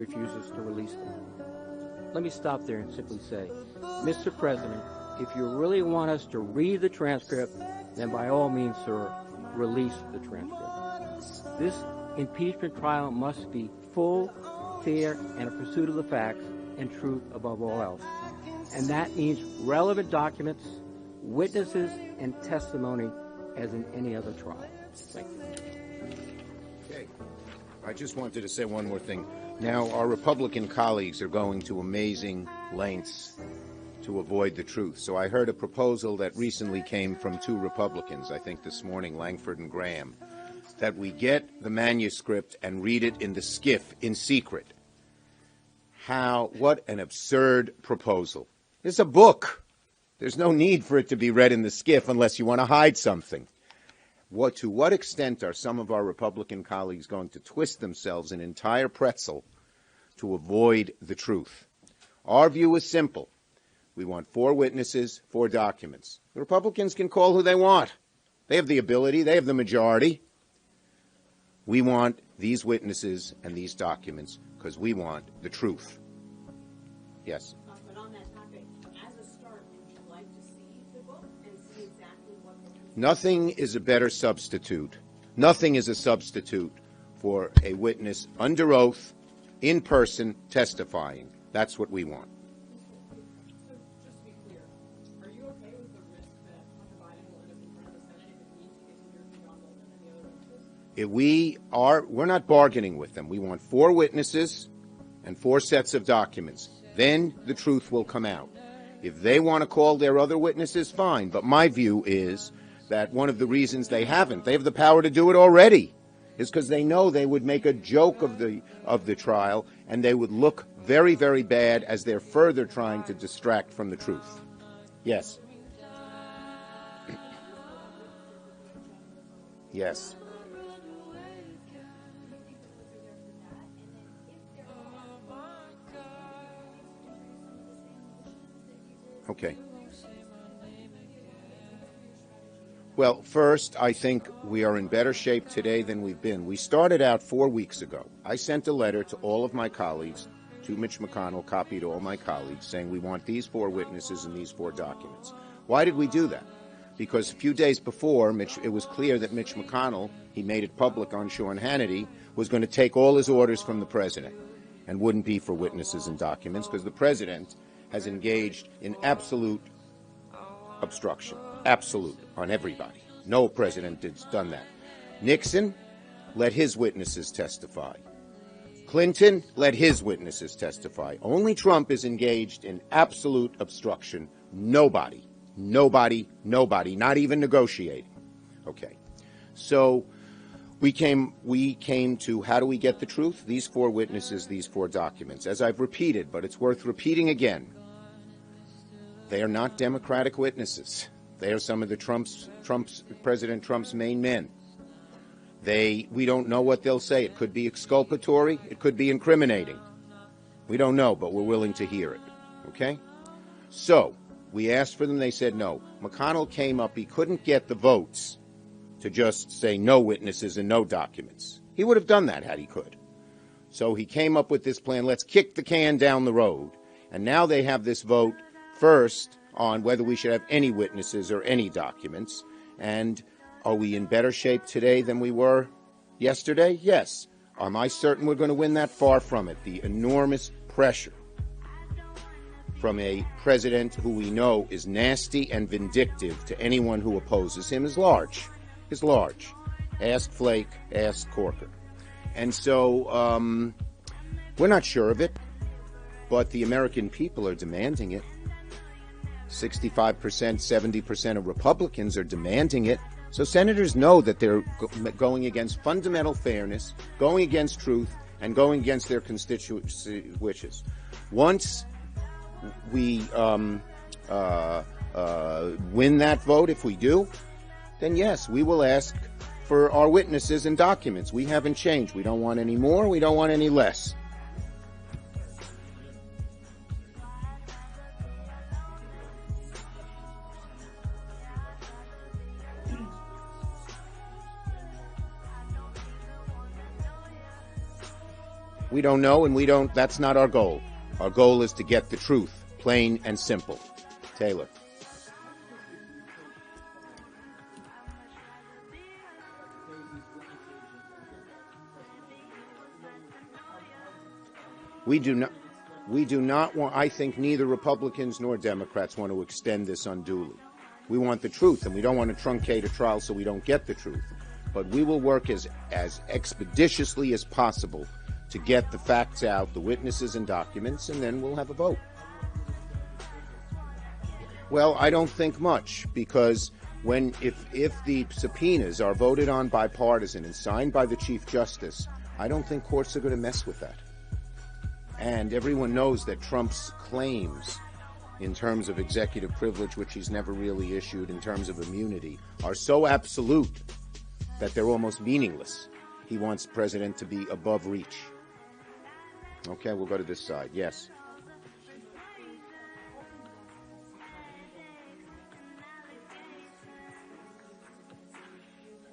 refuses to release them. Let me stop there and simply say, Mr. President, if you really want us to read the transcript, then by all means, sir, release the transcript. This impeachment trial must be full, fair, and a pursuit of the facts and truth above all else. And that means relevant documents, witnesses, and testimony as in any other trial. Thank you. Okay. I just wanted to say one more thing. Now, our Republican colleagues are going to amazing lengths to avoid the truth. So I heard a proposal that recently came from two Republicans, I think this morning, Langford and Graham, that we get the manuscript and read it in the skiff in secret. What an absurd proposal. It's a book. There's no need for it to be read in the skiff unless you want to hide something. To what extent are some of our Republican colleagues going to twist themselves an entire pretzel to avoid the truth? Our view is simple. We want 4 witnesses, 4 documents. The Republicans can call who they want. They have the ability. They have the majority. We want these witnesses and these documents because we want the truth. Yes? But on that topic, as a start, would you like to see the book and see exactly what the truth is? Nothing is a better substitute. Nothing is a substitute for a witness under oath, in person, testifying. That's what we want. So, just to be clear, are you okay with the risk that Hunter Biden will end up in front of the Senate if it needs to get to hear from John Bolton and the other witnesses? We're not bargaining with them. We want 4 witnesses and 4 sets of documents. Then the truth will come out. If they want to call their other witnesses, fine. But my view is that one of the reasons they have the power to do it already, is because they know they would make a joke of the trial, and they would look very, very bad as they're further trying to distract from the truth. Yes. Yes. Okay. Well, first, I think we are in better shape today than we've been. We started out 4 weeks ago. I sent a letter to all of my colleagues, to Mitch McConnell, copied all my colleagues, saying we want these 4 witnesses and these 4 documents. Why did we do that? Because a few days before, it was clear that Mitch McConnell, he made it public on Sean Hannity, was going to take all his orders from the president and wouldn't be for witnesses and documents because the president has engaged in absolute obstruction. Absolute, on everybody. No president has done that. Nixon let his witnesses testify. Clinton let his witnesses testify. Only Trump is engaged in absolute obstruction. Nobody, not even negotiating. Okay. So we came to how do we get the truth? These 4 witnesses, these 4 documents. As I've repeated, but it's worth repeating again, they are not Democratic witnesses. They are some of the President Trump's main men. We don't know what they'll say. It could be exculpatory. It could be incriminating. We don't know, but we're willing to hear it. Okay? So we asked for them. They said no. McConnell came up. He couldn't get the votes to just say no witnesses and no documents. He would have done that had he could. So he came up with this plan. Let's kick the can down the road. And now they have this vote first on whether we should have any witnesses or any documents. And are we in better shape today than we were yesterday? Yes. Am I certain we're going to win that? Far from it. The enormous pressure from a president who we know is nasty and vindictive to anyone who opposes him is large. Ask Flake, ask Corker. And so we're not sure of it, but the American people are demanding it. 65%, 70% of Republicans are demanding it. So senators know that they're going against fundamental fairness, going against truth, and going against their constituency wishes. Once we win that vote, if we do, then yes, we will ask for our witnesses and documents. We haven't changed. We don't want any more. We don't want any less. We don't know, and that's not our goal. Our goal is to get the truth, plain and simple. Taylor. We do not want, I think neither Republicans nor Democrats want to extend this unduly. We want the truth, and we don't want to truncate a trial so we don't get the truth. But we will work as expeditiously as possible to get the facts out, the witnesses and documents, and then we'll have a vote. Well, I don't think much, because if the subpoenas are voted on bipartisan and signed by the Chief Justice, I don't think courts are going to mess with that. And everyone knows that Trump's claims in terms of executive privilege, which he's never really issued, in terms of immunity, are so absolute that they're almost meaningless. He wants the president to be above reach. Okay, we'll go to this side. Yes.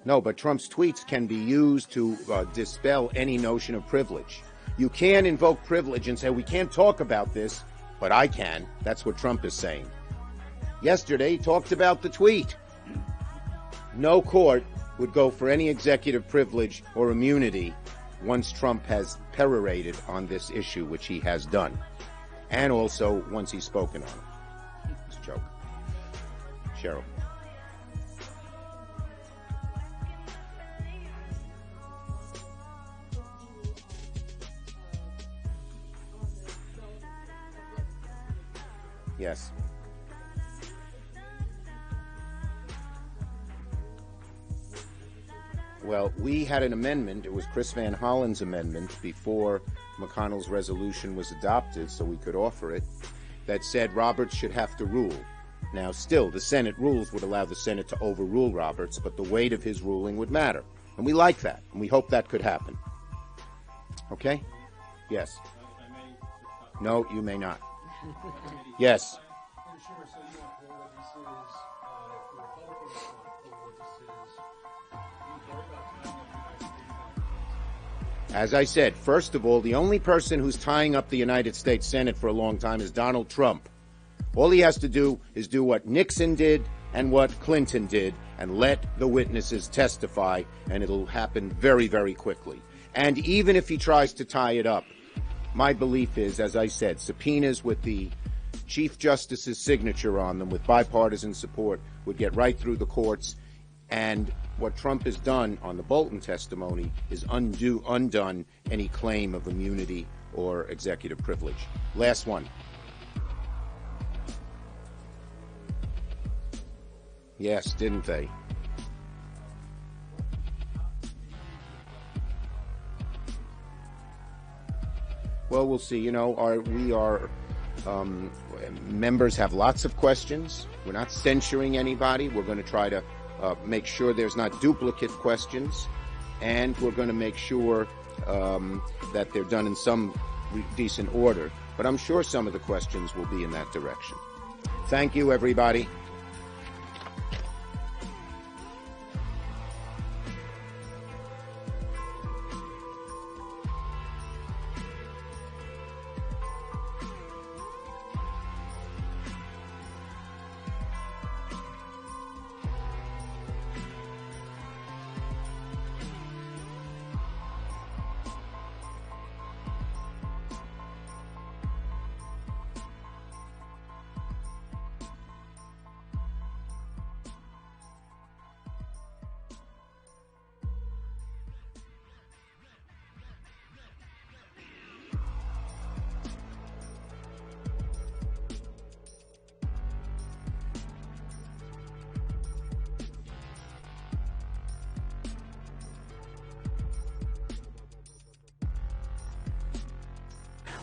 No, but Trump's tweets can be used to dispel any notion of privilege. You can invoke privilege and say, we can't talk about this, but I can. That's what Trump is saying. Yesterday, he talked about the tweet. No court would go for any executive privilege or immunity once Trump has perorated on this issue, which he has done, and also once he's spoken on it. It's a joke. Cheryl. Yes. Well, we had an amendment. It was Chris Van Hollen's amendment before McConnell's resolution was adopted, so we could offer it, that said Roberts should have to rule. Now, still, the Senate rules would allow the Senate to overrule Roberts, but the weight of his ruling would matter. And we like that, and we hope that could happen. Okay? Yes. No, you may not. Yes. As I said, first of all, the only person who's tying up the United States Senate for a long time is Donald Trump. All he has to do is do what Nixon did and what Clinton did and let the witnesses testify, and it'll happen very, very quickly. And even if he tries to tie it up, my belief is, as I said, subpoenas with the Chief Justice's signature on them with bipartisan support would get right through the courts. And what Trump has done on the Bolton testimony is undone any claim of immunity or executive privilege. Last one. Yes, didn't they? Well, we'll see. You know, members have lots of questions. We're not censuring anybody. We're going to try to make sure there's not duplicate questions, and we're going to make sure that they're done in some decent order. But I'm sure some of the questions will be in that direction. Thank you, everybody.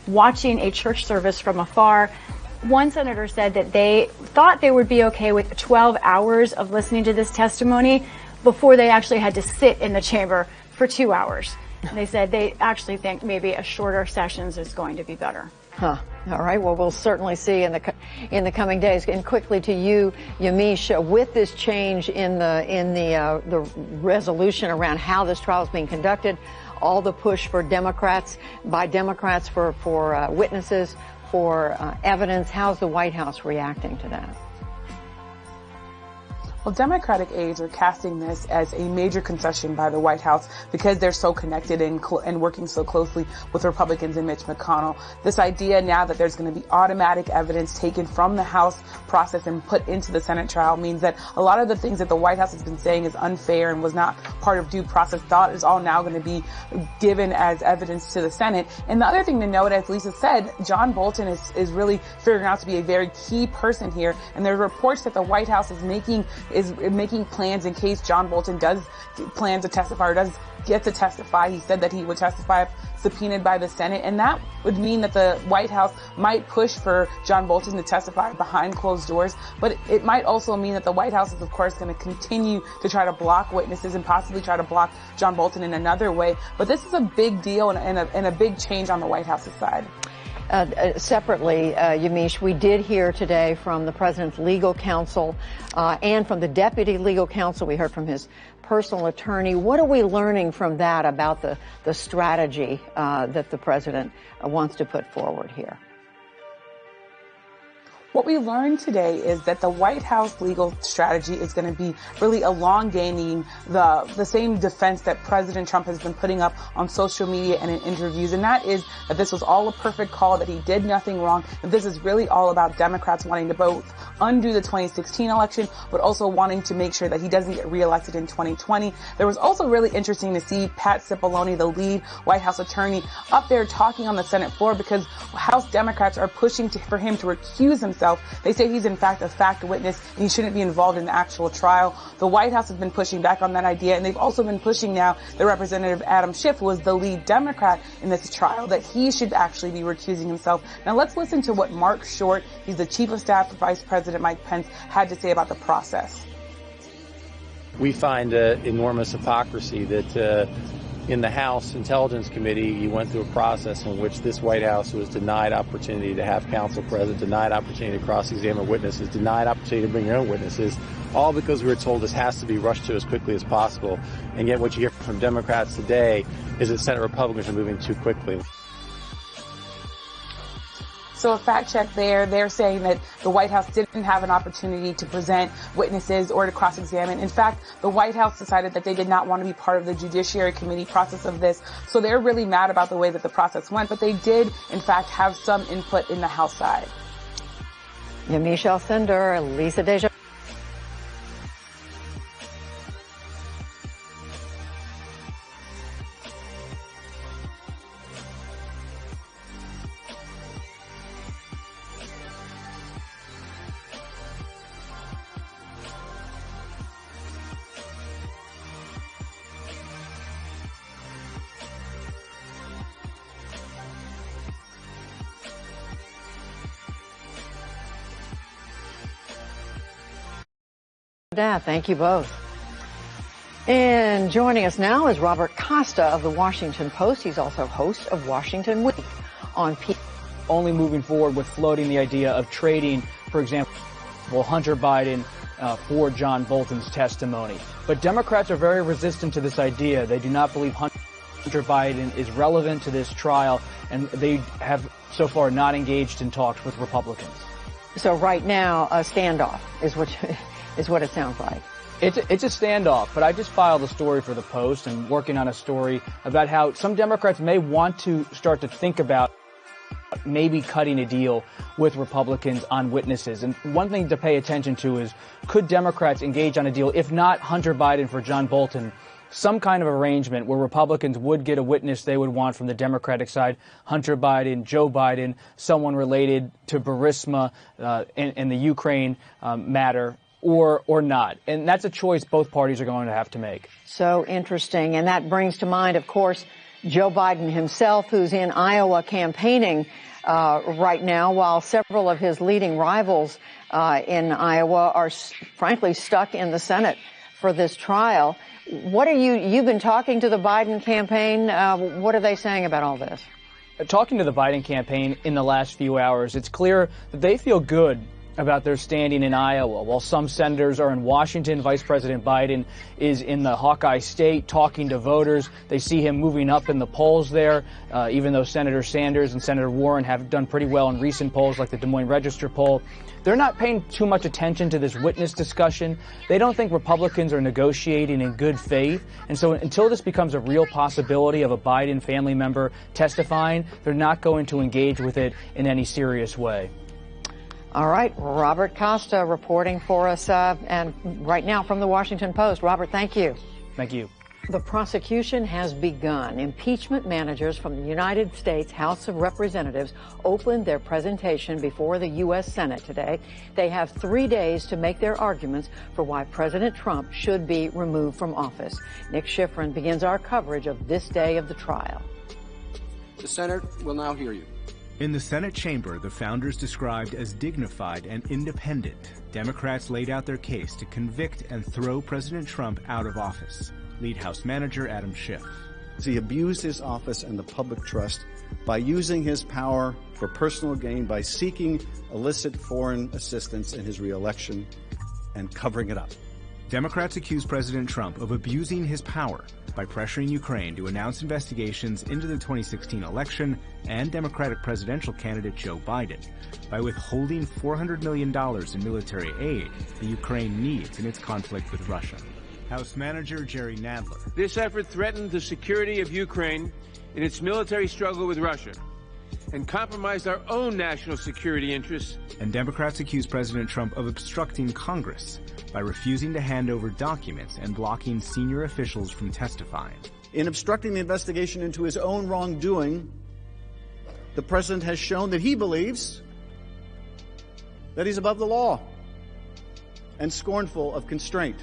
Watching a church service from afar, one senator said that they thought they would be okay with 12 hours of listening to this testimony before they actually had to sit in the chamber for 2 hours. They said they actually think maybe a shorter sessions is going to be better. Huh. All right. Well, we'll certainly see in the coming days. And quickly to you, Yamiche, with this change in the resolution around how this trial is being conducted, all the push for Democrats, by Democrats for witnesses, for evidence. How's the White House reacting to that? Well, Democratic aides are casting this as a major concession by the White House because they're so connected and working so closely with Republicans and Mitch McConnell. This idea now that there's going to be automatic evidence taken from the House process and put into the Senate trial means that a lot of the things that the White House has been saying is unfair and was not part of due process thought is all now going to be given as evidence to the Senate. And the other thing to note, as Lisa said, John Bolton is really figuring out to be a very key person here. And there are reports that the White House is making plans in case John Bolton does plan to testify or does get to testify. He said that he would testify if subpoenaed by the Senate, and that would mean that the White House might push for John Bolton to testify behind closed doors, but it might also mean that the White House is, of course, going to continue to try to block witnesses and possibly try to block John Bolton in another way. But this is a big deal and a big change on the White House's side. Separately, Yamiche, we did hear today from the president's legal counsel and from the deputy legal counsel. We heard from his personal attorney. What are we learning from that about the strategy that the president wants to put forward here? What we learned today is that the White House legal strategy is going to be really elongating the same defense that President Trump has been putting up on social media and in interviews, and that is that this was all a perfect call, that he did nothing wrong, that this is really all about Democrats wanting to both undo the 2016 election, but also wanting to make sure that he doesn't get reelected in 2020. There was also really interesting to see Pat Cipollone, the lead White House attorney, up there talking on the Senate floor because House Democrats are pushing for him to recuse himself. They say he's in fact a fact witness and he shouldn't be involved in the actual trial. The White House has been pushing back on that idea, and they've also been pushing now the Representative Adam Schiff, who was the lead Democrat in this trial, that he should actually be recusing himself. Now let's listen to what Mark Short, he's the Chief of Staff to Vice President Mike Pence, had to say about the process. We find enormous hypocrisy that in the House Intelligence Committee, you went through a process in which this White House was denied opportunity to have counsel present, denied opportunity to cross-examine witnesses, denied opportunity to bring your own witnesses, all because we were told this has to be rushed to as quickly as possible. And yet what you hear from Democrats today is that Senate Republicans are moving too quickly. So a fact check there, they're saying that the White House didn't have an opportunity to present witnesses or to cross-examine. In fact, the White House decided that they did not want to be part of the Judiciary Committee process of this. So they're really mad about the way that the process went, but they did, in fact, have some input in the House side. Yamiche Alcindor, Lisa Deja. Thank you both. And joining us now is Robert Costa of the Washington Post. He's also host of Washington Week on P. Only moving forward with floating the idea of trading, for example, Hunter Biden for John Bolton's testimony. But Democrats are very resistant to this idea. They do not believe Hunter Biden is relevant to this trial, and they have so far not engaged in talks with Republicans. So right now, a standoff is what it sounds like. It's a standoff, but I just filed a story for the Post and working on a story about how some Democrats may want to start to think about maybe cutting a deal with Republicans on witnesses. And one thing to pay attention to is, could Democrats engage on a deal, if not Hunter Biden for John Bolton, some kind of arrangement where Republicans would get a witness they would want from the Democratic side, Hunter Biden, Joe Biden, someone related to Burisma and the Ukraine matter, or not. And that's a choice both parties are going to have to make. So interesting. And that brings to mind, of course, Joe Biden himself, who's in Iowa campaigning right now, while several of his leading rivals in Iowa are frankly stuck in the Senate for this trial. What are you've been talking to the Biden campaign. What are they saying about all this? Talking to the Biden campaign in the last few hours, it's clear that they feel good about their standing in Iowa. While some senators are in Washington, Vice President Biden is in the Hawkeye State talking to voters. They see him moving up in the polls there, even though Senator Sanders and Senator Warren have done pretty well in recent polls like the Des Moines Register poll. They're not paying too much attention to this witness discussion. They don't think Republicans are negotiating in good faith. And so until this becomes a real possibility of a Biden family member testifying, they're not going to engage with it in any serious way. All right, Robert Costa reporting for us, and right now from the Washington Post. Robert, thank you. Thank you. The prosecution has begun. Impeachment managers from the United States House of Representatives opened their presentation before the U.S. Senate today. They have 3 days to make their arguments for why President Trump should be removed from office. Nick Schifrin begins our coverage of this day of the trial. The Senate will now hear you. In the Senate chamber, the founders described as dignified and independent, Democrats laid out their case to convict and throw President Trump out of office. Lead House Manager Adam Schiff. He abused his office and the public trust by using his power for personal gain, by seeking illicit foreign assistance in his reelection and covering it up. Democrats accuse President Trump of abusing his power by pressuring Ukraine to announce investigations into the 2016 election and Democratic presidential candidate Joe Biden, by withholding $400 million in military aid the Ukraine needs in its conflict with Russia. House Manager Jerry Nadler. This effort threatened the security of Ukraine in its military struggle with Russia and compromised our own national security interests. And Democrats accuse President Trump of obstructing Congress by refusing to hand over documents and blocking senior officials from testifying. In obstructing the investigation into his own wrongdoing, the president has shown that he believes that he's above the law and scornful of constraint.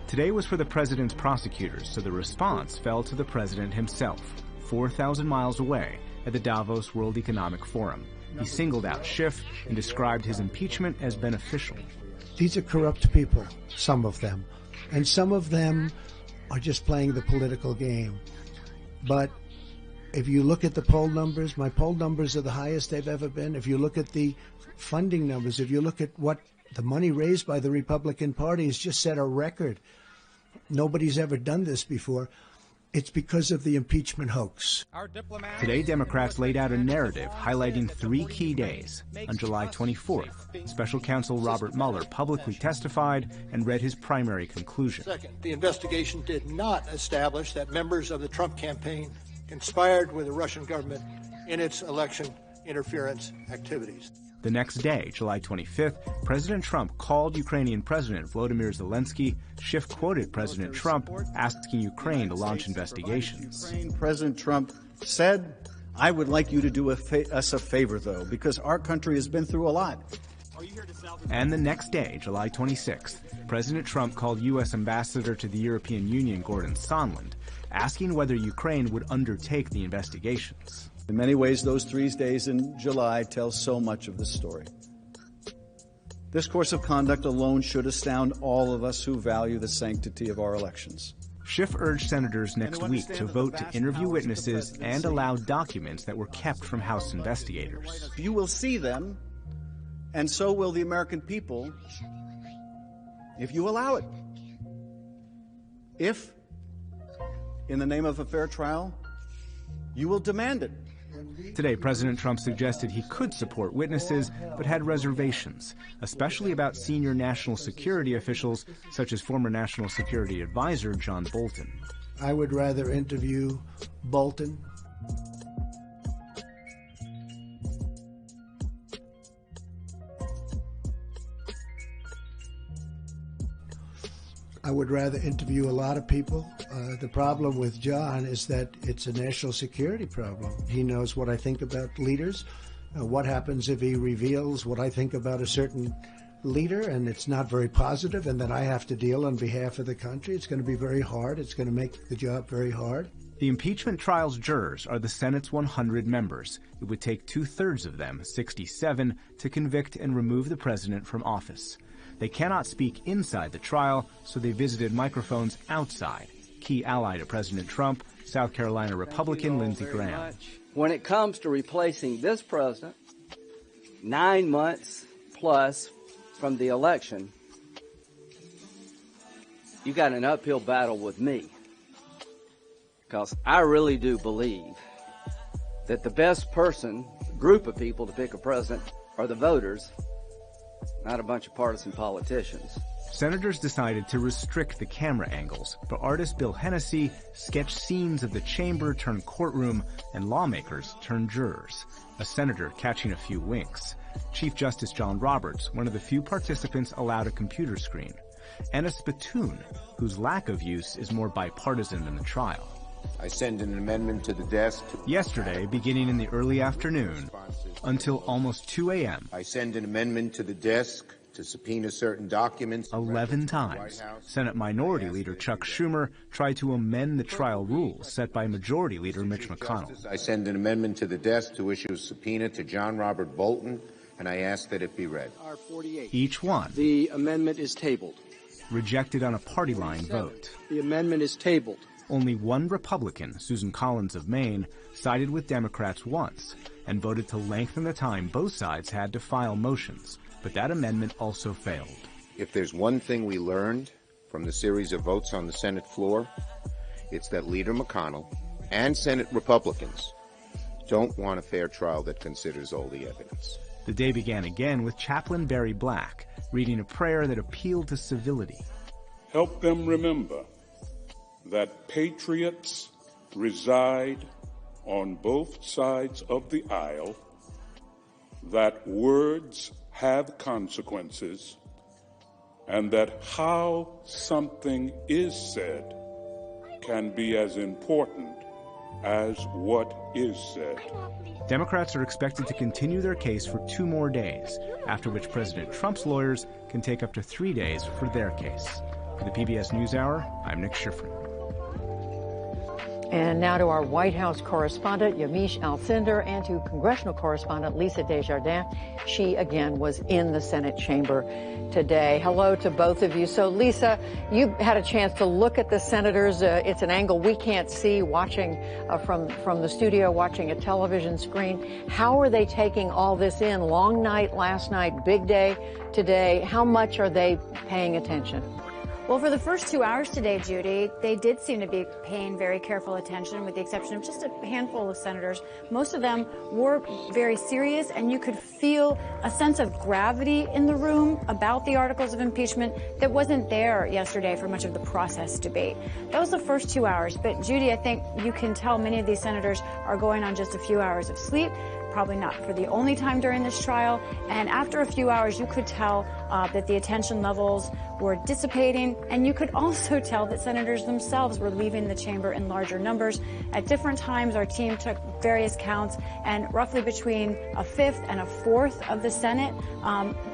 Today was for the president's prosecutors, so the response fell to the president himself, 4,000 miles away at the Davos World Economic Forum. He singled out Schiff and described his impeachment as beneficial. These are corrupt people, some of them, and some of them are just playing the political game. But if you look at the poll numbers, my poll numbers are the highest they've ever been. If you look at the funding numbers, if you look at what the money raised by the Republican Party has just set a record. Nobody's ever done this before. It's because of the impeachment hoax. Today, Democrats laid out a narrative highlighting 3 key days. On July 24th, Special Counsel Robert Mueller publicly testified and read his primary conclusion. Second, the investigation did not establish that members of the Trump campaign conspired with the Russian government in its election interference activities. The next day, July 25th, President Trump called Ukrainian President Volodymyr Zelensky. Schiff quoted President Trump asking Ukraine to launch investigations. President Trump said, "I would like you to do us a favor, though, because our country has been through a lot." And the next day, July 26th, President Trump called U.S. Ambassador to the European Union Gordon Sondland, asking whether Ukraine would undertake the investigations. In many ways, those 3 days in July tell so much of this story. This course of conduct alone should astound all of us who value the sanctity of our elections. Schiff urged senators next week to vote to interview witnesses and allow documents that were kept from House investigators. You will see them, and so will the American people, if you allow it. If, in the name of a fair trial, you will demand it. Today, President Trump suggested he could support witnesses, but had reservations, especially about senior national security officials, such as former National Security Advisor John Bolton. I would rather interview Bolton. I would rather interview a lot of people. The problem with John is that it's a national security problem. He knows what I think about leaders, what happens if he reveals what I think about a certain leader, and it's not very positive, and then I have to deal on behalf of the country. It's going to be very hard. It's going to make the job very hard. The impeachment trial's jurors are the Senate's 100 members. It would take 2/3 of them, 67, to convict and remove the president from office. They cannot speak inside the trial, so they visited microphones outside. Key ally to President Trump, South Carolina Republican Lindsey Graham. When it comes to replacing this president, 9 months plus from the election, you got an uphill battle with me. Because I really do believe that the best group of people to pick a president are the voters, not a bunch of partisan politicians. Senators decided to restrict the camera angles, but artist Bill Hennessy sketched scenes of the chamber turned courtroom and lawmakers turned jurors, a senator catching a few winks, Chief Justice John Roberts, one of the few participants allowed a computer screen, and a spittoon, whose lack of use is more bipartisan than the trial. I send an amendment to the desk. Yesterday, beginning in the early afternoon, until almost 2 a.m. I send an amendment to the desk to subpoena certain documents. 11 times, Senate Minority Leader Chuck Schumer tried to amend the trial rules set by Majority Leader Mitch McConnell. I send an amendment to the desk to issue a subpoena to John Robert Bolton, and I ask that it be read. Each one. The amendment is tabled. Rejected on a party line vote. The amendment is tabled. Only one Republican, Susan Collins of Maine, sided with Democrats once and voted to lengthen the time both sides had to file motions. But that amendment also failed. If there's one thing we learned from the series of votes on the Senate floor, it's that Leader McConnell and Senate Republicans don't want a fair trial that considers all the evidence. The day began again with Chaplain Barry Black reading a prayer that appealed to civility. Help them remember that patriots reside on both sides of the aisle, that words have consequences, and that how something is said can be as important as what is said. Democrats are expected to continue their case for 2 more days, after which President Trump's lawyers can take up to 3 days for their case. For the PBS NewsHour, I'm Nick Schifrin. And now to our White House correspondent, Yamiche Alcindor, and to congressional correspondent Lisa Desjardins. She, again, was in the Senate chamber today. Hello to both of you. So, Lisa, you had a chance to look at the senators. It's an angle we can't see watching from the studio, watching a television screen. How are they taking all this in? Long night last night, big day today. How much are they paying attention? Well, for the first 2 hours today, Judy, they did seem to be paying very careful attention, with the exception of just a handful of senators. Most of them were very serious, and you could feel a sense of gravity in the room about the articles of impeachment that wasn't there yesterday for much of the process debate. That was the first 2 hours. But, Judy, I think you can tell many of these senators are going on just a few hours of sleep. Probably not for the only time during this trial. And after a few hours, you could tell that the attention levels were dissipating. And you could also tell that senators themselves were leaving the chamber in larger numbers. At different times, our team took various counts, and roughly between a fifth and a fourth of the Senate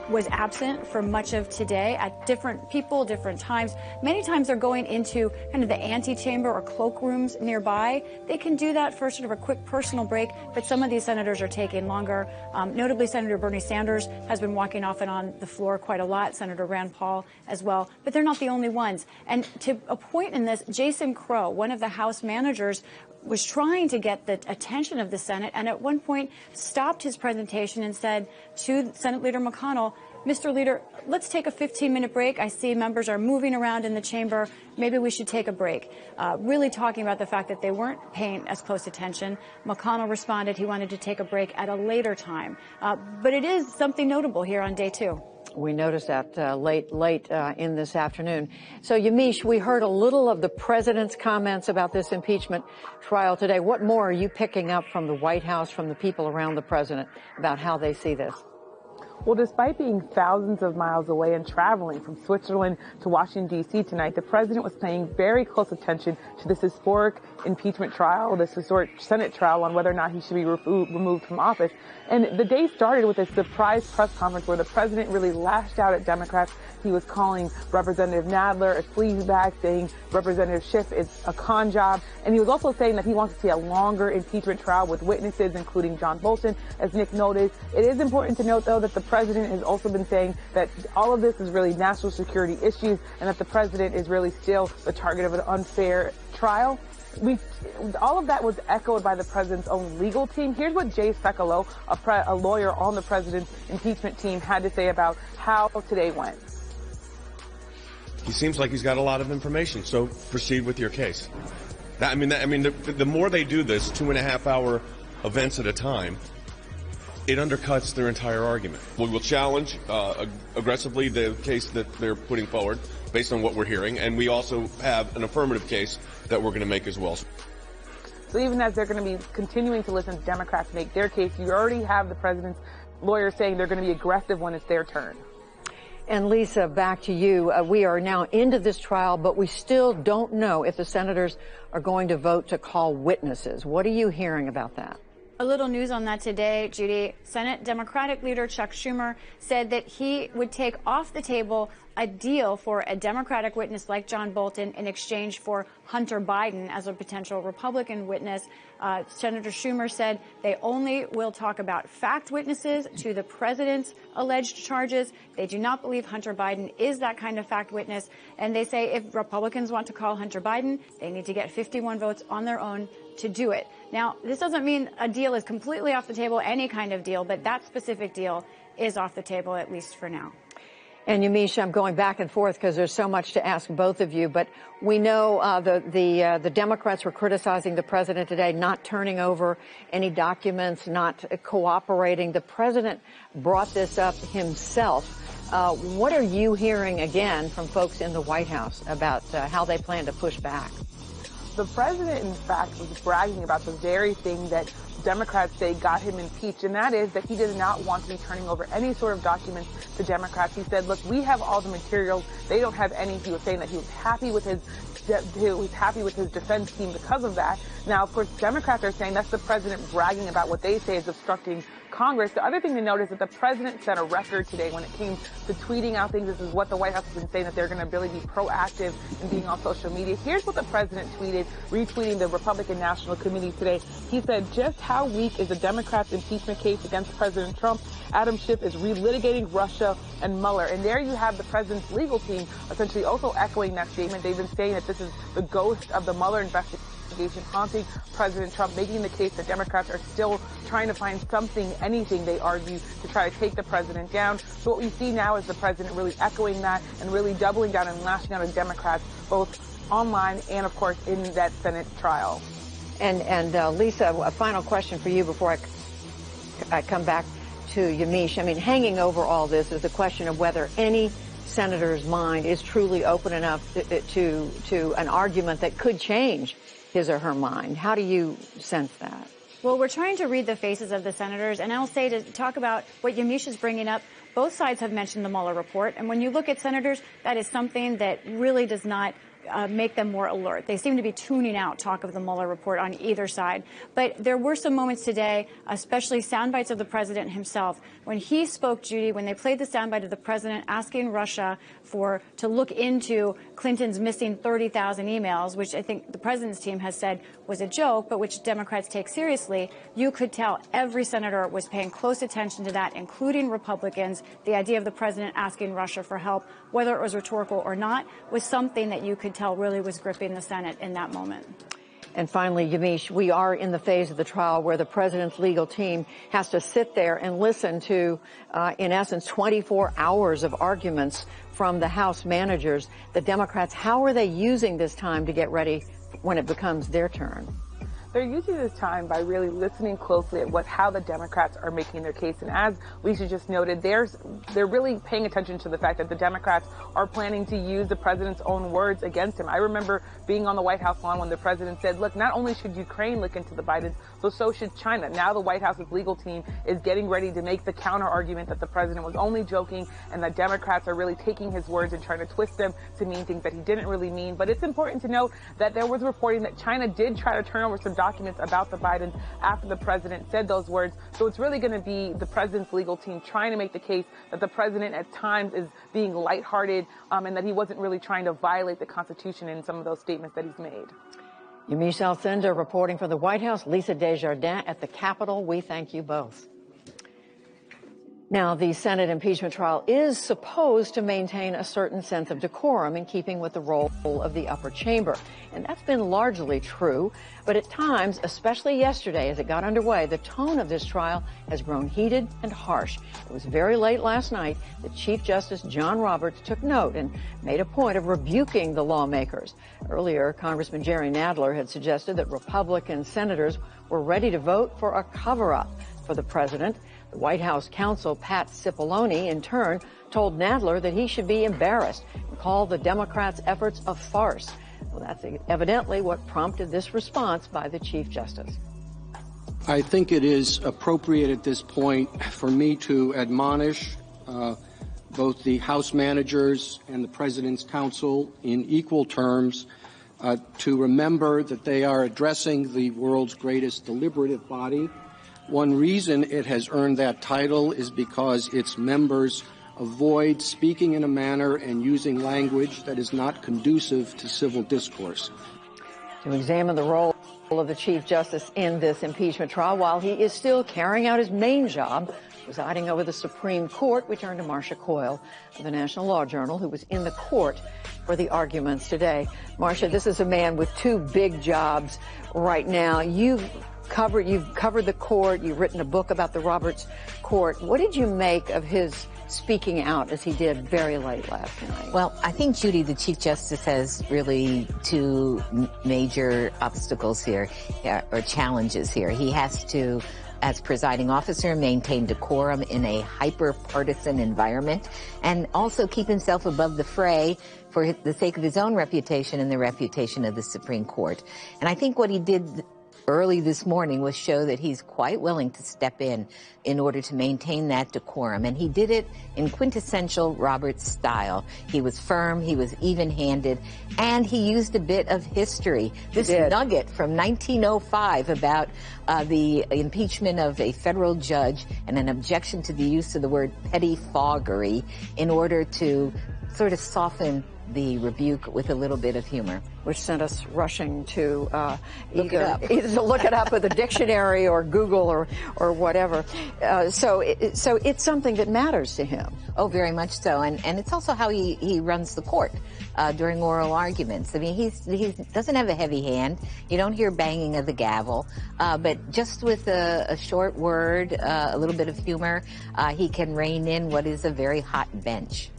was absent for much of today at different people, different times. Many times they're going into kind of the antechamber or cloakrooms nearby. They can do that for sort of a quick personal break, but some of these senators are taking longer. Notably, Senator Bernie Sanders has been walking off and on the floor quite a lot, Senator Rand Paul as well, but they're not the only ones. And to a point in this, Jason Crow, one of the House managers, was trying to get the attention of the Senate, and at one point stopped his presentation and said to Senate Leader McConnell, Mr. Leader, let's take a 15-minute break. I see members are moving around in the chamber. Maybe we should take a break. Really talking about the fact that they weren't paying as close attention. McConnell responded he wanted to take a break at a later time. But it is something notable here on day 2. We noticed that late in this afternoon. So, Yamiche, we heard a little of the president's comments about this impeachment trial today. What more are you picking up from the White House, from the people around the president, about how they see this? Well, despite being thousands of miles away and traveling from Switzerland to Washington, D.C. tonight, the president was paying very close attention to this historic impeachment trial, this historic Senate trial on whether or not he should be removed from office. And the day started with a surprise press conference where the president really lashed out at Democrats. He was calling Representative Nadler a sleazebag, saying Representative Schiff is a con job. And he was also saying that he wants to see a longer impeachment trial with witnesses, including John Bolton. As Nick noted, it is important to note, though, that the president has also been saying that all of this is really national security issues and that the president is really still the target of an unfair trial. all of that was echoed by the president's own legal team. Here's what Jay Sekulow, a lawyer on the president's impeachment team, had to say about how today went. He seems like he's got a lot of information, so proceed with your case. The more they do this, 2.5-hour events at a time, it undercuts their entire argument. We will challenge aggressively the case that they're putting forward based on what we're hearing, and we also have an affirmative case that we're going to make as well. So even as they're going to be continuing to listen to Democrats make their case, you already have the president's lawyers saying they're going to be aggressive when it's their turn. And Lisa, back to you. We are now into this trial, but we still don't know if the senators are going to vote to call witnesses. What are you hearing about that? A little news on that today, Judy. Senate Democratic leader Chuck Schumer said that he would take off the table a deal for a Democratic witness like John Bolton in exchange for Hunter Biden as a potential Republican witness. Senator Schumer said they only will talk about fact witnesses to the president's alleged charges. They do not believe Hunter Biden is that kind of fact witness. And they say if Republicans want to call Hunter Biden, they need to get 51 votes on their own to do it. Now, this doesn't mean a deal is completely off the table, any kind of deal, but that specific deal is off the table, at least for now. And Yamiche, I'm going back and forth because there's so much to ask both of you, but we know the Democrats were criticizing the president today, not turning over any documents, not cooperating. The president brought this up himself. What are you hearing again from folks in the White House about how they plan to push back? The president, in fact, was bragging about the very thing that Democrats say got him impeached, and that is that he did not want to be turning over any sort of documents to Democrats. He said, look, we have all the materials. They don't have any. He was saying that he was happy with his defense team because of that. Now, of course, Democrats are saying that's the president bragging about what they say is obstructing Congress. The other thing to note is that the president set a record today when it came to tweeting out things. This is what the White House has been saying, that they're going to really be proactive in being on social media. Here's what the president tweeted, retweeting the Republican National Committee today. He said, just how weak is the Democrats' impeachment case against President Trump? Adam Schiff is relitigating Russia and Mueller. And there you have the president's legal team essentially also echoing that statement. They've been saying that this is the ghost of the Mueller investigation haunting President Trump, making the case that Democrats are still trying to find something, anything, they argue, to try to take the president down. So what we see now is the president really echoing that and really doubling down and lashing out on Democrats, both online and, of course, in that Senate trial. And Lisa, a final question for you before I come back to Yamiche. I mean, hanging over all this is the question of whether any senator's mind is truly open enough to an argument that could change his or her mind. How do you sense that? Well, we're trying to read the faces of the senators, and I'll say, to talk about what Yamiche is bringing up, both sides have mentioned the Mueller report, and when you look at senators, that is something that really does not make them more alert. They seem to be tuning out talk of the Mueller report on either side. But there were some moments today, especially sound bites of the president himself, when he spoke, Judy, when they played the soundbite of the president asking Russia to look into Clinton's missing 30,000 emails, which I think the president's team has said was a joke, but which Democrats take seriously. You could tell every senator was paying close attention to that, including Republicans. The idea of the president asking Russia for help, whether it was rhetorical or not, was something that you could tell really was gripping the Senate in that moment. And finally, Yamiche, we are in the phase of the trial where the president's legal team has to sit there and listen to, in essence, 24 hours of arguments from the House managers. The Democrats, how are they using this time to get ready when it becomes their turn? They're using this time by really listening closely at how the Democrats are making their case. And as Lisa just noted, they're really paying attention to the fact that the Democrats are planning to use the president's own words against him. I remember being on the White House lawn when the president said, look, not only should Ukraine look into the Bidens, but so should China. Now the White House's legal team is getting ready to make the counter argument that the president was only joking and that Democrats are really taking his words and trying to twist them to mean things that he didn't really mean. But it's important to note that there was reporting that China did try to turn over some documents about the Bidens after the president said those words. So it's really going to be the president's legal team trying to make the case that the president at times is being lighthearted and that he wasn't really trying to violate the Constitution in some of those statements that he's made. Yamiche Alcindor reporting from the White House, Lisa Desjardins at the Capitol. We thank you both. Now, the Senate impeachment trial is supposed to maintain a certain sense of decorum in keeping with the role of the upper chamber. And that's been largely true. But at times, especially yesterday as it got underway, the tone of this trial has grown heated and harsh. It was very late last night that Chief Justice John Roberts took note and made a point of rebuking the lawmakers. Earlier, Congressman Jerry Nadler had suggested that Republican senators were ready to vote for a cover-up for the president. The White House counsel, Pat Cipollone, in turn, told Nadler that he should be embarrassed and called the Democrats' efforts a farce. Well, that's evidently what prompted this response by the Chief Justice. I think it is appropriate at this point for me to admonish both the House managers and the President's counsel in equal terms to remember that they are addressing the world's greatest deliberative body. One reason it has earned that title is because its members avoid speaking in a manner and using language that is not conducive to civil discourse. To examine the role of the Chief Justice in this impeachment trial while he is still carrying out his main job, presiding over the Supreme Court, we turn to Marcia Coyle of the National Law Journal, who was in the court for the arguments today. Marcia, this is a man with two big jobs right now. You've covered the court. You've written a book about the Roberts court. What did you make of his speaking out as he did very late last night? Well, I think, Judy, the Chief Justice has really two major obstacles here, or challenges here. He has to, as presiding officer, maintain decorum in a hyper-partisan environment and also keep himself above the fray for the sake of his own reputation and the reputation of the Supreme Court. And I think what he did early this morning was show that he's quite willing to step in order to maintain that decorum. And he did it in quintessential Roberts style. He was firm, he was even-handed, and he used a bit of history. This nugget from 1905 about the impeachment of a federal judge and an objection to the use of the word pettifoggery in order to sort of soften the rebuke with a little bit of humor. Which sent us rushing to either to look it up with a dictionary or Google or whatever. So it's something that matters to him. Oh, very much so. And it's also how he runs the court during oral arguments. I mean, he doesn't have a heavy hand. You don't hear banging of the gavel. But just with a short word, a little bit of humor, he can rein in what is a very hot bench.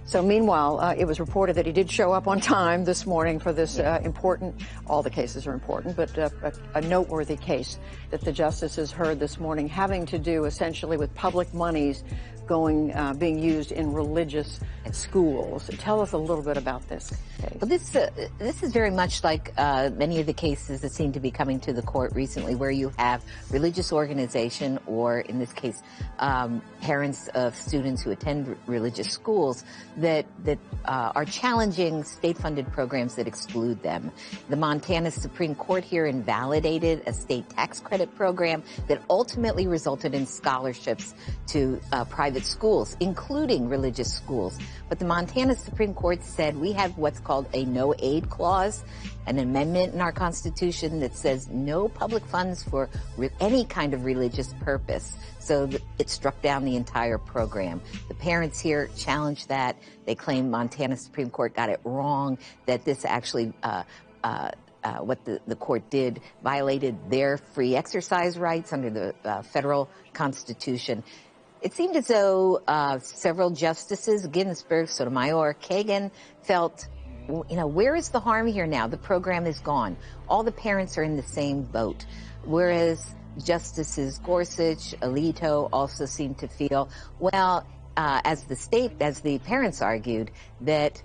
So meanwhile, it was reported that he did show up on time this morning for this important, all the cases are important, but a noteworthy case that the justices heard this morning having to do essentially with public monies being used in religious schools. Tell us a little bit about this case. Well, this is very much like many of the cases that seem to be coming to the court recently, where you have religious organization, or in this case, parents of students who attend religious schools that are challenging state-funded programs that exclude them. The Montana Supreme Court here invalidated a state tax credit program that ultimately resulted in scholarships to private schools, including religious schools. But the Montana Supreme Court said we have what's called a no-aid clause, an amendment in our Constitution that says no public funds for any kind of religious purpose. So it struck down the entire program. The parents here challenged that. They claim Montana Supreme Court got it wrong, that this actually what the court did violated their free exercise rights under the federal Constitution. It seemed as though several justices, Ginsburg, Sotomayor, Kagan, felt, where is the harm here now? The program is gone. All the parents are in the same boat. Whereas Justices Gorsuch, Alito also seemed to feel, well, as the parents argued, that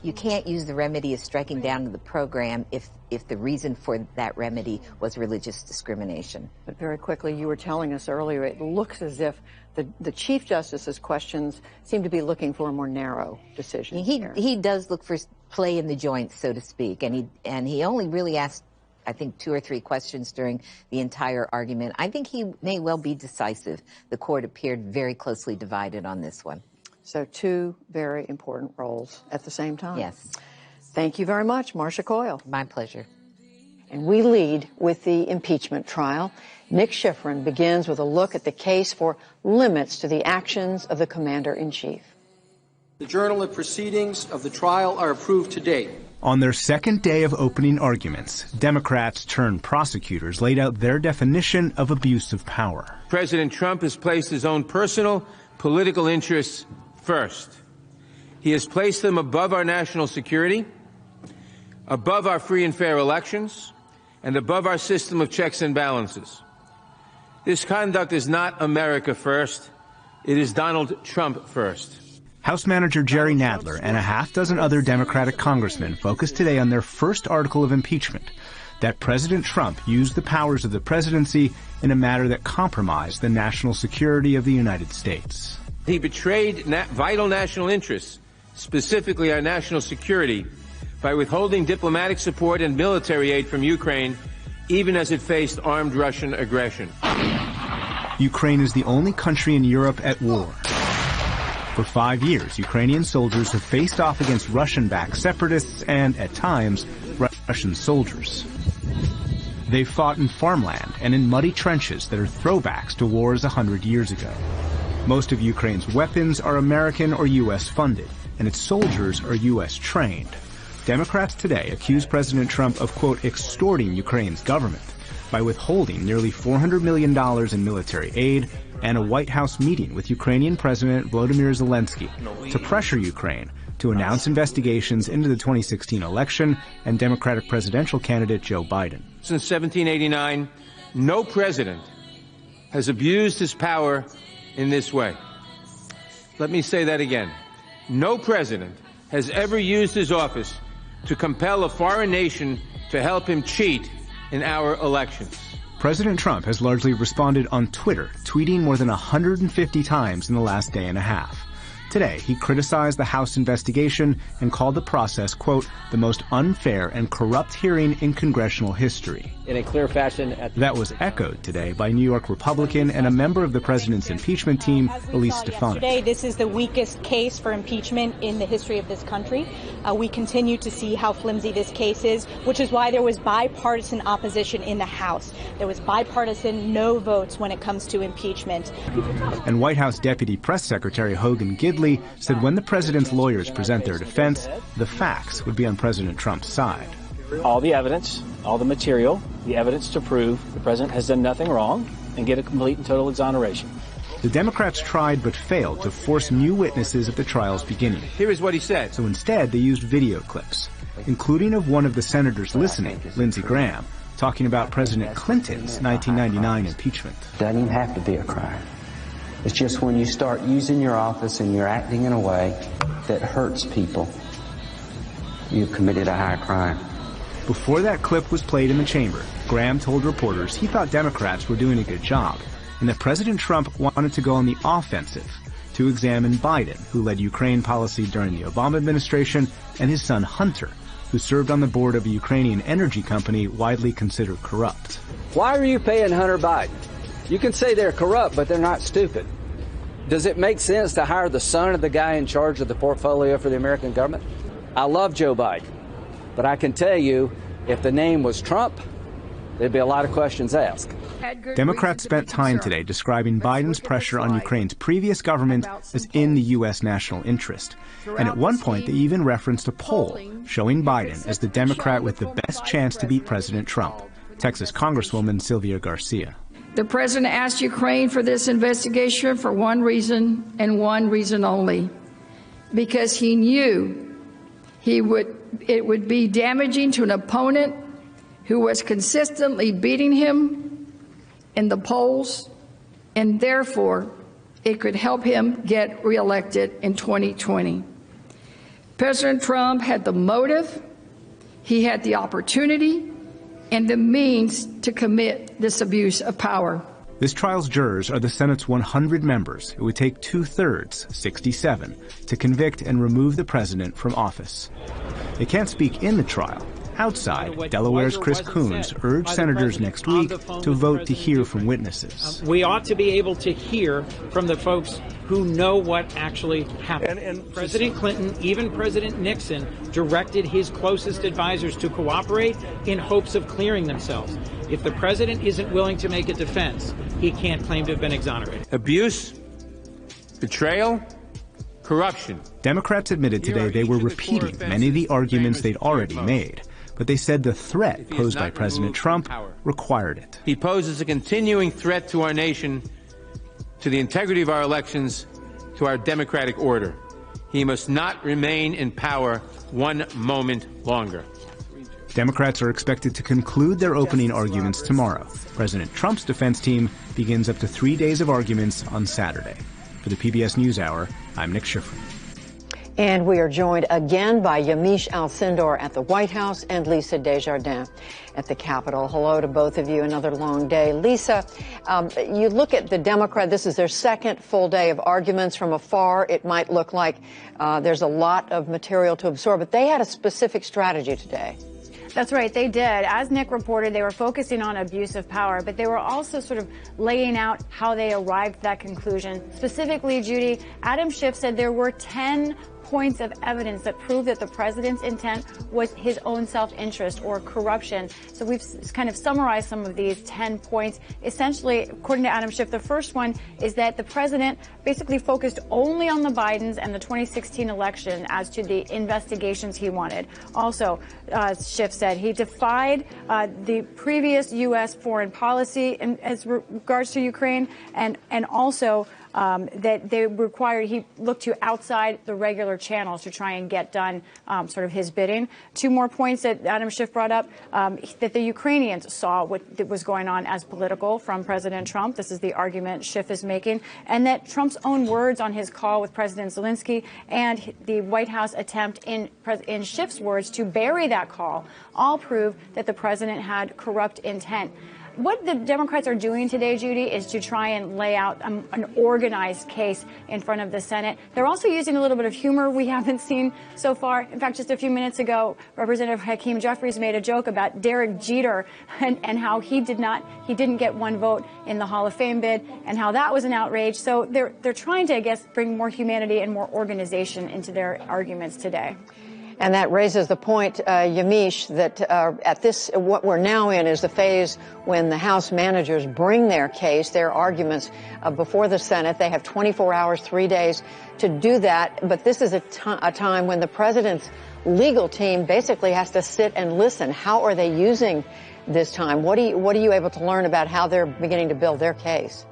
you can't use the remedy of striking down the program if the reason for that remedy was religious discrimination. But very quickly, you were telling us earlier, it looks as if the Chief Justice's questions seem to be looking for a more narrow decision. He does look for play in the joints, so to speak, and he only really asked, I think, 2 or 3 questions during the entire argument. I think he may well be decisive. The court appeared very closely divided on this one. So 2 very important roles at the same time. Yes. Thank you very much, Marcia Coyle. My pleasure. and we lead with the impeachment trial. Nick Schifrin begins with a look at the case for limits to the actions of the commander-in-chief. The journal of proceedings of the trial are approved today. On their second day of opening arguments, Democrats turned prosecutors laid out their definition of abuse of power. President Trump has placed his own personal political interests first. He has placed them above our national security, above our free and fair elections, and above our system of checks and balances. This conduct is not America first. It is Donald Trump first. House Manager Jerry Nadler and a half dozen other Democratic congressmen focused today on their first article of impeachment, that President Trump used the powers of the presidency in a matter that compromised the national security of the United States. He betrayed vital national interests, specifically our national security, by withholding diplomatic support and military aid from Ukraine, even as it faced armed Russian aggression. Ukraine is the only country in Europe at war. For 5 years, Ukrainian soldiers have faced off against Russian-backed separatists and, at times, Russian soldiers. They've fought in farmland and in muddy trenches that are throwbacks to wars 100 years ago. Most of Ukraine's weapons are American or U.S. funded, and its soldiers are U.S. trained. Democrats today accuse President Trump of, quote, extorting Ukraine's government by withholding nearly $400 million in military aid and a White House meeting with Ukrainian President Volodymyr Zelensky to pressure Ukraine to announce investigations into the 2016 election and Democratic presidential candidate Joe Biden. Since 1789, no president has abused his power in this way. Let me say that again. No president has ever used his office to compel a foreign nation to help him cheat in our elections. President Trump has largely responded on Twitter, tweeting more than 150 times in the last day and a half. Today, he criticized the House investigation and called the process, quote, the most unfair and corrupt hearing in congressional history. In a clear fashion. That was echoed today by New York Republican and a member of the president's impeachment team, Elise Stefanik. Today, this is the weakest case for impeachment in the history of this country. We continue to see how flimsy this case is, which is why there was bipartisan opposition in the House. There was bipartisan no votes when it comes to impeachment. And White House Deputy Press Secretary Hogan Gidley said when the president's lawyers present their defense, the facts would be on President Trump's side. All the evidence, all the material, the evidence to prove the president has done nothing wrong and get a complete and total exoneration. The Democrats tried but failed to force new witnesses at the trial's beginning. Here is what he said. So instead, they used video clips, including of one of the senators listening, Lindsey Graham, talking about President Clinton's 1999 impeachment. Doesn't even have to be a crime. It's just when you start using your office and you're acting in a way that hurts people, you've committed a high crime. Before that clip was played in the chamber, Graham told reporters he thought Democrats were doing a good job and that President Trump wanted to go on the offensive to examine Biden, who led Ukraine policy during the Obama administration, and his son Hunter, who served on the board of a Ukrainian energy company widely considered corrupt. Why are you paying Hunter Biden? You can say they're corrupt, but they're not stupid. Does it make sense to hire the son of the guy in charge of the portfolio for the American government? I love Joe Biden, but I can tell you, if the name was Trump, there'd be a lot of questions asked. Democrats spent time today describing Biden's pressure on Ukraine's previous government as in the U.S. national interest. And at one point, they even referenced a poll showing Biden as the Democrat with the best chance to beat President Trump. Texas Congresswoman Sylvia Garcia. The president asked Ukraine for this investigation for one reason and one reason only, because he knew it would be damaging to an opponent who was consistently beating him in the polls, and therefore it could help him get reelected in 2020. President Trump had the motive, he had the opportunity, and the means to commit this abuse of power. This trial's jurors are the Senate's 100 members. It would take 2/3, 67, to convict and remove the president from office. They can't speak in the trial, Outside, Delaware's Chris Coons urged senators next week to vote to hear from witnesses. We ought to be able to hear from the folks who know what actually happened. And President Clinton, even President Nixon, directed his closest advisors to cooperate in hopes of clearing themselves. If the president isn't willing to make a defense, he can't claim to have been exonerated. Abuse, betrayal, corruption. Democrats admitted today they were repeating many of the arguments they'd already made, but they said the threat posed by President Trump required it. He poses a continuing threat to our nation, to the integrity of our elections, to our democratic order. He must not remain in power one moment longer. Democrats are expected to conclude their opening arguments tomorrow. President Trump's defense team begins up to 3 days of arguments on Saturday. For the PBS NewsHour, I'm Nick Schifrin. And we are joined again by Yamiche Alcindor at the White House and Lisa Desjardins at the Capitol. Hello to both of you. Another long day. Lisa, you look at the Democrat. This is their second full day of arguments. From afar, it might look like there's a lot of material to absorb, but they had a specific strategy today. That's right, they did. As Nick reported, they were focusing on abuse of power, but they were also sort of laying out how they arrived at that conclusion. Specifically, Judy, Adam Schiff said there were 10 points of evidence that prove that the president's intent was his own self-interest or corruption. So we've kind of summarized some of these 10 points. Essentially, according to Adam Schiff, the first one is that the president basically focused only on the Bidens and the 2016 election as to the investigations he wanted. Also, Schiff said he defied the previous U.S. foreign policy as regards to Ukraine, and also that they required he looked to outside the regular channels to try and get done sort of his bidding. Two more points that Adam Schiff brought up, that the Ukrainians saw what was going on as political from President Trump. This is the argument Schiff is making. And that Trump's own words on his call with President Zelensky and the White House attempt in Schiff's words to bury that call all prove that the president had corrupt intent. What the Democrats are doing today, Judy, is to try and lay out an organized case in front of the Senate. They're also using a little bit of humor we haven't seen so far. In fact, just a few minutes ago, Representative Hakeem Jeffries made a joke about Derek Jeter and how he didn't get one vote in the Hall of Fame bid and how that was an outrage. So they're trying to, I guess, bring more humanity and more organization into their arguments today. And that raises the point, Yamiche, that what we're now in is the phase when the House managers bring their case, their arguments before the Senate. They have 24 hours, 3 days to do that. But this is a time when the president's legal team basically has to sit and listen. How are they using this time? What are you able to learn about how they're beginning to build their case?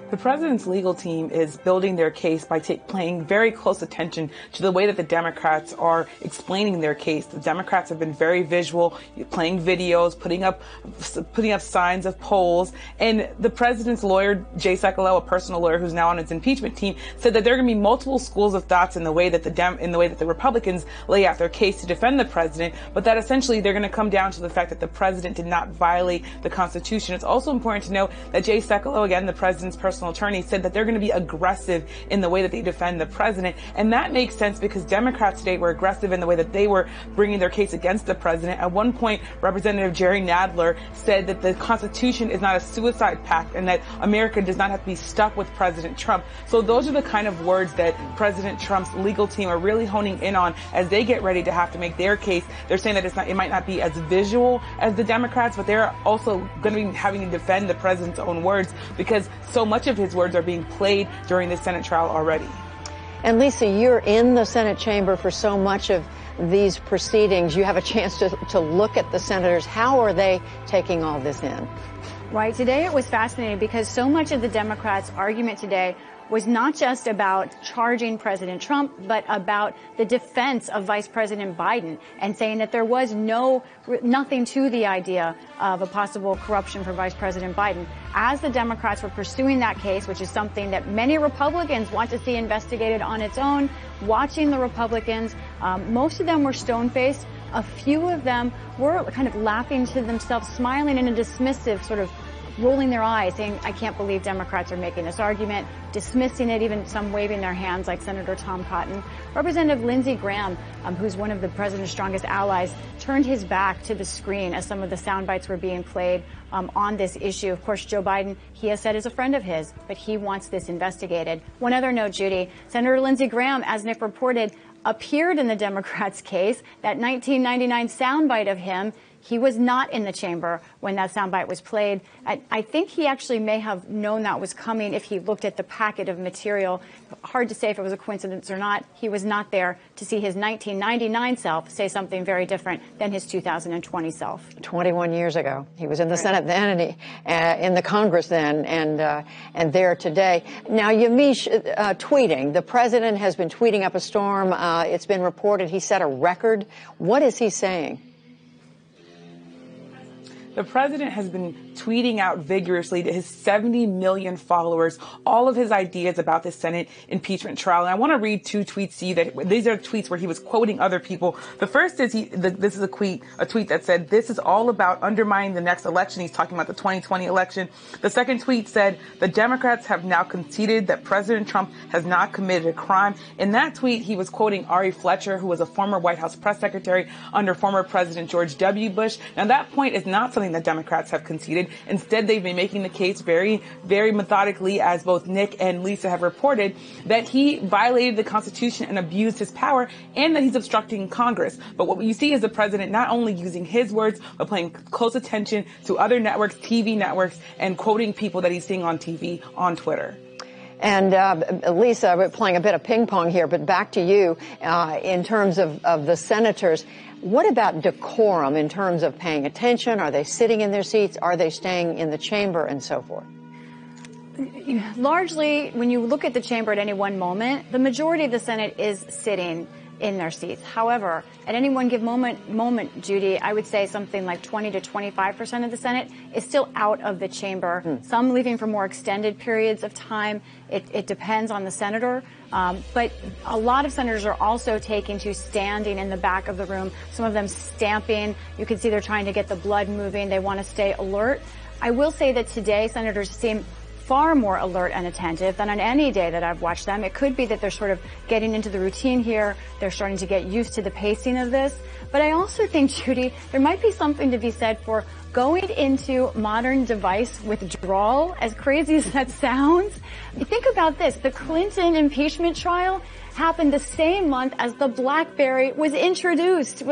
The president's legal team is building their case by paying very close attention to the way that the Democrats are explaining their case. The Democrats have been very visual, playing videos, putting up signs of polls. And the president's lawyer, Jay Sekulow, a personal lawyer who's now on his impeachment team, said that there are going to be multiple schools of thoughts in the way that the Republicans lay out their case to defend the president, but that essentially they're going to come down to the fact that the president did not violate the Constitution. It's also important to note that Jay Sekulow, again, the president's personal attorney, said that they're going to be aggressive in the way that they defend the president. And that makes sense because Democrats today were aggressive in the way that they were bringing their case against the president. At one point, Representative Jerry Nadler said that the Constitution is not a suicide pact and that America does not have to be stuck with President Trump. So those are the kind of words that President Trump's legal team are really honing in on as they get ready to have to make their case. They're saying that it might not be as visual as the Democrats, but they're also going to be having to defend the president's own words because so much of his words are being played during the Senate trial already. And Lisa, you're in the Senate chamber for so much of these proceedings. You have a chance to look at the senators. How are they taking all this in? Right. Today it was fascinating because so much of the Democrats' argument today was not just about charging President Trump, but about the defense of Vice President Biden and saying that there was nothing to the idea of a possible corruption for Vice President Biden. As the Democrats were pursuing that case, which is something that many Republicans want to see investigated on its own, watching the Republicans, most of them were stone-faced. A few of them were kind of laughing to themselves, smiling in a dismissive sort of rolling their eyes, saying, I can't believe Democrats are making this argument, dismissing it, even some waving their hands like Senator Tom Cotton. Representative Lindsey Graham, who's one of the president's strongest allies, turned his back to the screen as some of the sound bites were being played on this issue. Of course, Joe Biden, he has said is a friend of his, but he wants this investigated. One other note, Judy, Senator Lindsey Graham, as Nick reported, appeared in the Democrats' case. That 1999 soundbite of him, he was not in the chamber when that soundbite was played. I think he actually may have known that was coming if he looked at the packet of material. Hard to say if it was a coincidence or not. He was not there to see his 1999 self say something very different than his 2020 self. 21 years ago. He was in the Senate then, and in the Congress then, and there today. Now, Yamiche, tweeting. The president has been tweeting up a storm. It's been reported he set a record. What is he saying? The president has been tweeting out vigorously to his 70 million followers all of his ideas about the Senate impeachment trial. And I want to read two tweets to you. That these are tweets where he was quoting other people. The first is this is a tweet that said, "This is all about undermining the next election." He's talking about the 2020 election. The second tweet said, "The Democrats have now conceded that President Trump has not committed a crime." In that tweet, he was quoting Ari Fletcher, who was a former White House press secretary under former President George W. Bush. Now, that point is not something that Democrats have conceded. Instead, they've been making the case very, very methodically, as both Nick and Lisa have reported, that he violated the Constitution and abused his power, and that he's obstructing Congress. But what you see is the president not only using his words, but paying close attention to other networks, TV networks, and quoting people that he's seeing on TV, on Twitter. And Lisa, we're playing a bit of ping pong here, but back to you in terms of the senators. What about decorum in terms of paying attention? Are they sitting in their seats? Are they staying in the chamber and so forth? Largely, when you look at the chamber at any one moment, the majority of the Senate is sitting in their seats. However, at any one given moment, Judy, I would say something like 20 to 25% of the Senate is still out of the chamber. Some leaving for more extended periods of time. It depends on the senator. But a lot of senators are also taking to standing in the back of the room, some of them stamping. You can see they're trying to get the blood moving. They want to stay alert. I will say that today senators seem far more alert and attentive than on any day that I've watched them. It could be that they're sort of getting into the routine here. They're starting to get used to the pacing of this. But I also think, Judy, there might be something to be said for going into modern device withdrawal, as crazy as that sounds. Think about this. The Clinton impeachment trial happened the same month as the BlackBerry was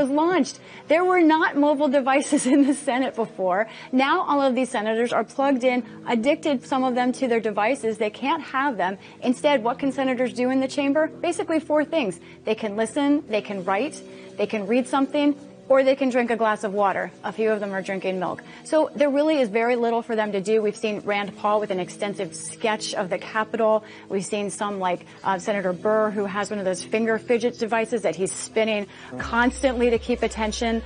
launched. There were not mobile devices in the Senate before. Now all of these senators are plugged in, addicted, some of them, to their devices. They can't have them. Instead, what can senators do in the chamber? Basically 4 things. They can listen, they can write, they can read something, or they can drink a glass of water. A few of them are drinking milk. So there really is very little for them to do. We've seen Rand Paul with an extensive sketch of the Capitol. We've seen some like Senator Burr, who has one of those finger fidget devices that he's spinning constantly to keep attention.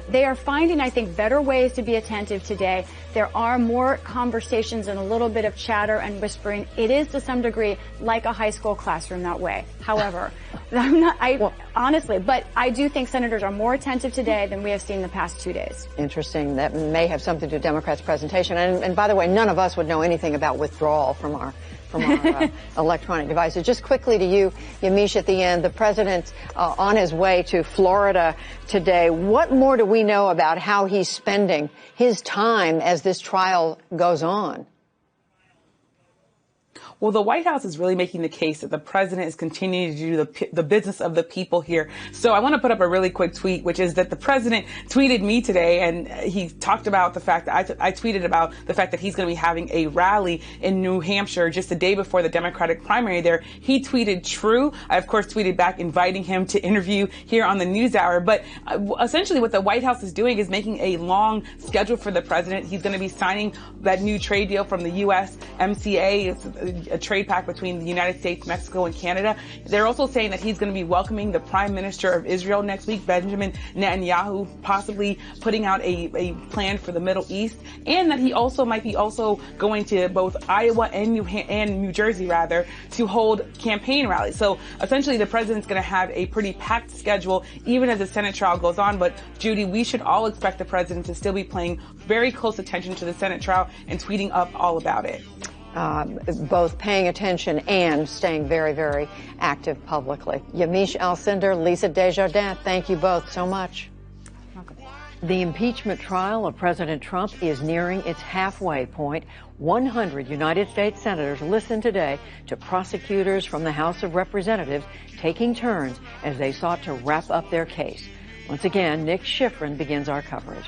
They are finding, I think, better ways to be attentive today. There are more conversations and a little bit of chatter and whispering. It is, to some degree, like a high school classroom that way. However, honestly, but I do think senators are more attentive today than we have seen the past 2 days. Interesting. That may have something to do with Democrats' presentation. And by the way, none of us would know anything about withdrawal from our electronic devices. Just quickly to you, Yamiche, at the end, the president's on his way to Florida today. What more do we know about how he's spending his time as this trial goes on? Well, the White House is really making the case that the president is continuing to do the business of the people here. So I want to put up a really quick tweet, which is that the president tweeted me today, and he talked about the fact that I tweeted about the fact that he's going to be having a rally in New Hampshire just the day before the Democratic primary there. He tweeted true. I, of course, tweeted back inviting him to interview here on the NewsHour. But essentially what the White House is doing is making a long schedule for the president. He's going to be signing that new trade deal from the USMCA. a trade pact between the United States, Mexico, and Canada. They're also saying that he's going to be welcoming the Prime Minister of Israel next week, Benjamin Netanyahu, possibly putting out a plan for the Middle East, and that he also might be going to both Iowa and New Jersey to hold campaign rallies. So essentially the president's going to have a pretty packed schedule even as the Senate trial goes on. But Judy, we should all expect the president to still be paying very close attention to the Senate trial and tweeting up all about it. Both paying attention and staying very, very active publicly. Yamiche Alcindor, Lisa Desjardins, thank you both so much. The impeachment trial of President Trump is nearing its halfway point. 100 United States senators listened today to prosecutors from the House of Representatives taking turns as they sought to wrap up their case. Once again, Nick Schifrin begins our coverage.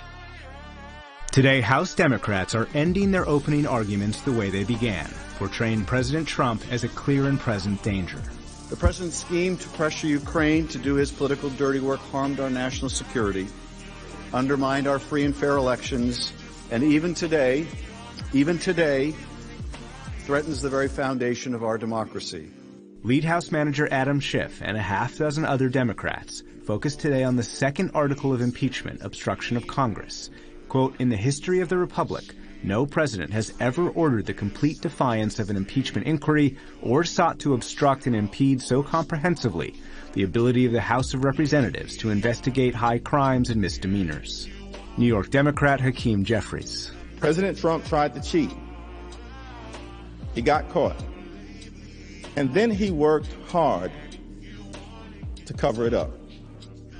Today, House Democrats are ending their opening arguments the way they began, portraying President Trump as a clear and present danger. The president's scheme to pressure Ukraine to do his political dirty work harmed our national security, undermined our free and fair elections, and even today, threatens the very foundation of our democracy. Lead House Manager Adam Schiff and a half dozen other Democrats focused today on the second article of impeachment, obstruction of Congress. Quote, in the history of the Republic, no president has ever ordered the complete defiance of an impeachment inquiry or sought to obstruct and impede so comprehensively the ability of the House of Representatives to investigate high crimes and misdemeanors. New York Democrat Hakeem Jeffries. President Trump tried to cheat. He got caught. And then he worked hard to cover it up.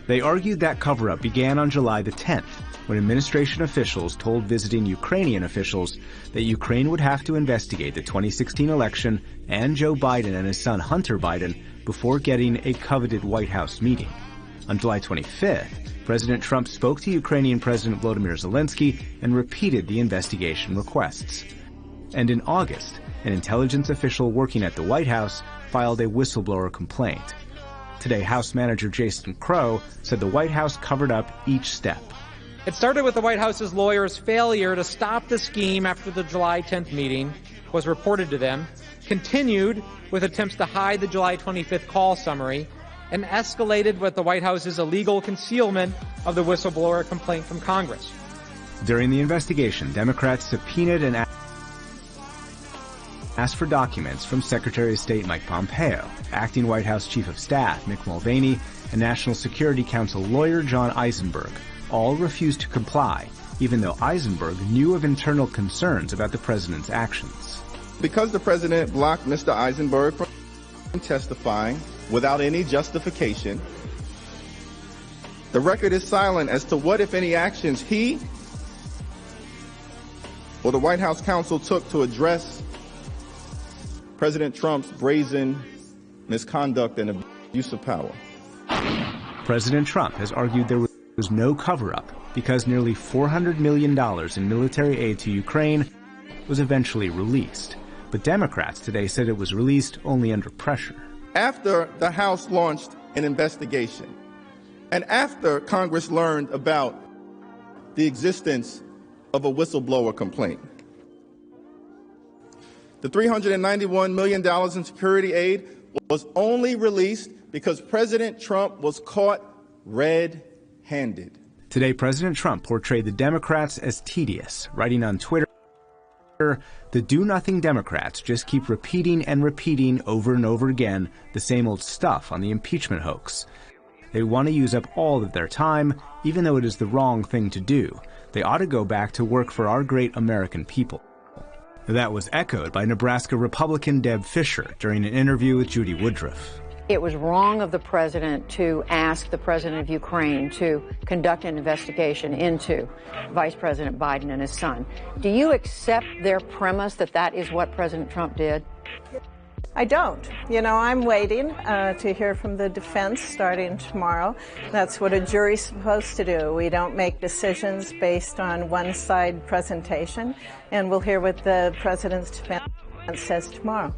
They argued that cover-up began on July the 10th, when administration officials told visiting Ukrainian officials that Ukraine would have to investigate the 2016 election and Joe Biden and his son Hunter Biden before getting a coveted White House meeting. On July 25th, President Trump spoke to Ukrainian President Volodymyr Zelensky and repeated the investigation requests. And in August, an intelligence official working at the White House filed a whistleblower complaint. Today, House Manager Jason Crow said the White House covered up each step. It started with the White House's lawyers' failure to stop the scheme after the July 10th meeting was reported to them, continued with attempts to hide the July 25th call summary, and escalated with the White House's illegal concealment of the whistleblower complaint from Congress. During the investigation, Democrats subpoenaed and asked for documents from Secretary of State Mike Pompeo, acting White House Chief of Staff Mick Mulvaney, and National Security Council lawyer John Eisenberg. All refused to comply, even though Eisenberg knew of internal concerns about the president's actions. Because the president blocked Mr. Eisenberg from testifying without any justification, the record is silent as to what, if any, actions he or the White House counsel took to address President Trump's brazen misconduct and abuse of power. President Trump has argued there was no cover-up because nearly $400 million in military aid to Ukraine was eventually released. But Democrats today said it was released only under pressure. After the House launched an investigation, and after Congress learned about the existence of a whistleblower complaint, the $391 million in security aid was only released because President Trump was caught red-handed. Today, President Trump portrayed the Democrats as tedious, writing on Twitter, the do-nothing Democrats just keep repeating and repeating over and over again the same old stuff on the impeachment hoax. They want to use up all of their time, even though it is the wrong thing to do. They ought to go back to work for our great American people. That was echoed by Nebraska Republican Deb Fischer during an interview with Judy Woodruff. It was wrong of the president to ask the president of Ukraine to conduct an investigation into Vice President Biden and his son. Do you accept their premise that that is what President Trump did? I don't. You know, I'm waiting to hear from the defense starting tomorrow. That's what a jury's supposed to do. We don't make decisions based on one-side presentation, and we'll hear what the president's defense says tomorrow.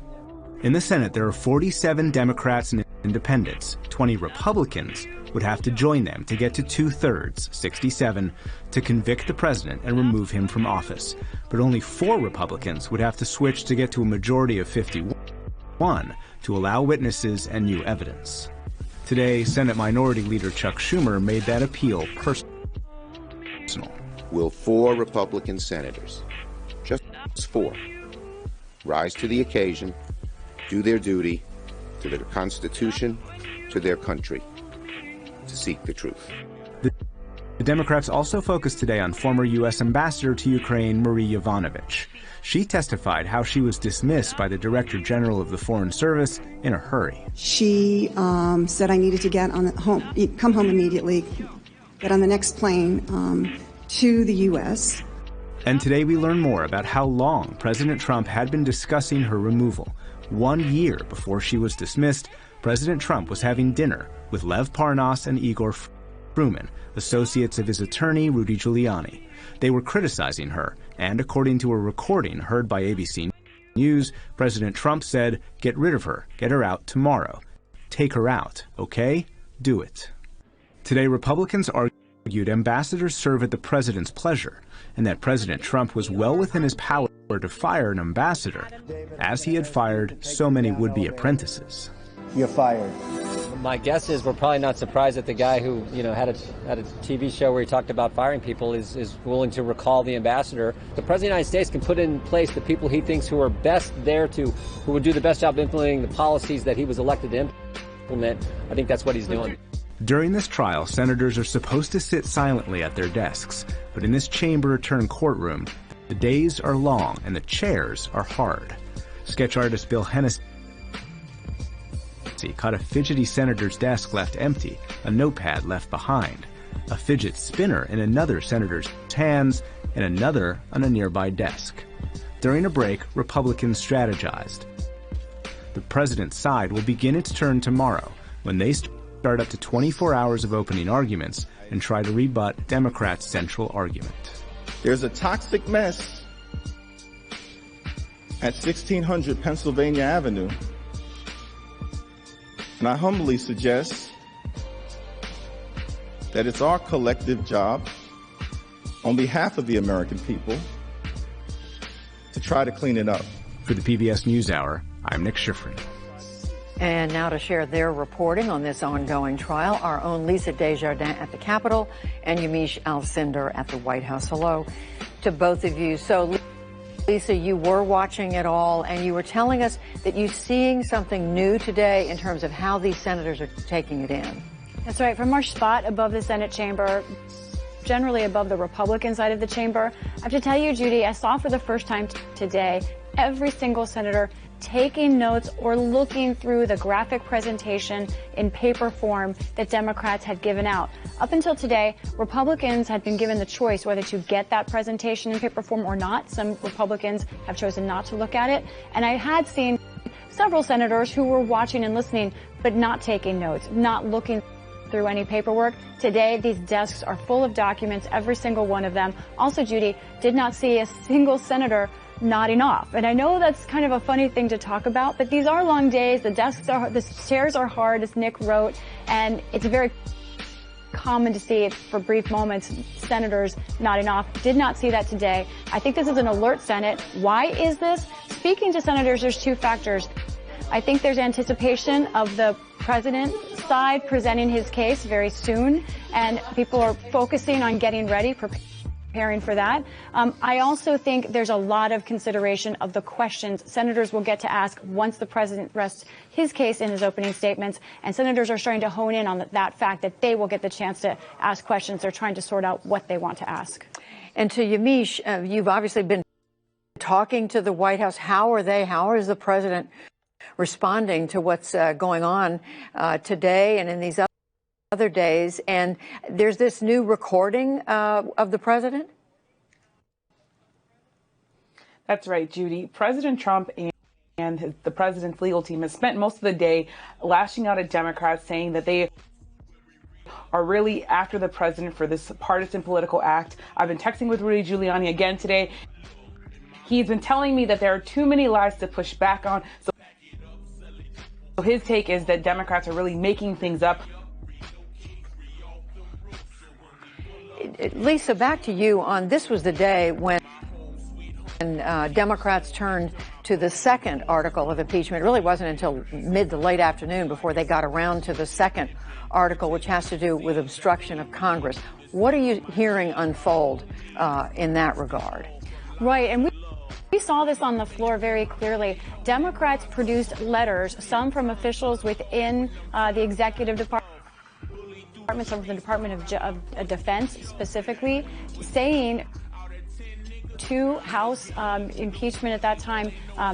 In the Senate, there are 47 Democrats and independents. 20 Republicans would have to join them to get to 2/3, 67, to convict the president and remove him from office. But only 4 Republicans would have to switch to get to a majority of 51 to allow witnesses and new evidence. Today, Senate Minority Leader Chuck Schumer made that appeal personal. Will 4 Republican senators, just 4, rise to the occasion, do their duty to their Constitution, to their country, to seek the truth? The Democrats also focused today on former U.S. Ambassador to Ukraine, Marie Yovanovitch. She testified how she was dismissed by the Director General of the Foreign Service in a hurry. She said I needed to come home immediately, get on the next plane to the U.S. And today we learn more about how long President Trump had been discussing her removal. 1 year before she was dismissed, President Trump was having dinner with Lev Parnas and Igor Fruman, associates of his attorney, Rudy Giuliani. They were criticizing her, and according to a recording heard by ABC News, President Trump said, "Get rid of her, get her out tomorrow. Take her out, okay? Do it." Today, Republicans argued ambassadors serve at the president's pleasure, and that President Trump was well within his power to fire an ambassador, as he had fired so many would-be apprentices. You're fired. My guess is we're probably not surprised that the guy who, had a TV show where he talked about firing people is willing to recall the ambassador. The President of the United States can put in place the people he thinks who are best there who would do the best job implementing the policies that he was elected to implement. I think that's what he's doing. During this trial, senators are supposed to sit silently at their desks, but in this chamber-turned-courtroom, the days are long and the chairs are hard. Sketch artist Bill Hennessy caught a fidgety senator's desk left empty, a notepad left behind, a fidget spinner in another senator's hands, and another on a nearby desk. During a break, Republicans strategized. The president's side will begin its turn tomorrow, when they start up to 24 hours of opening arguments and try to rebut Democrats' central argument. There's a toxic mess at 1600 Pennsylvania Avenue, and I humbly suggest that it's our collective job, on behalf of the American people, to try to clean it up. For the PBS NewsHour, I'm Nick Schifrin. And now to share their reporting on this ongoing trial, our own Lisa Desjardins at the Capitol and Yamiche Alcindor at the White House. Hello to both of you. So, Lisa, you were watching it all, and you were telling us that you're seeing something new today in terms of how these senators are taking it in. That's right. From our spot above the Senate chamber, generally above the Republican side of the chamber, I have to tell you, Judy, I saw for the first time today every single senator taking notes or looking through the graphic presentation in paper form that Democrats had given out. Up until today, Republicans had been given the choice whether to get that presentation in paper form or not. Some Republicans have chosen not to look at it. And I had seen several senators who were watching and listening, but not taking notes, not looking through any paperwork. Today, these desks are full of documents, every single one of them. Also, Judy, did not see a single senator nodding off. And I know that's kind of a funny thing to talk about, but these are long days. The chairs are hard, as Nick wrote, and it's very common to see it for brief moments, senators nodding off. Did not see that today. I think this is an alert Senate. Why is this? Speaking to senators, there's two factors. I think there's anticipation of the president's side presenting his case very soon, and people are focusing on getting ready, preparing for that. I also think there's a lot of consideration of the questions senators will get to ask once the president rests his case in his opening statements, and senators are starting to hone in on that fact that they will get the chance to ask questions. They're trying to sort out what they want to ask. And to Yamiche, you've obviously been talking to the White House. How is the president responding to what's going on today and in these other days? And there's this new recording of the president? That's right, Judy. President Trump and the president's legal team has spent most of the day lashing out at Democrats, saying that they are really after the president for this partisan political act. I've been texting with Rudy Giuliani again today. He's been telling me that there are too many lies to push back on. So his take is that Democrats are really making things up. Lisa, back to you on this was the day when Democrats turned to the second article of impeachment. It really wasn't until mid to late afternoon before they got around to the second article, which has to do with obstruction of Congress. What are you hearing unfold in that regard? Right, and we saw this on the floor very clearly. Democrats produced letters, some from officials within the executive department, some from the Department of Defense specifically, saying to House impeachment at that time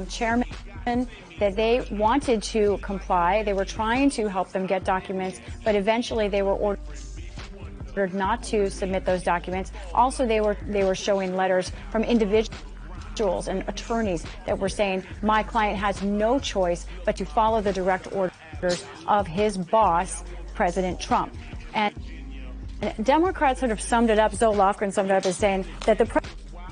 chairman that they wanted to comply. They were trying to help them get documents, but eventually they were ordered not to submit those documents. Also, they were showing letters from individuals and attorneys that were saying, my client has no choice but to follow the direct orders of his boss, President Trump. And Democrats sort of summed it up, Zoe Lofgren summed it up as saying that the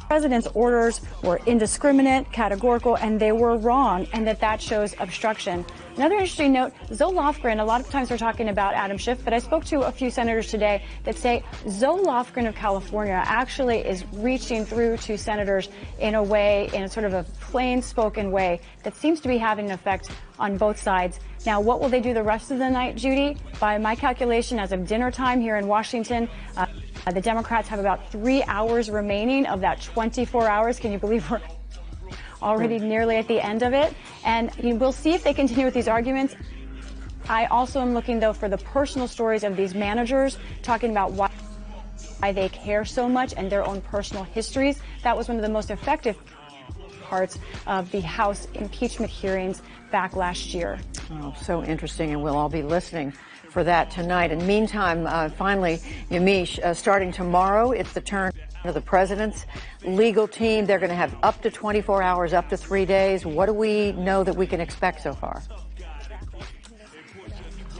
president's orders were indiscriminate, categorical, and they were wrong, and that shows obstruction. Another interesting note, Zoe Lofgren, a lot of times we're talking about Adam Schiff, but I spoke to a few senators today that say Zoe Lofgren of California actually is reaching through to senators in a way, in a sort of a plain-spoken way that seems to be having an effect on both sides. Now, what will they do the rest of the night, Judy? By my calculation, as of dinner time here in Washington, the Democrats have about 3 hours remaining of that 24 hours. Can you believe we're already nearly at the end of it? And we'll see if they continue with these arguments. I also am looking, though, for the personal stories of these managers, talking about why they care so much and their own personal histories. That was one of the most effective parts of the House impeachment hearings back last year. Oh, so interesting, and we'll all be listening for that tonight. And meantime, finally, Yamiche, starting tomorrow, it's the turn of the president's legal team. They're going to have up to 24 hours, up to 3 days. What do we know that we can expect so far?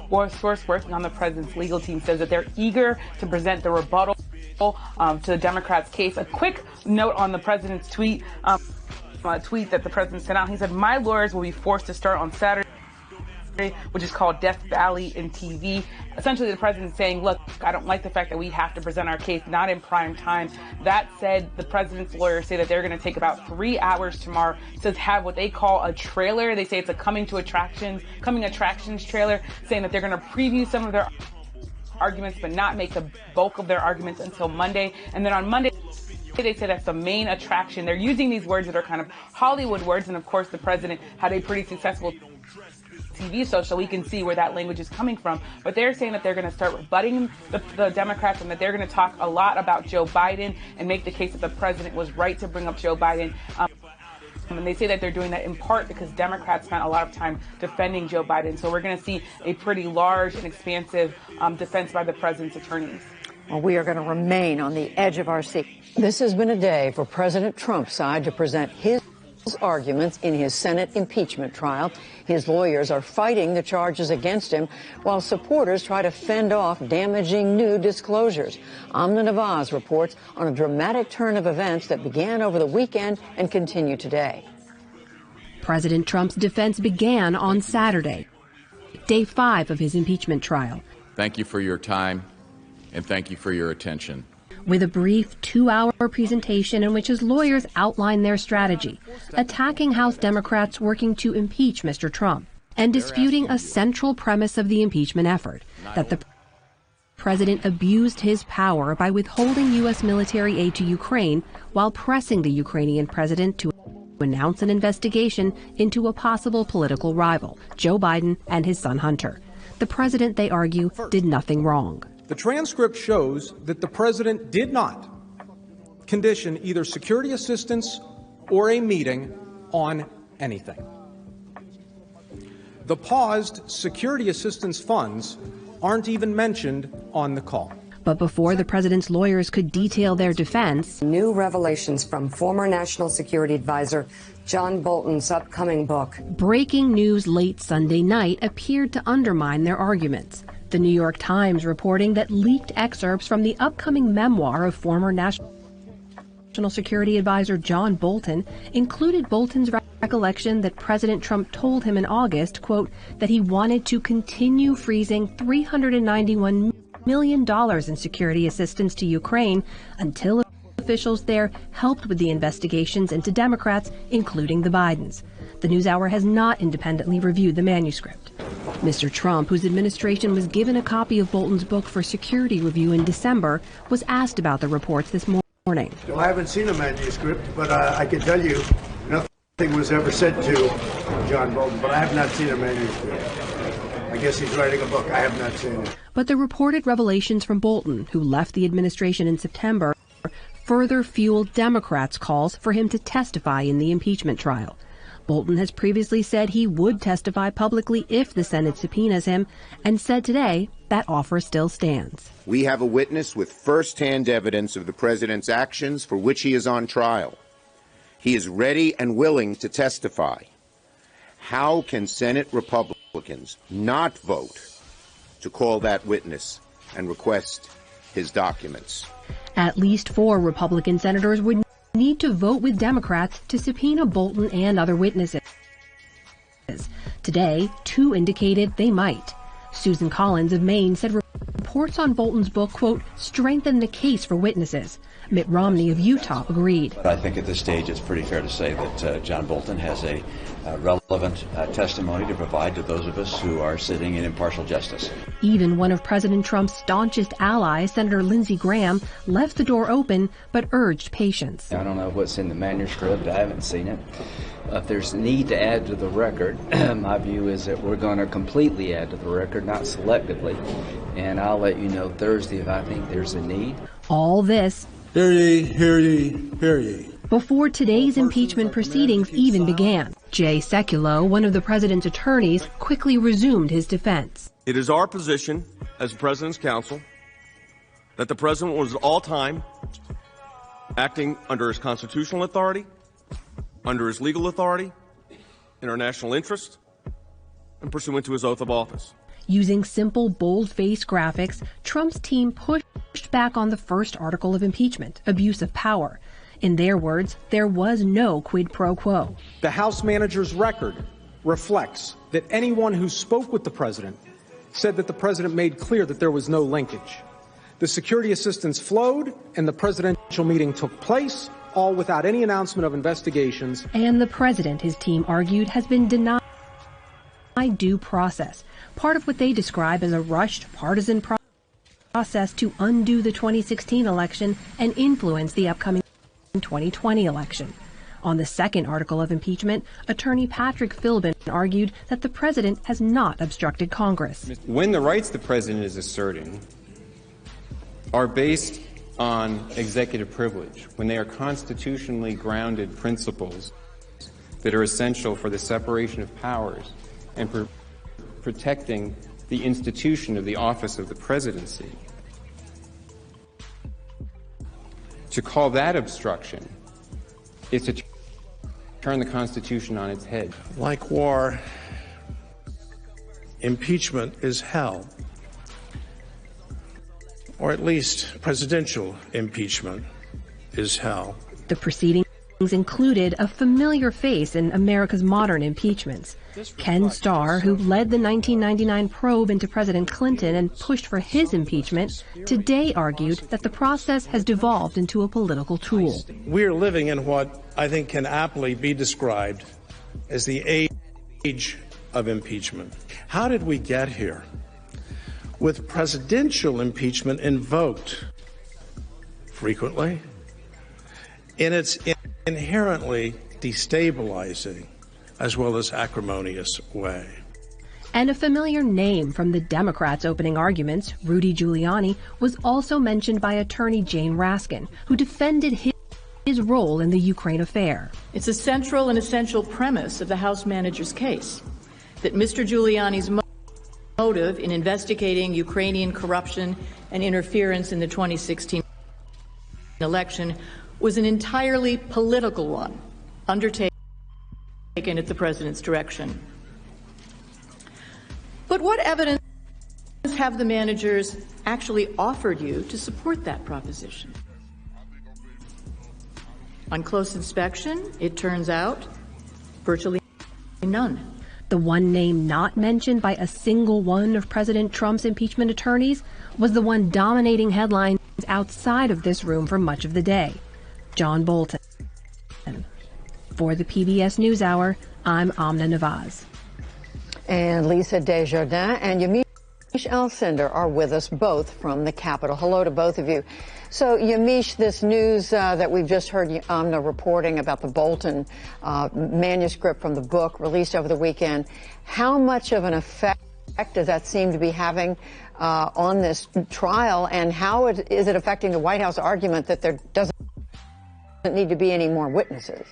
Well, a source working on the president's legal team says that they're eager to present the rebuttal to the Democrats' case. A quick note on the president's tweet. A tweet that the president sent out. He said, my lawyers will be forced to start on Saturday, which is called Death Valley in TV. Essentially, the president's saying, look, I don't like the fact that we have to present our case not in prime time. That said, the president's lawyers say that they're going to take about 3 hours tomorrow to have what they call a trailer. They say it's a coming attractions trailer, saying that they're going to preview some of their arguments but not make the bulk of their arguments until Monday. And then on Monday, they say that's the main attraction. They're using these words that are kind of Hollywood words, and of course the president had a pretty successful TV show, so we can see where that language is coming from. But they're saying that they're going to start rebutting the Democrats, and that they're going to talk a lot about Joe Biden and make the case that the president was right to bring up Joe Biden. And they say that they're doing that in part because Democrats spent a lot of time defending Joe Biden. So we're going to see a pretty large and expansive defense by the president's attorneys. Well, we are going to remain on the edge of our seat. This has been a day for President Trump's side to present his arguments in his Senate impeachment trial. His lawyers are fighting the charges against him, while supporters try to fend off damaging new disclosures. Amna Nawaz reports on a dramatic turn of events that began over the weekend and continue today. President Trump's defense began on Saturday, day 5 of his impeachment trial. Thank you for your time, and thank you for your attention. With a brief 2-hour presentation in which his lawyers outline their strategy, attacking House Democrats working to impeach Mr. Trump, and disputing a central premise of the impeachment effort, that the president abused his power by withholding U.S. military aid to Ukraine while pressing the Ukrainian president to announce an investigation into a possible political rival, Joe Biden and his son Hunter. The president, they argue, did nothing wrong. The transcript shows that the president did not condition either security assistance or a meeting on anything. The paused security assistance funds aren't even mentioned on the call. But before the president's lawyers could detail their defense, new revelations from former National Security Advisor John Bolton's upcoming book. Breaking news late Sunday night appeared to undermine their arguments. The New York Times reporting that leaked excerpts from the upcoming memoir of former National Security Advisor John Bolton included Bolton's recollection that President Trump told him in August, quote, that he wanted to continue freezing $391 million in security assistance to Ukraine until officials there helped with the investigations into Democrats, including the Bidens. The NewsHour has not independently reviewed the manuscript. Mr. Trump, whose administration was given a copy of Bolton's book for security review in December, was asked about the reports this morning. Well, I haven't seen a manuscript, but I can tell you nothing was ever said to John Bolton, but I have not seen a manuscript. I guess he's writing a book. I have not seen it. But the reported revelations from Bolton, who left the administration in September, further fueled Democrats' calls for him to testify in the impeachment trial. Bolton has previously said he would testify publicly if the Senate subpoenas him, and said today that offer still stands. We have a witness with first-hand evidence of the president's actions for which he is on trial. He is ready and willing to testify. How can Senate Republicans not vote to call that witness and request his documents? At least 4 Republican senators would need to vote with Democrats to subpoena Bolton and other witnesses. Today, 2 indicated they might. Susan Collins of Maine said reports on Bolton's book, quote, strengthen the case for witnesses. Mitt Romney of Utah agreed. I think at this stage it's pretty fair to say that John Bolton has a relevant testimony to provide to those of us who are sitting in impartial justice. Even one of President Trump's staunchest allies, Senator Lindsey Graham, left the door open but urged patience. I don't know what's in the manuscript. I haven't seen it. If there's need to add to the record, my view is that we're going to completely add to the record, not selectively. And I'll let you know Thursday if I think there's a need. All this, hear ye, hear ye, hear ye, before today's impeachment proceedings even began. Jay Sekulow, one of the president's attorneys, quickly resumed his defense. It is our position as the President's counsel that the President was at all time acting under his constitutional authority, under his legal authority, in our national interest, and pursuant to his oath of office. Using simple, bold-faced graphics, Trump's team pushed back on the first article of impeachment, abuse of power. In their words, there was no quid pro quo. The House manager's record reflects that anyone who spoke with the president said that the president made clear that there was no linkage. The security assistance flowed and the presidential meeting took place, all without any announcement of investigations. And the president, his team argued, has been denied due process, part of what they describe as a rushed partisan process to undo the 2016 election and influence the upcoming 2020 election. On the second article of impeachment, attorney Patrick Philbin argued that the president has not obstructed Congress. When the rights the president is asserting are based on executive privilege, when they are constitutionally grounded principles that are essential for the separation of powers and for protecting the institution of the office of the presidency, to call that obstruction is to turn the Constitution on its head. Like war, impeachment is hell. Or at least presidential impeachment is hell. The proceedings included a familiar face in America's modern impeachments. Ken Starr, who led the 1999 probe into President Clinton and pushed for his impeachment, today argued that the process has devolved into a political tool. We're living in what I think can aptly be described as the age of impeachment. How did we get here? With presidential impeachment invoked frequently in its inherently destabilizing as well as acrimonious way. And a familiar name from the Democrats' opening arguments, Rudy Giuliani, was also mentioned by attorney Jane Raskin, who defended his role in the Ukraine affair. It's a central and essential premise of the House manager's case that Mr. Giuliani's motive in investigating Ukrainian corruption and interference in the 2016 election was an entirely political one, undertaken at the president's direction. But what evidence have the managers actually offered you to support that proposition? On close inspection, it turns out Virtually none. The one name not mentioned by a single one of President Trump's impeachment attorneys was the one dominating headlines outside of this room for much of the day: John Bolton. For the PBS NewsHour, I'm Amna Nawaz. And Lisa Desjardins and Yamiche Alcindor are with us, both from the Capitol. Hello to both of you. So, Yamiche, this news that we've just heard Amna reporting about the Bolton manuscript from the book released over the weekend, how much of an effect does that seem to be having on this trial, and how is it affecting the White House argument that there doesn't need to be any more witnesses?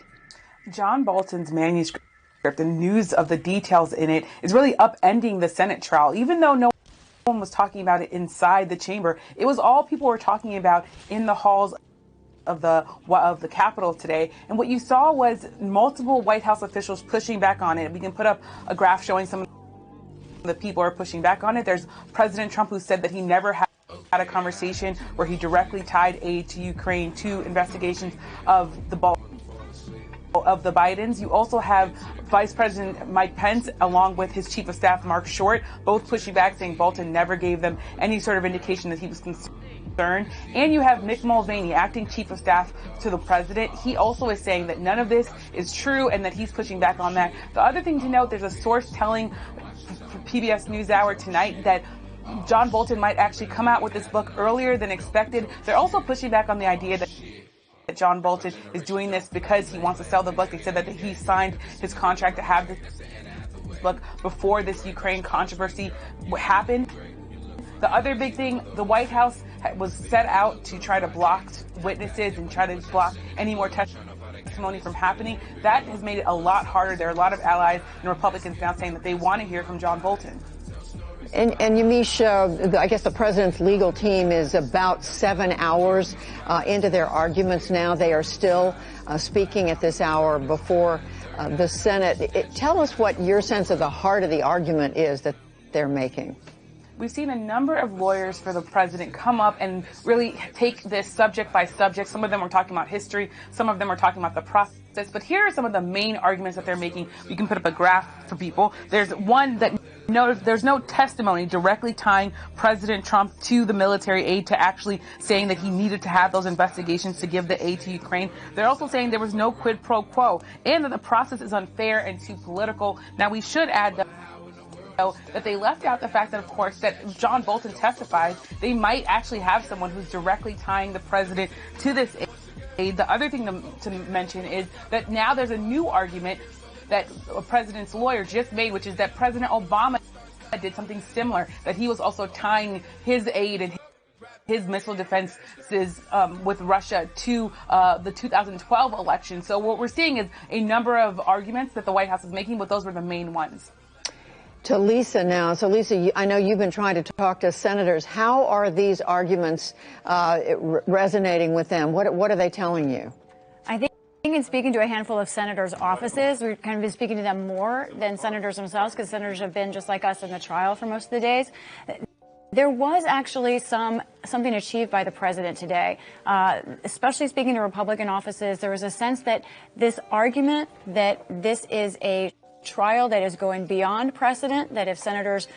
John Bolton's manuscript, the news of the details in it, is really upending the Senate trial. Even though no one was talking about it inside the chamber, it was all people were talking about in the halls of the Capitol today. And what you saw was multiple White House officials pushing back on it. We can put up a graph showing some of the people are pushing back on it. There's President Trump, who said that he never had a conversation where he directly tied aid to Ukraine to investigations of the Bidens. You also have Vice President Mike Pence, along with his Chief of Staff Mark Short, both pushing back, saying Bolton never gave them any sort of indication that he was concerned. And you have Mick Mulvaney, acting Chief of Staff to the President. He also is saying that none of this is true and that he's pushing back on that. The other thing to note, there's a source telling PBS NewsHour tonight that John Bolton might actually come out with this book earlier than expected. They're also pushing back on the idea that John Bolton is doing this because he wants to sell the book. They said that he signed his contract to have this book before this Ukraine controversy happened. The other big thing, the White House was set out to try to block witnesses and try to block any more testimony from happening. That has made it a lot harder. There are a lot of allies and Republicans now saying that they want to hear from John Bolton. And Yamiche, I guess the president's legal team is about 7 hours into their arguments now. They are still speaking at this hour before the Senate. Tell us what your sense of the heart of the argument is that they're making. We've seen a number of lawyers for the president come up and really take this subject by subject. Some of them are talking about history. Some of them are talking about the process. But here are some of the main arguments that they're making. We can put up a graph for people. There's one that there's no testimony directly tying President Trump to the military aid, to actually saying that he needed to have those investigations to give the aid to Ukraine. They're also saying there was no quid pro quo and that the process is unfair and too political. Now, we should add that they left out the fact that, of course, that if John Bolton testifies, they might actually have someone who's directly tying the president to this aid. The other thing to mention is that now there's a new argument that a president's lawyer just made, which is that President Obama did something similar, that he was also tying his aid and his missile defenses with Russia to the 2012 election. So what we're seeing is a number of arguments that the White House is making, but those were the main ones. To Lisa now. So, Lisa, I know you've been trying to talk to senators. How are these arguments resonating with them? What are they telling you? I think in speaking to a handful of senators' offices, we've kind of been speaking to them more than senators themselves, because senators have been just like us in the trial for most of the days. There was actually something achieved by the president today, especially speaking to Republican offices. There was a sense that this argument that this is a trial that is going beyond precedent, that if senators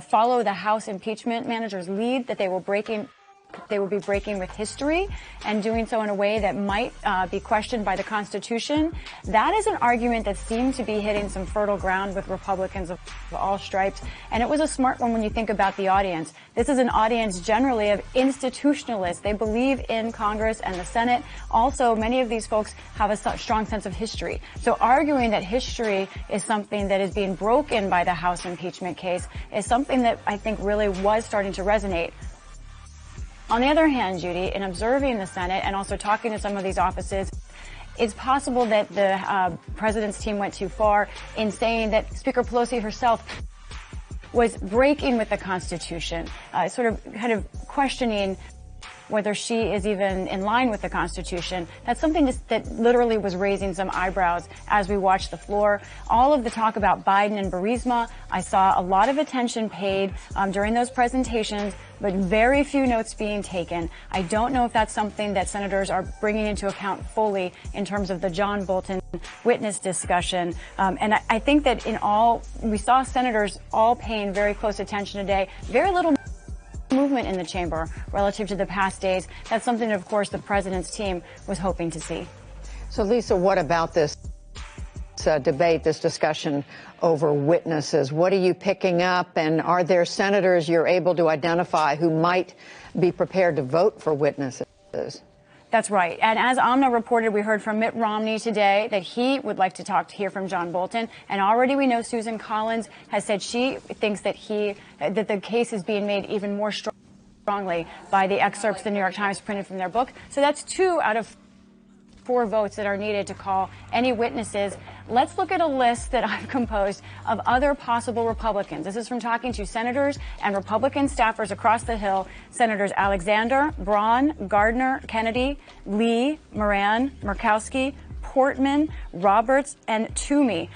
follow the House impeachment manager's lead, that they will be breaking with history and doing so in a way that might be questioned by the Constitution. That is an argument that seemed to be hitting some fertile ground with Republicans of all stripes. And it was a smart one when you think about the audience. This is an audience generally of institutionalists. They believe in Congress and the Senate. Also, many of these folks have a strong sense of history. So arguing that history is something that is being broken by the House impeachment case is something that I think really was starting to resonate. On the other hand, Judy, in observing the Senate and also talking to some of these offices, it's possible that the president's team went too far in saying that Speaker Pelosi herself was breaking with the Constitution, kind of questioning whether she is even in line with the Constitution. That's something that literally was raising some eyebrows as we watched the floor. All of the talk about Biden and Burisma, I saw a lot of attention paid during those presentations, but very few notes being taken. I don't know if that's something that senators are bringing into account fully in terms of the John Bolton witness discussion. And I think that we saw senators all paying very close attention today. Very little movement in the chamber relative to the past days. That's something, of course, the president's team was hoping to see. So, Lisa, what about this debate, this discussion over witnesses? What are you picking up? And are there senators you're able to identify who might be prepared to vote for witnesses? That's right. And as Amna reported, we heard from Mitt Romney today that he would like to hear from John Bolton. And already we know Susan Collins has said she thinks that that the case is being made even more strongly by the excerpts the New York Times printed from their book. So that's 2 out of 4 votes that are needed to call any witnesses. Let's look at a list that I've composed of other possible Republicans. This is from talking to senators and Republican staffers across the Hill. Senators Alexander, Braun, Gardner, Kennedy, Lee, Moran, Murkowski, Portman, Roberts, and Toomey.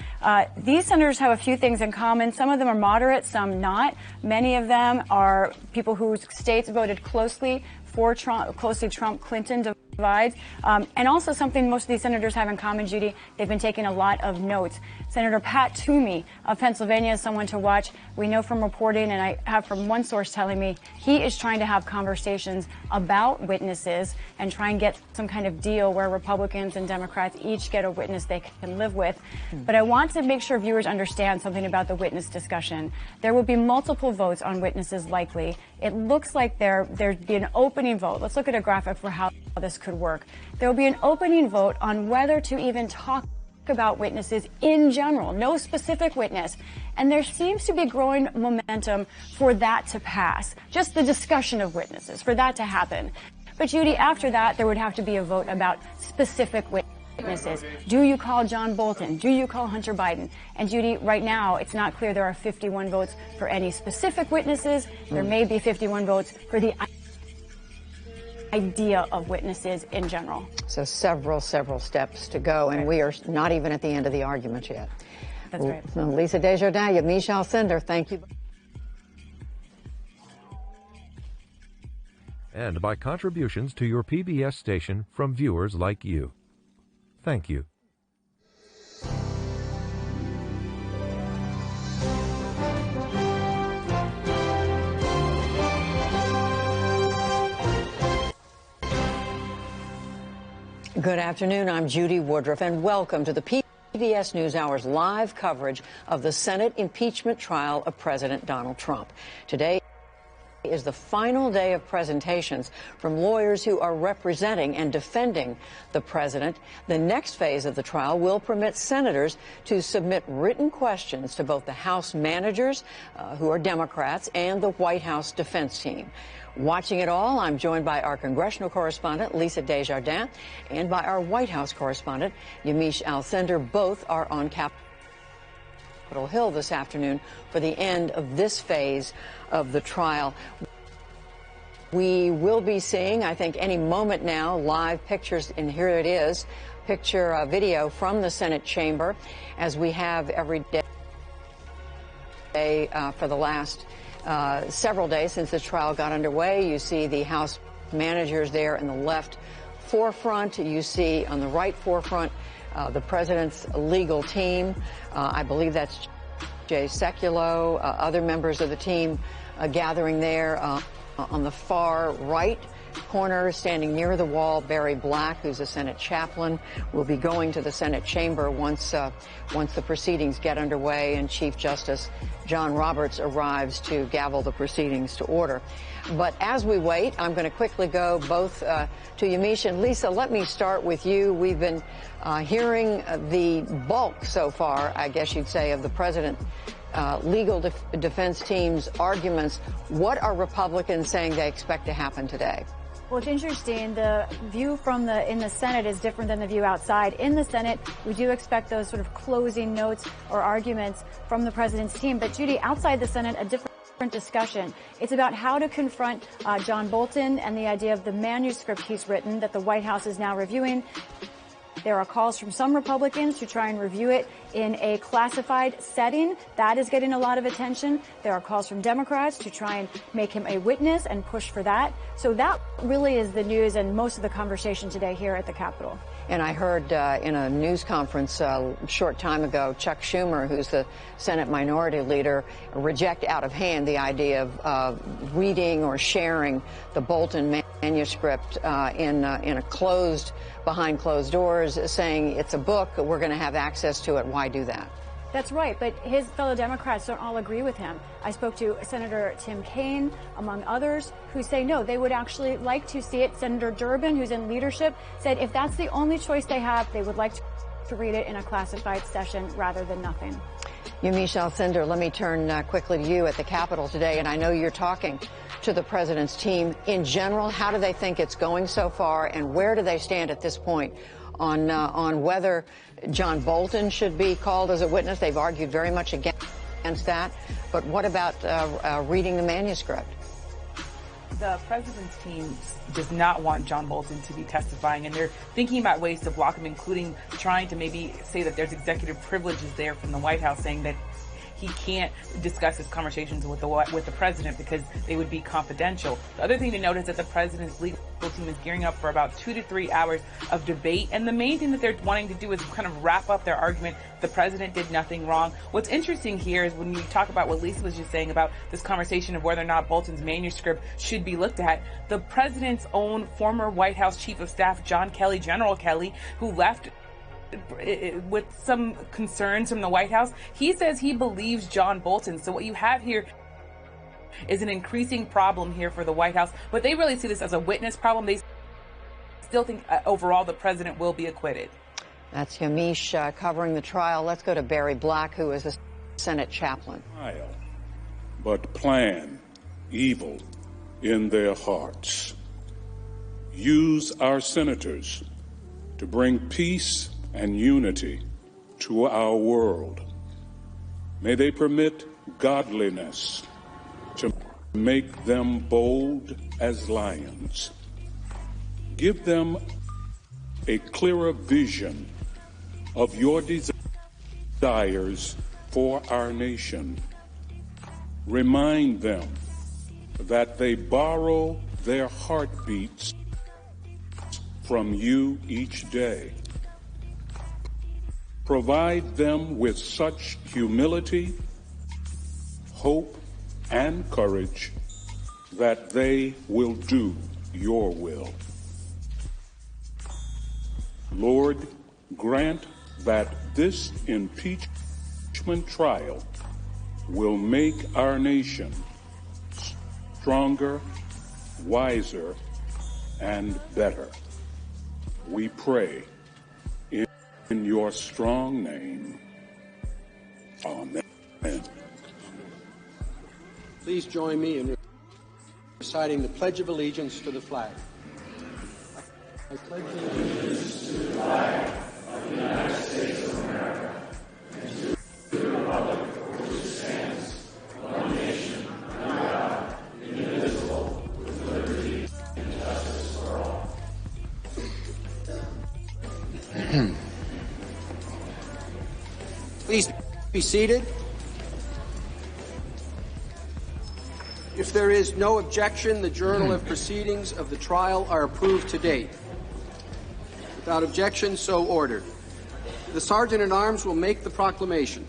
These senators have a few things in common. Some of them are moderate, some not. Many of them are people whose states voted closely for Trump, Trump-Clinton divides. And also something most of these senators have in common, Judy, they've been taking a lot of notes. Senator Pat Toomey of Pennsylvania is someone to watch. We know from reporting, and I have from one source telling me, he is trying to have conversations about witnesses and try and get some kind of deal where Republicans and Democrats each get a witness they can live with. But I want to make sure viewers understand something about the witness discussion. There will be multiple votes on witnesses likely. It looks like there'd be an opening vote. Let's look at a graphic for how this could work. There will be an opening vote on whether to even talk about witnesses in general, no specific witness. And there seems to be growing momentum for that to pass, just the discussion of witnesses, for that to happen. But Judy, after that, there would have to be a vote about specific witnesses. Do you call John Bolton? Do you call Hunter Biden? And Judy, right now, it's not clear there are 51 votes for any specific witnesses. There may be 51 votes for the idea of witnesses in general. So several steps to go, and we are not even at the end of the argument yet. That's right. Lisa Desjardins, Yamiche Alcindor, thank you. And by contributions to your PBS station from viewers like you. Thank you. Good afternoon. I'm Judy Woodruff, and welcome to the PBS NewsHour's live coverage of the Senate impeachment trial of President Donald Trump. Today is the final day of presentations from lawyers who are representing and defending the president. The next phase of the trial will permit senators to submit written questions to both the House managers, who are Democrats, and the White House defense team. Watching it all, I'm joined by our congressional correspondent, Lisa Desjardins, and by our White House correspondent, Yamiche Alcindor. Both are on Capitol Hill this afternoon for the end of this phase of the trial. We will be seeing, I think, any moment now, live pictures, and here it is, video from the Senate chamber, as we have every day for the last several days since the trial got underway. You see the House managers there in the left forefront. You see on the right forefront the president's legal team. I believe that's Jay Sekulow, other members of the team gathering there. On the far right corner, standing near the wall, Barry Black, who's a Senate chaplain, will be going to the Senate chamber once the proceedings get underway, and Chief Justice John Roberts arrives to gavel the proceedings to order. But as we wait, I'm going to quickly go both to Yamiche and Lisa. Let me start with you. We've been hearing the bulk so far, I guess you'd say, of the president legal defense team's arguments. What are Republicans saying they expect to happen today? Well, it's interesting. The view in the Senate is different than the view outside. In the Senate, we do expect those sort of closing notes or arguments from the president's team. But Judy, outside the Senate, a different discussion. It's about how to confront John Bolton and the idea of the manuscript he's written that the White House is now reviewing. There are calls from some Republicans to try and review it in a classified setting. That is getting a lot of attention. There are calls from Democrats to try and make him a witness and push for that. So that really is the news and most of the conversation today here at the Capitol. And I heard in a news conference a short time ago, Chuck Schumer, who's the Senate Minority Leader, reject out of hand the idea of reading or sharing the Bolton manuscript behind closed doors, saying it's a book, we're going to have access to it. Why do that? That's right, but his fellow Democrats don't all agree with him. I spoke to Senator Tim Kaine, among others, who say no, they would actually like to see it. Senator Durbin, who's in leadership, said if that's the only choice they have, they would like to read it in a classified session rather than nothing. Yamiche Alcindor, let me turn quickly to you at the Capitol today, and I know you're talking to the president's team. In general, how do they think it's going so far, and where do they stand at this point on whether John Bolton should be called as a witness? They've argued very much against that. But what about reading the manuscript? The president's team does not want John Bolton to be testifying, and they're thinking about ways to block him, including trying to maybe say that there's executive privileges there from the White House, saying that he can't discuss his conversations with the president because they would be confidential. The other thing to note is that the president's legal team is gearing up for about 2 to 3 hours of debate, and the main thing that they're wanting to do is kind of wrap up their argument. The president did nothing wrong. What's interesting here is when you talk about what Lisa was just saying about this conversation of whether or not Bolton's manuscript should be looked at, the president's own former White House chief of staff, John Kelly, General Kelly, who left with some concerns from the White House, he says he believes John Bolton. So what you have here is an increasing problem here for the White House, but they really see this as a witness problem. They still think overall the president will be acquitted. That's Yamiche covering the trial. Let's go to Barry Black, who is a Senate chaplain. But plan evil in their hearts. Use our senators to bring peace and unity to our world. May they permit godliness to make them bold as lions. Give them a clearer vision of your desires for our nation. Remind them that they borrow their heartbeats from you each day. Provide them with such humility, hope, and courage that they will do your will. Lord, grant that this impeachment trial will make our nation stronger, wiser, and better. We pray in your strong name. Amen. Please join me in reciting the Pledge of Allegiance to the flag. I pledge allegiance to the flag of the United States of America and to the republic for which it stands, one nation, under God, indivisible, with liberty and justice for all. Please be seated. If there is no objection, the journal of proceedings of the trial are approved to date. Without objection, so ordered. The Sergeant-at-Arms will make the proclamation.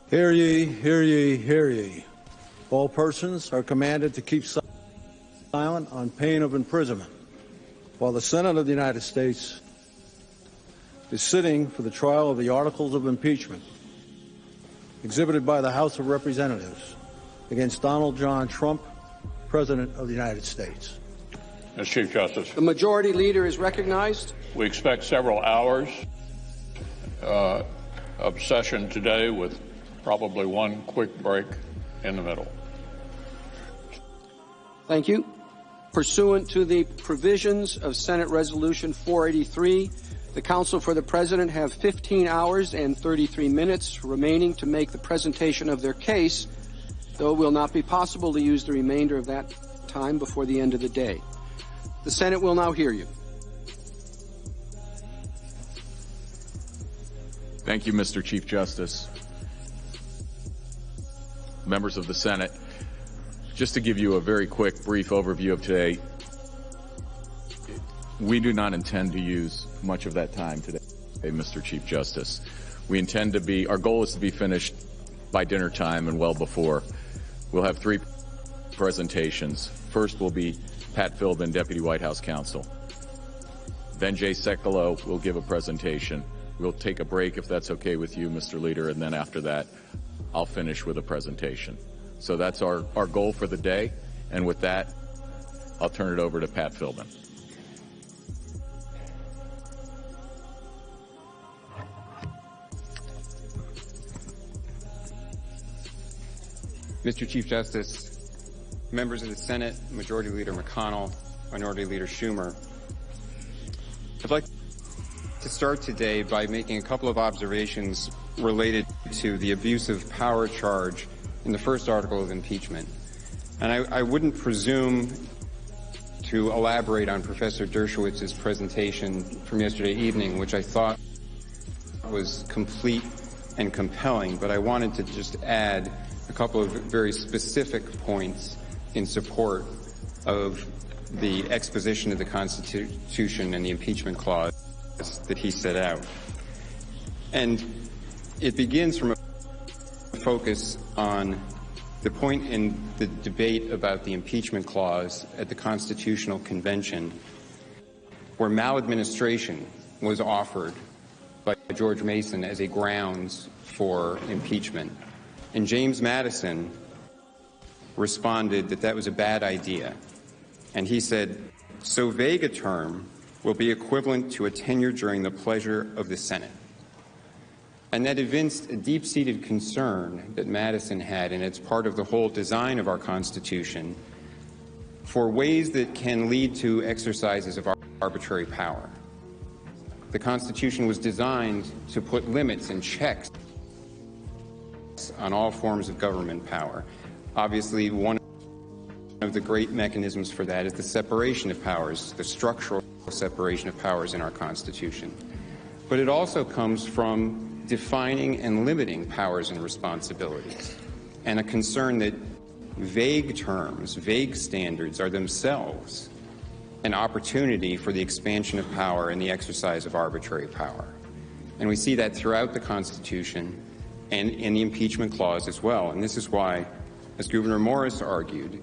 Hear ye, hear ye, hear ye. All persons are commanded to keep silent on pain of imprisonment while the Senate of the United States is sitting for the trial of the articles of impeachment exhibited by the House of Representatives against Donald John Trump, President of the United States. Mr. Chief Justice. The Majority Leader is recognized. We expect several hours of session today with probably one quick break in the middle. Thank you. Pursuant to the provisions of Senate Resolution 483, The counsel for the President have 15 hours and 33 minutes remaining to make the presentation of their case, though it will not be possible to use the remainder of that time before the end of the day. The Senate will now hear you. Thank you, Mr. Chief Justice. Members of the Senate, just to give you a very quick, brief overview of today, we do not intend to use much of that time today, Mr. Chief Justice. We intend to be, our goal is to be finished by dinner time and well before. We'll have 3 presentations. First will be Pat Philbin, Deputy White House Counsel. Then Jay Sekulow will give a presentation. We'll take a break if that's okay with you, Mr. Leader, and then after that, I'll finish with a presentation. So that's our goal for the day, and with that, I'll turn it over to Pat Philbin. Mr. Chief Justice, members of the Senate, Majority Leader McConnell, Minority Leader Schumer, I'd like to start today by making a couple of observations related to the abuse of power charge in the first article of impeachment. And I wouldn't presume to elaborate on Professor Dershowitz's presentation from yesterday evening, which I thought was complete and compelling, but I wanted to just add a couple of very specific points in support of the exposition of the Constitution and the impeachment clause that he set out. And it begins from a focus on the point in the debate about the impeachment clause at the Constitutional Convention, where maladministration was offered by George Mason as a grounds for impeachment. And James Madison responded that that was a bad idea. And he said, "So vague a term will be equivalent to a tenure during the pleasure of the Senate." And that evinced a deep-seated concern that Madison had, and it's part of the whole design of our Constitution, for ways that can lead to exercises of arbitrary power. The Constitution was designed to put limits and checks on all forms of government power. Obviously, one of the great mechanisms for that is the separation of powers, the structural separation of powers in our Constitution. But it also comes from defining and limiting powers and responsibilities, and a concern that vague terms, vague standards are themselves an opportunity for the expansion of power and the exercise of arbitrary power. And we see that throughout the Constitution and in the impeachment clause as well. And this is why, as Gouverneur Morris argued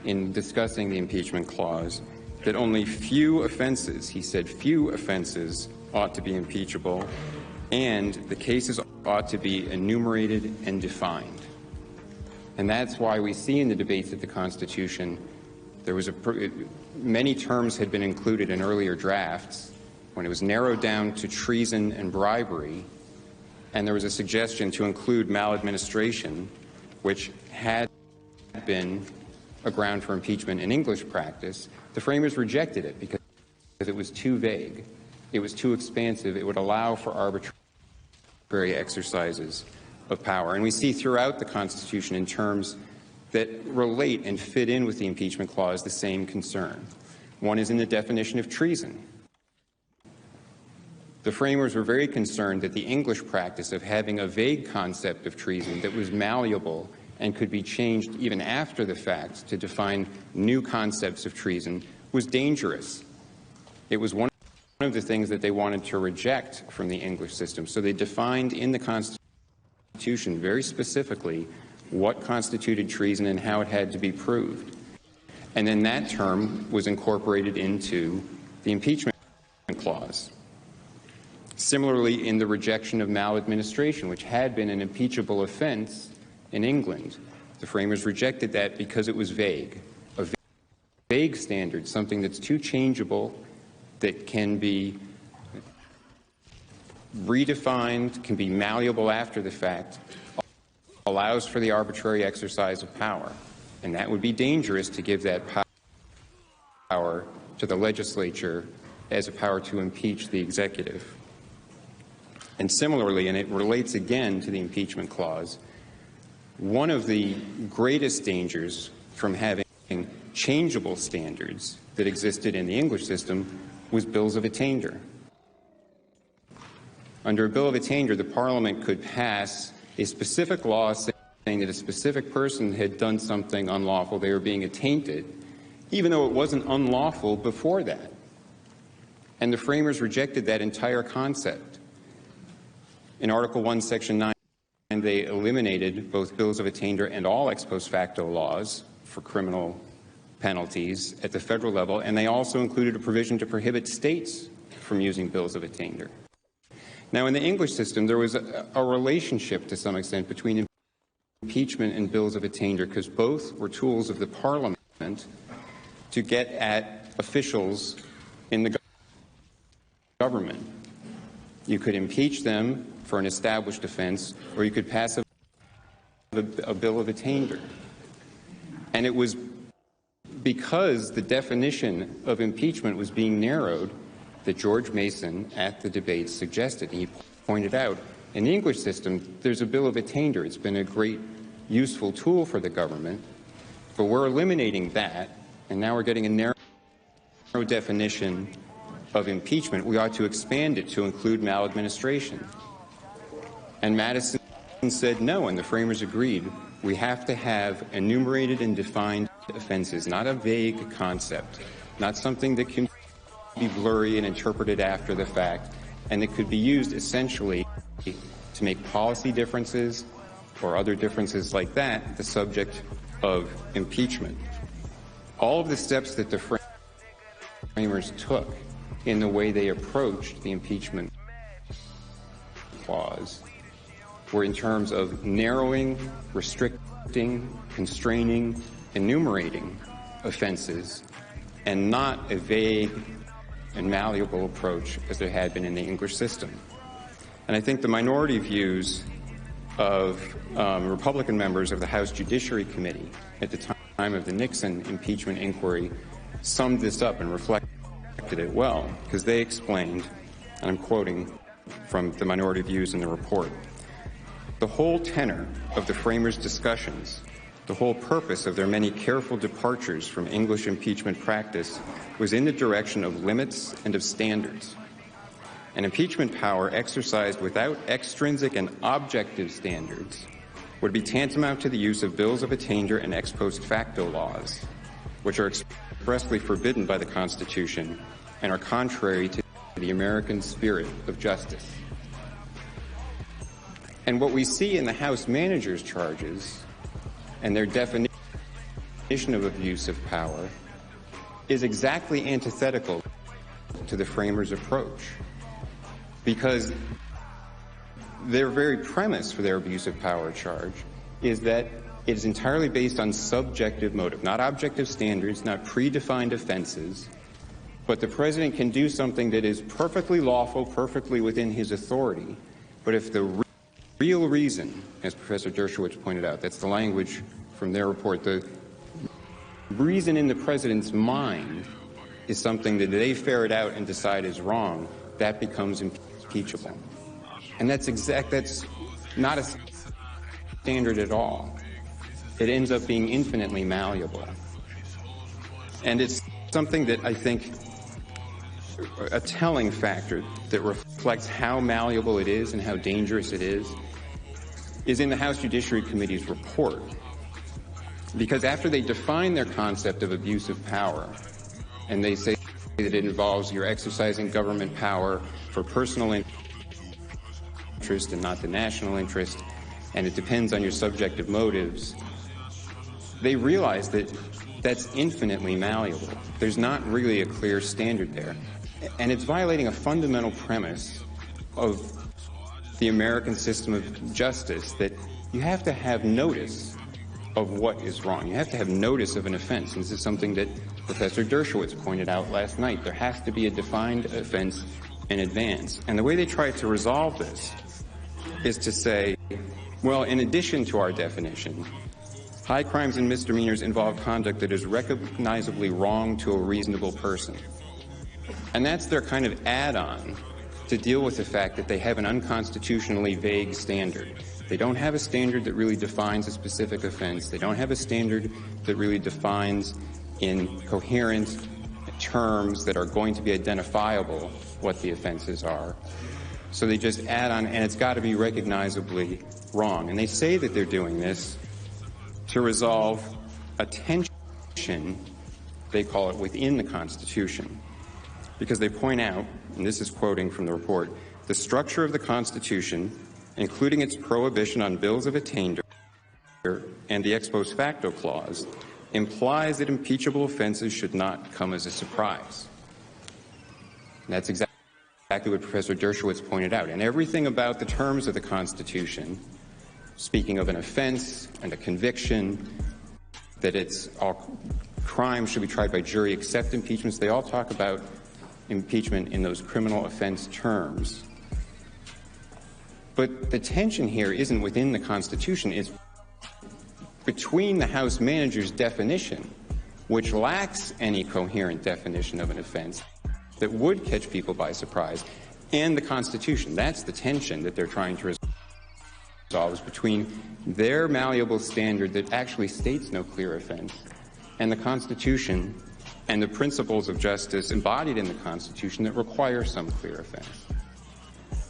in discussing the impeachment clause, that only few offenses, he said, few offenses ought to be impeachable, and the cases ought to be enumerated and defined. And that's why we see in the debates of the Constitution, there was many terms had been included in earlier drafts when it was narrowed down to treason and bribery, and there was a suggestion to include maladministration, which had been a ground for impeachment in English practice. The framers rejected it because it was too vague. It was too expansive. It would allow for arbitrary exercises of power. And we see throughout the Constitution in terms that relate and fit in with the impeachment clause the same concern. One is in the definition of treason. The framers were very concerned that the English practice of having a vague concept of treason that was malleable and could be changed even after the fact to define new concepts of treason was dangerous. It was one of the things that they wanted to reject from the English system. So they defined in the Constitution very specifically what constituted treason and how it had to be proved. And then that term was incorporated into the impeachment clause. Similarly, in the rejection of maladministration, which had been an impeachable offense in England, the framers rejected that because it was vague. A vague standard, something that's too changeable, that can be redefined, can be malleable after the fact, allows for the arbitrary exercise of power. And that would be dangerous to give that power to the legislature as a power to impeach the executive. And similarly, and it relates again to the impeachment clause, one of the greatest dangers from having changeable standards that existed in the English system was bills of attainder. Under a bill of attainder, the Parliament could pass a specific law saying that a specific person had done something unlawful, they were being attainted, even though it wasn't unlawful before that. And the framers rejected that entire concept. In Article 1, Section 9, they eliminated both bills of attainder and all ex post facto laws for criminal penalties at the federal level, and they also included a provision to prohibit states from using bills of attainder. Now, in the English system, there was a relationship to some extent between impeachment and bills of attainder, because both were tools of the Parliament to get at officials in the government. You could impeach them for an established offense, or you could pass a bill of attainder. And it was because the definition of impeachment was being narrowed that George Mason at the debates suggested. He pointed out, in the English system, there's a bill of attainder. It's been a great useful tool for the government, but we're eliminating that, and now we're getting a narrow definition of impeachment. We ought to expand it to include maladministration. And Madison said no, and the framers agreed. We have to have enumerated and defined offenses, not a vague concept, not something that can be blurry and interpreted after the fact, and it could be used essentially to make policy differences or other differences like that the subject of impeachment. All of the steps that the framers took in the way they approached the impeachment clause were in terms of narrowing, restricting, constraining, enumerating offenses, and not a vague and malleable approach as there had been in the English system. And I think the minority views of Republican members of the House Judiciary Committee at the time of the Nixon impeachment inquiry summed this up and reflected it well, because they explained, and I'm quoting from the minority views in the report, the whole tenor of the framers' discussions, the whole purpose of their many careful departures from English impeachment practice was in the direction of limits and of standards. An impeachment power exercised without extrinsic and objective standards would be tantamount to the use of bills of attainder and ex post facto laws, which are expressly forbidden by the Constitution and are contrary to the American spirit of justice. And what we see in the House managers' charges and their definition of abuse of power is exactly antithetical to the framers' approach, because their very premise for their abuse of power charge is that it is entirely based on subjective motive, not objective standards, not predefined offenses, but the president can do something that is perfectly lawful, perfectly within his authority, but if the real reason, as Professor Dershowitz pointed out, that's the language from their report, the reason in the president's mind is something that they ferret out and decide is wrong, that becomes impeachable. And that's not a standard at all. It ends up being infinitely malleable. And it's something that I think a telling factor that reflects how malleable it is and how dangerous it is in the House Judiciary Committee's report. Because after they define their concept of abuse of power, and they say that it involves your exercising government power for personal interest and not the national interest, and it depends on your subjective motives, they realize that that's infinitely malleable. There's not really a clear standard there. And it's violating a fundamental premise of the American system of justice, that you have to have notice of what is wrong. You have to have notice of an offense. And this is something that Professor Dershowitz pointed out last night. There has to be a defined offense in advance. And the way they try to resolve this is to say, well, in addition to our definition, high crimes and misdemeanors involve conduct that is recognizably wrong to a reasonable person. And that's their kind of add-on to deal with the fact that they have an unconstitutionally vague standard. They don't have a standard that really defines a specific offense. They don't have a standard that really defines in coherent terms that are going to be identifiable what the offenses are. So they just add on, and it's got to be recognizably wrong. And they say that they're doing this to resolve a tension, they call it, within the Constitution. Because they point out, and this is quoting from the report, the structure of the Constitution, including its prohibition on bills of attainder and the ex post facto clause, implies that impeachable offenses should not come as a surprise. And that's exactly what Professor Dershowitz pointed out. And everything about the terms of the Constitution, speaking of an offense and a conviction, that it's all crimes should be tried by jury except impeachments, they all talk about impeachment in those criminal offense terms. But the tension here isn't within the Constitution, it's between the House manager's definition, which lacks any coherent definition of an offense that would catch people by surprise, and the Constitution. That's the tension that they're trying to resolve, is between their malleable standard that actually states no clear offense and the Constitution and the principles of justice embodied in the Constitution that require some clear offense.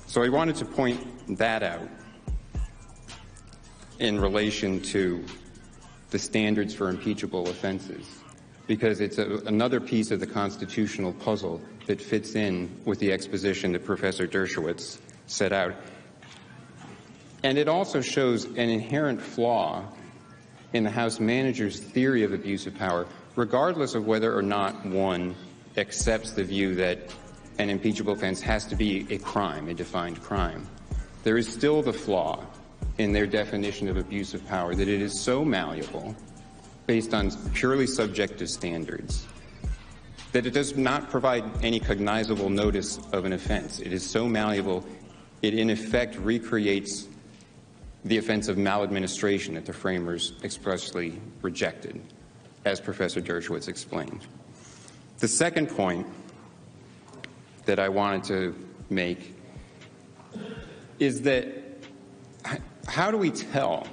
So I wanted to point that out in relation to the standards for impeachable offenses, because it's another piece of the constitutional puzzle that fits in with the exposition that Professor Dershowitz set out. And it also shows an inherent flaw in the House manager's theory of abuse of power, regardless of whether or not one accepts the view that an impeachable offense has to be a crime, a defined crime. There is still the flaw in their definition of abuse of power that it is so malleable, based on purely subjective standards, that it does not provide any cognizable notice of an offense. It is so malleable, it in effect recreates the offense of maladministration that the framers expressly rejected, as Professor Dershowitz explained. The second point that I wanted to make is that how do we tell,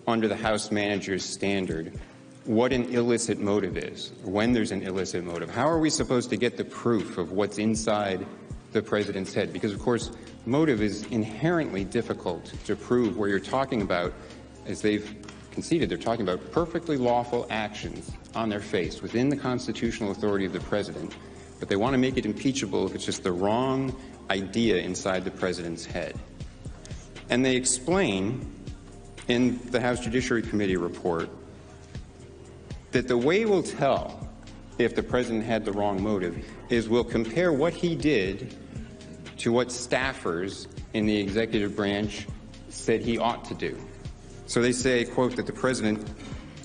under the House manager's standard, what an illicit motive is, when there's an illicit motive? How are we supposed to get the proof of what's inside the president's head? Because, of course, motive is inherently difficult to prove, where you're talking about, as they've conceded, they're talking about perfectly lawful actions on their face within the constitutional authority of the president, but they want to make it impeachable if it's just the wrong idea inside the president's head. And they explain in the House Judiciary Committee report that the way we'll tell if the president had the wrong motive is we'll compare what he did to what staffers in the executive branch said he ought to do. So they say, quote, that the president,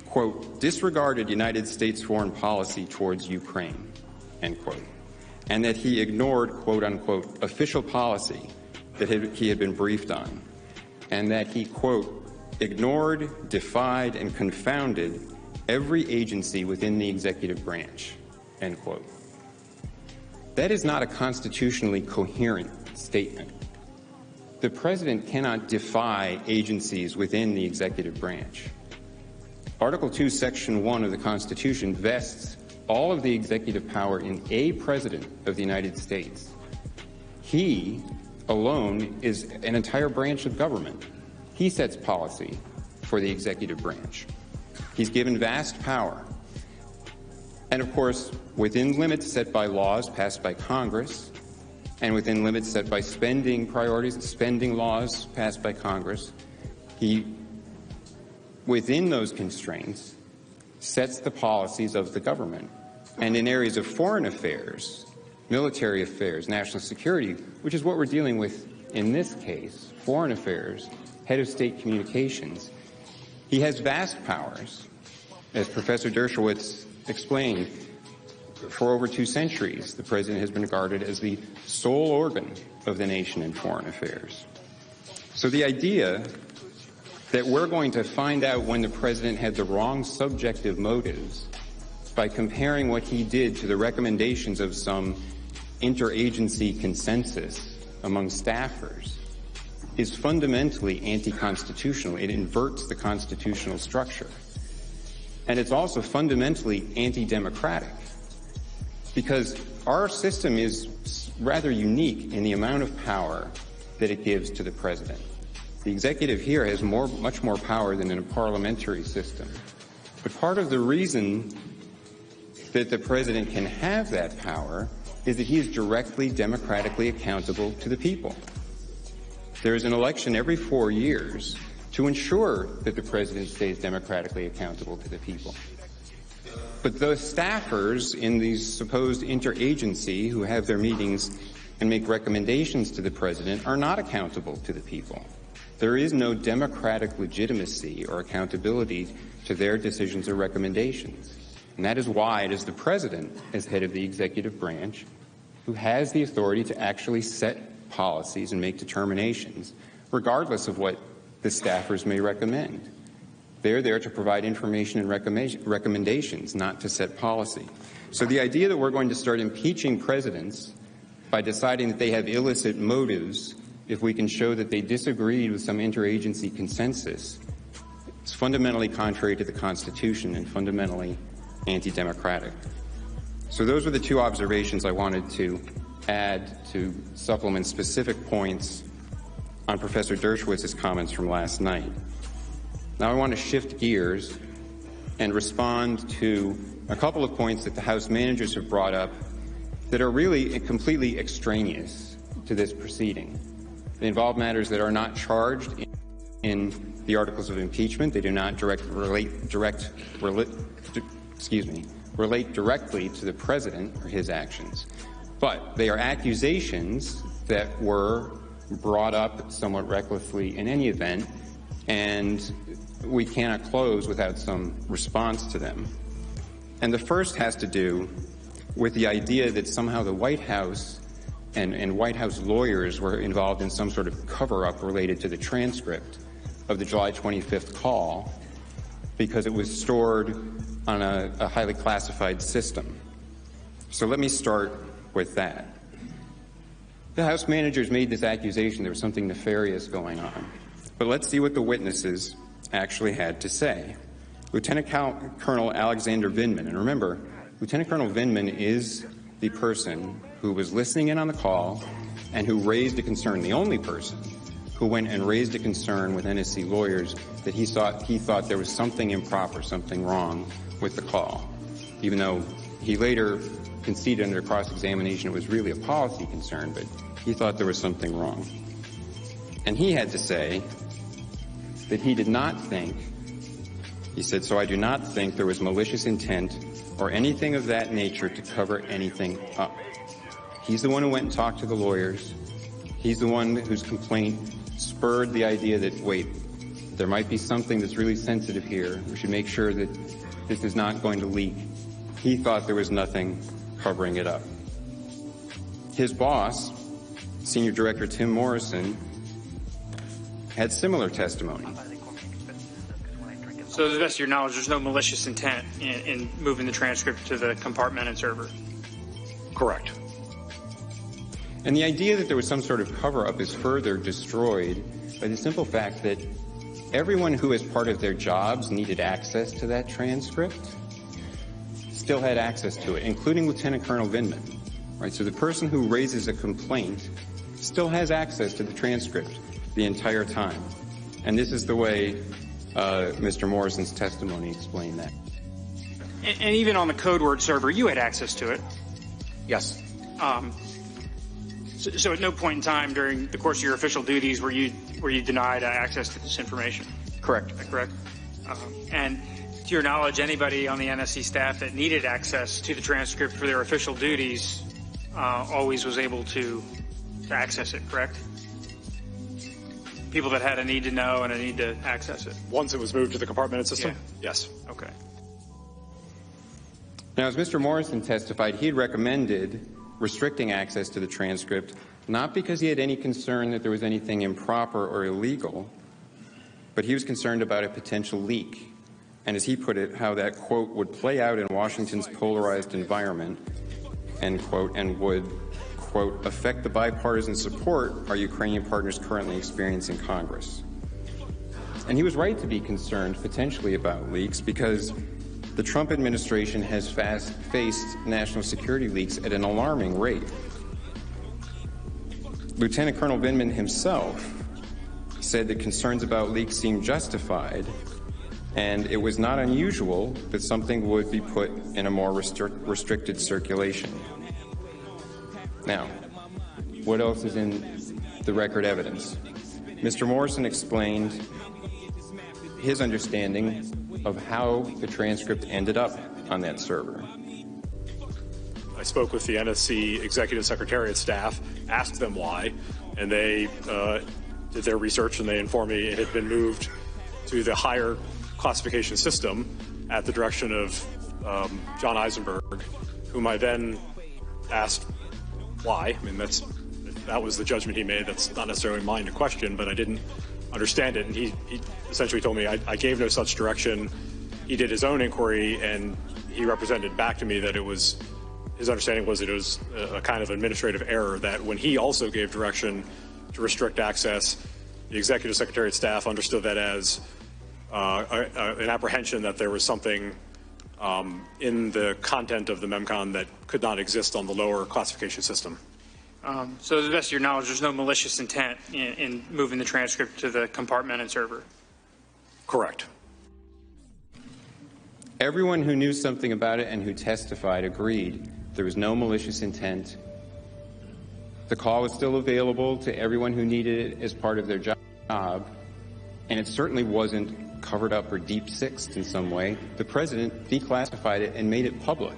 quote, disregarded United States foreign policy towards Ukraine, end quote, and that he ignored, quote unquote, official policy that he had been briefed on, and that he, quote, ignored, defied, and confounded every agency within the executive branch, end quote. That is not a constitutionally coherent statement. The president cannot defy agencies within the executive branch. Article 2, Section 1 of the Constitution vests all of the executive power in a president of the United States. He alone is an entire branch of government. He sets policy for the executive branch. He's given vast power. And of course, within limits set by laws passed by Congress, and within limits set by spending priorities and spending laws passed by Congress, he, within those constraints, sets the policies of the government. And in areas of foreign affairs, military affairs, national security, which is what we're dealing with in this case, foreign affairs, head of state communications, he has vast powers. As Professor Dershowitz explained, for over 2 centuries, the president has been regarded as the sole organ of the nation in foreign affairs. So the idea that we're going to find out when the president had the wrong subjective motives by comparing what he did to the recommendations of some interagency consensus among staffers is fundamentally anti-constitutional. It inverts the constitutional structure. And it's also fundamentally anti-democratic, because our system is rather unique in the amount of power that it gives to the president. The executive here has much more power than in a parliamentary system. But part of the reason that the president can have that power is that he is directly democratically accountable to the people. There is an election every 4 years to ensure that the president stays democratically accountable to the people. But those staffers in these supposed interagency who have their meetings and make recommendations to the president are not accountable to the people. There is no democratic legitimacy or accountability to their decisions or recommendations. And that is why it is the president, as head of the executive branch, who has the authority to actually set policies and make determinations, regardless of what the staffers may recommend. They're there to provide information and recommendations, not to set policy. So the idea that we're going to start impeaching presidents by deciding that they have illicit motives if we can show that they disagreed with some interagency consensus, it's fundamentally contrary to the Constitution and fundamentally anti-democratic. So those are the two observations I wanted to add to supplement specific points on Professor Dershowitz's comments from last night. Now I want to shift gears and respond to a couple of points that the House managers have brought up that are really completely extraneous to this proceeding. They involve matters that are not charged in the articles of impeachment. They do not relate directly to the president or his actions. But they are accusations that were brought up somewhat recklessly in any event, and we cannot close without some response to them. And the first has to do with the idea that somehow the White House and White House lawyers were involved in some sort of cover-up related to the transcript of the July 25th call because it was stored on a highly classified system. So let me start with that. The House managers made this accusation there was something nefarious going on. But let's see what the witnesses actually had to say. Lieutenant Colonel Alexander Vindman, and remember, Lieutenant Colonel Vindman is the person who was listening in on the call and who raised a concern, the only person who went and raised a concern with NSC lawyers that he thought there was something improper, something wrong with the call, even though he later conceded under cross-examination it was really a policy concern, but he thought there was something wrong. And he had to say that he did not think, he said, "So I do not think there was malicious intent or anything of that nature to cover anything up." He's the one who went and talked to the lawyers. He's the one whose complaint spurred the idea that, wait, there might be something that's really sensitive here. We should make sure that this is not going to leak. He thought there was nothing covering it up. His boss, Senior Director Tim Morrison, had similar testimony. So to the best of your knowledge, there's no malicious intent in moving the transcript to the compartmented server? Correct. And the idea that there was some sort of cover-up is further destroyed by the simple fact that everyone who, as part of their jobs, needed access to that transcript still had access to it, including Lieutenant Colonel Vindman. Right? So the person who raises a complaint still has access to the transcript the entire time. And this is the way Mr. Morrison's testimony explained that. And even on the code word server, you had access to it? Yes. So at no point in time during the course of your official duties were you denied access to this information? Correct. Is that correct? And to your knowledge, anybody on the NSC staff that needed access to the transcript for their official duties always was able to access it, correct? People that had a need to know and a need to access it. Once it was moved to the compartmented system? Yeah. Yes. Okay. Now, as Mr. Morrison testified, he had recommended restricting access to the transcript, not because he had any concern that there was anything improper or illegal, but he was concerned about a potential leak. And as he put it, how that, quote, would play out in Washington's polarized environment, end quote, and would, quote, affect the bipartisan support our Ukrainian partners currently experience in Congress. And he was right to be concerned potentially about leaks because the Trump administration has faced national security leaks at an alarming rate. Lieutenant Colonel Vindman himself said that concerns about leaks seemed justified, and it was not unusual that something would be put in a more restricted circulation. Now, what else is in the record evidence? Mr. Morrison explained his understanding of how the transcript ended up on that server. I spoke with the NSC Executive Secretariat staff, asked them why, and they did their research and they informed me it had been moved to the higher classification system at the direction of John Eisenberg, whom I then asked why. I mean, that was the judgment he made. That's not necessarily mine to question, but I didn't understand it. And he essentially told me I gave no such direction. He did his own inquiry, and he represented back to me that his understanding was that it was a kind of administrative error, that when he also gave direction to restrict access, the Executive Secretariat staff understood that as an apprehension that there was something in the content of the MEMCON that could not exist on the lower classification system. So to the best of your knowledge, there's no malicious intent in moving the transcript to the compartmented server? Correct. Everyone who knew something about it and who testified agreed there was no malicious intent. The call was still available to everyone who needed it as part of their job, and it certainly wasn't covered up or deep-sixed in some way. The president declassified it and made it public.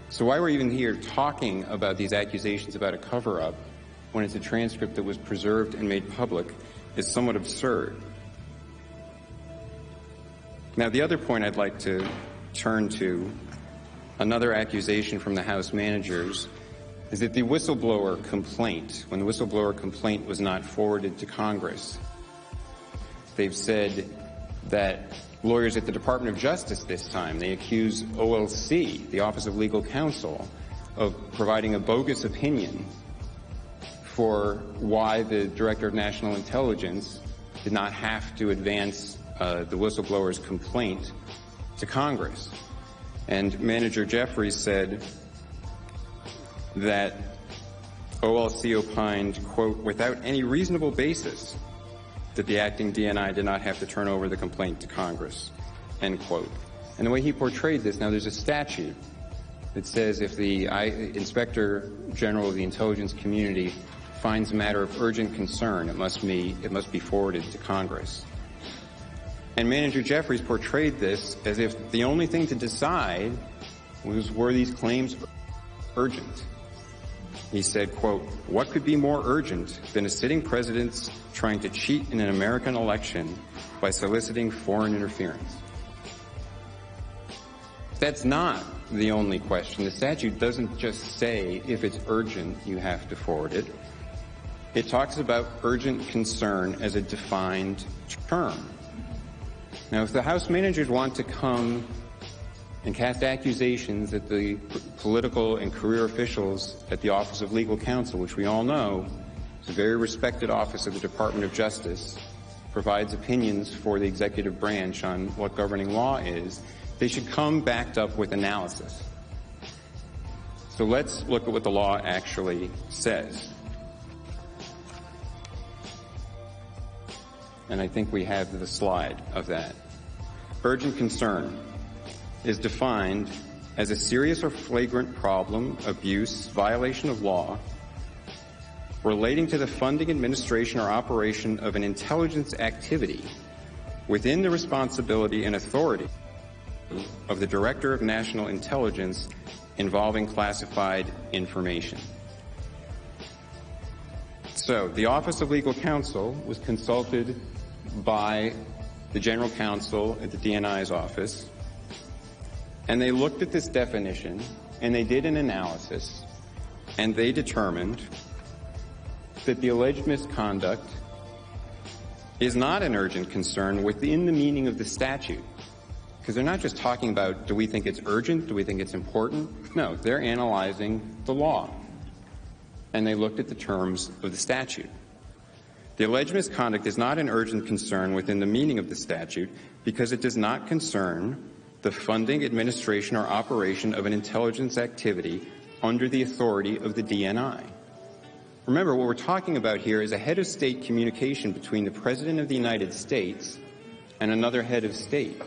So why we're even here talking about these accusations about a cover-up when it's a transcript that was preserved and made public is somewhat absurd. Now, the other point I'd like to turn to, another accusation from the House managers, is that the whistleblower complaint, when the whistleblower complaint was not forwarded to Congress, they've said that lawyers at the Department of Justice this time, they accuse OLC, the Office of Legal Counsel, of providing a bogus opinion for why the Director of National Intelligence did not have to advance the whistleblower's complaint to Congress. And Manager Jeffries said that OLC opined, quote, without any reasonable basis that the acting DNI did not have to turn over the complaint to Congress, end quote. And the way he portrayed this, now there's a statute that says if the Inspector General of the intelligence community finds a matter of urgent concern, it must be forwarded to Congress. And Manager Jeffries portrayed this as if the only thing to decide was were these claims urgent. He said, quote, what could be more urgent than a sitting president trying to cheat in an American election by soliciting foreign interference? That's not the only question. The statute doesn't just say if it's urgent, you have to forward it. It talks about urgent concern as a defined term. Now, if the House managers want to come and cast accusations that the political and career officials at the Office of Legal Counsel, which we all know is a very respected office of the Department of Justice, provides opinions for the executive branch on what governing law is, they should come backed up with analysis. So let's look at what the law actually says. And I think we have the slide of that. Urgent concern is defined as a serious or flagrant problem, abuse, violation of law relating to the funding, administration, or operation of an intelligence activity within the responsibility and authority of the Director of National Intelligence involving classified information. So, the Office of Legal Counsel was consulted by the General Counsel at the DNI's office, and they looked at this definition, and they did an analysis, and they determined that the alleged misconduct is not an urgent concern within the meaning of the statute. Because they're not just talking about, do we think it's urgent? Do we think it's important? No, they're analyzing the law. and they looked at the terms of the statute. The alleged misconduct is not an urgent concern within the meaning of the statute because it does not concern the funding, administration, or operation of an intelligence activity under the authority of the DNI. Remember, what we're talking about here is a head of state communication between the President of the United States and another head of state.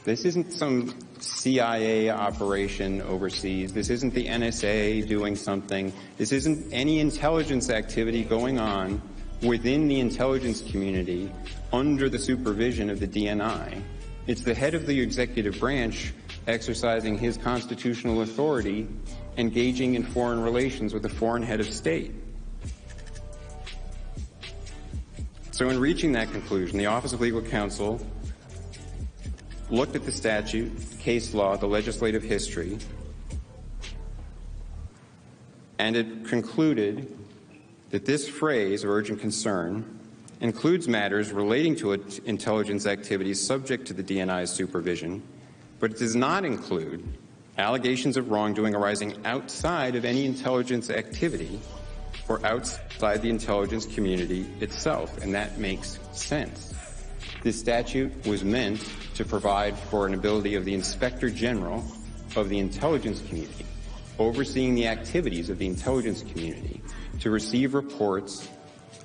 This isn't some CIA operation overseas. This isn't the NSA doing something. This isn't any intelligence activity going on within the intelligence community under the supervision of the DNI. It's the head of the executive branch exercising his constitutional authority, engaging in foreign relations with a foreign head of state. So in reaching that conclusion, the Office of Legal Counsel looked at the statute, case law, the legislative history, and it concluded that this phrase of urgent concern includes matters relating to intelligence activities subject to the DNI's supervision, but it does not include allegations of wrongdoing arising outside of any intelligence activity or outside the intelligence community itself, and that makes sense. This statute was meant to provide for an ability of the Inspector General of the intelligence community, overseeing the activities of the intelligence community, to receive reports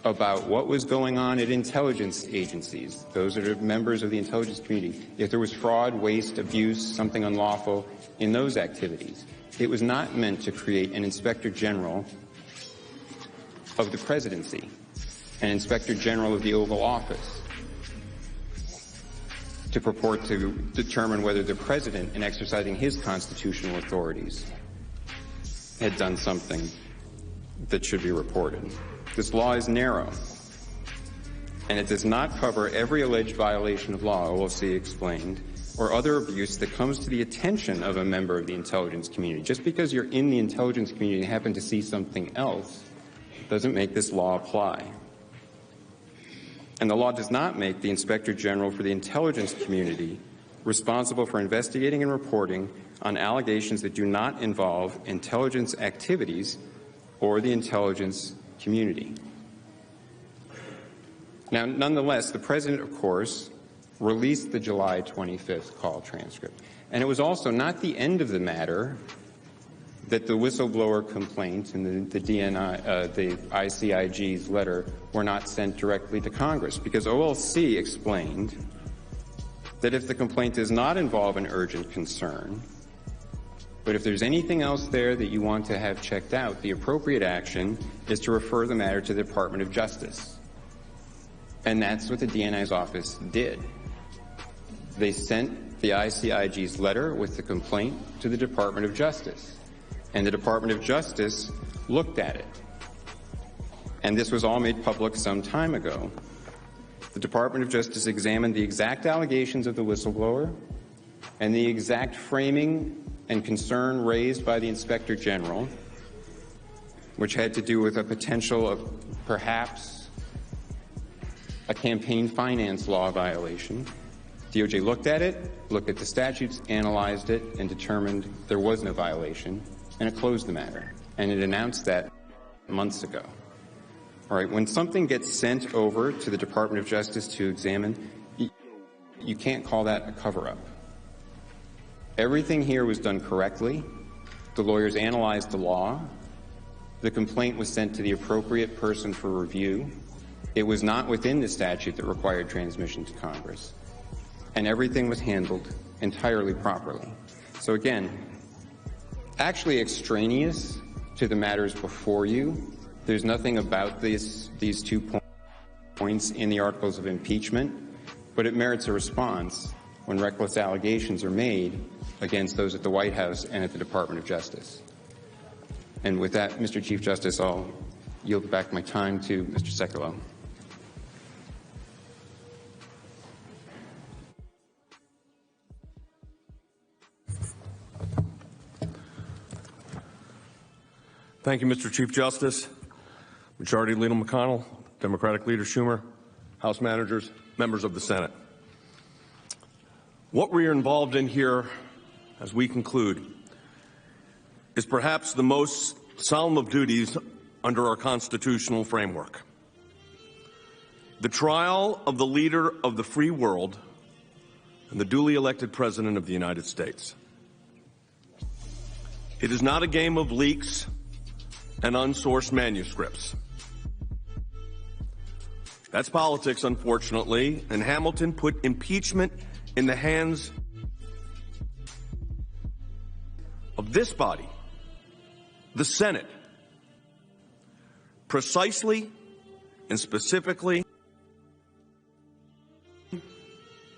about what was going on at intelligence agencies, those that are members of the intelligence community, if there was fraud, waste, abuse, something unlawful in those activities. It was not meant to create an Inspector General of the presidency, an Inspector General of the Oval Office, to purport to determine whether the president, in exercising his constitutional authorities, had done something that should be reported. This law is narrow, and it does not cover every alleged violation of law, OLC explained, or other abuse that comes to the attention of a member of the intelligence community. Just because you're in the intelligence community and happen to see something else doesn't make this law apply. And the law does not make the Inspector General for the intelligence community responsible for investigating and reporting on allegations that do not involve intelligence activities or the intelligence community. Now, nonetheless, the President, of course, released the July 25th call transcript. And it was also not the end of the matter that the whistleblower complaint and the DNI, the ICIG's letter were not sent directly to Congress, because OLC explained that if the complaint does not involve an urgent concern, but if there's anything else there that you want to have checked out, the appropriate action is to refer the matter to the Department of Justice. And that's what the DNI's office did. They sent the ICIG's letter with the complaint to the Department of Justice. And the Department of Justice looked at it. And this was all made public some time ago. The Department of Justice examined the exact allegations of the whistleblower and the exact framing and concern raised by the Inspector General, which had to do with a potential of perhaps a campaign finance law violation. DOJ looked at it, looked at the statutes, analyzed it, and determined there was no violation, and it closed the matter. And it announced that months ago. All right, when something gets sent over to the Department of Justice to examine, you can't call that a cover-up. Everything here was done correctly. The lawyers analyzed the law. The complaint was sent to the appropriate person for review. It was not within the statute that required transmission to Congress. And everything was handled entirely properly. So again, actually extraneous to the matters before you, there's nothing about these 2 points in the articles of impeachment, but it merits a response when reckless allegations are made against those at the White House and at the Department of Justice. And with that, Mr. Chief Justice, I'll yield back my time to Mr. Sekulow. Thank you, Mr. Chief Justice. Majority Leader McConnell, Democratic Leader Schumer, House managers, members of the Senate. What we are involved in here, as we conclude, is perhaps the most solemn of duties under our constitutional framework. The trial of the leader of the free world and the duly elected President of the United States. It is not a game of leaks and unsourced manuscripts. That's politics, unfortunately, and Hamilton put impeachment in the hands of this body, the Senate, precisely and specifically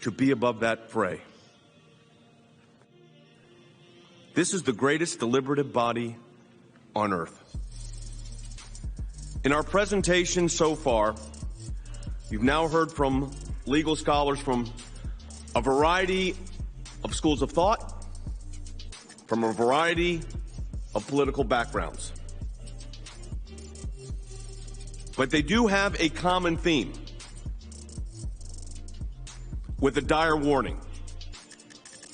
to be above that fray. This is the greatest deliberative body on earth. In our presentation so far, you've now heard from legal scholars from a variety of schools of thought, from a variety of political backgrounds. But they do have a common theme with a dire warning.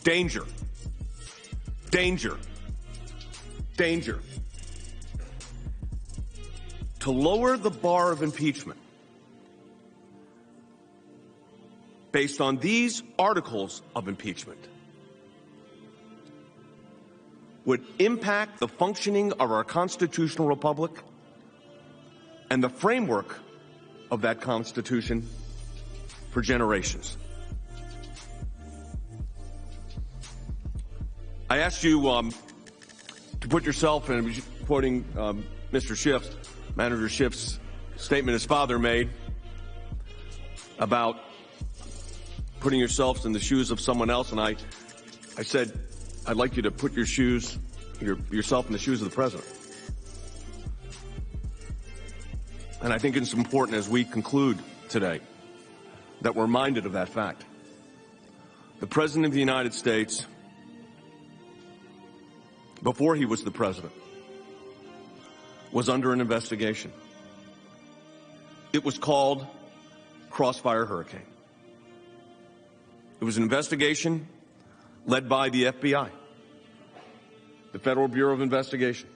Danger. Danger. Danger. To lower the bar of impeachment based on these articles of impeachment would impact the functioning of our constitutional republic and the framework of that Constitution for generations. I asked you to put yourself, and I'm quoting Mr. Schiff's, Manager Schiff's statement his father made about putting yourselves in the shoes of someone else, and I said, I'd like you to put yourself in the shoes of the President. And I think it's important as we conclude today that we're reminded of that fact. The President of the United States, before he was the President, was under an investigation. It was called Crossfire Hurricane. It was an investigation led by the FBI, the Federal Bureau of Investigation.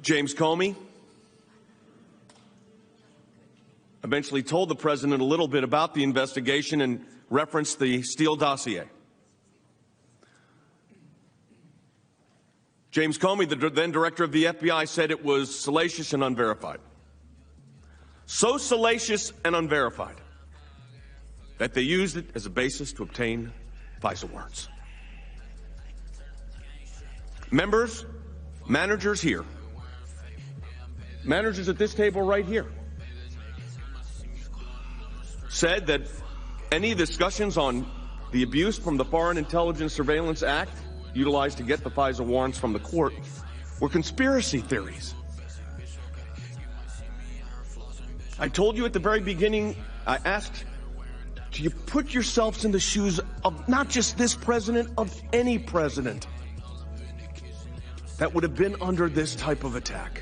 James Comey eventually told the President a little bit about the investigation and referenced the Steele dossier. James Comey, the then director of the FBI, said it was salacious and unverified. So salacious and unverified that they used it as a basis to obtain FISA warrants. Members, managers here, managers at this table right here, said that any discussions on the abuse from the Foreign Intelligence Surveillance Act utilized to get the FISA warrants from the court were conspiracy theories. I told you at the very beginning, I asked, do you put yourselves in the shoes of not just this president, of any president that would have been under this type of attack?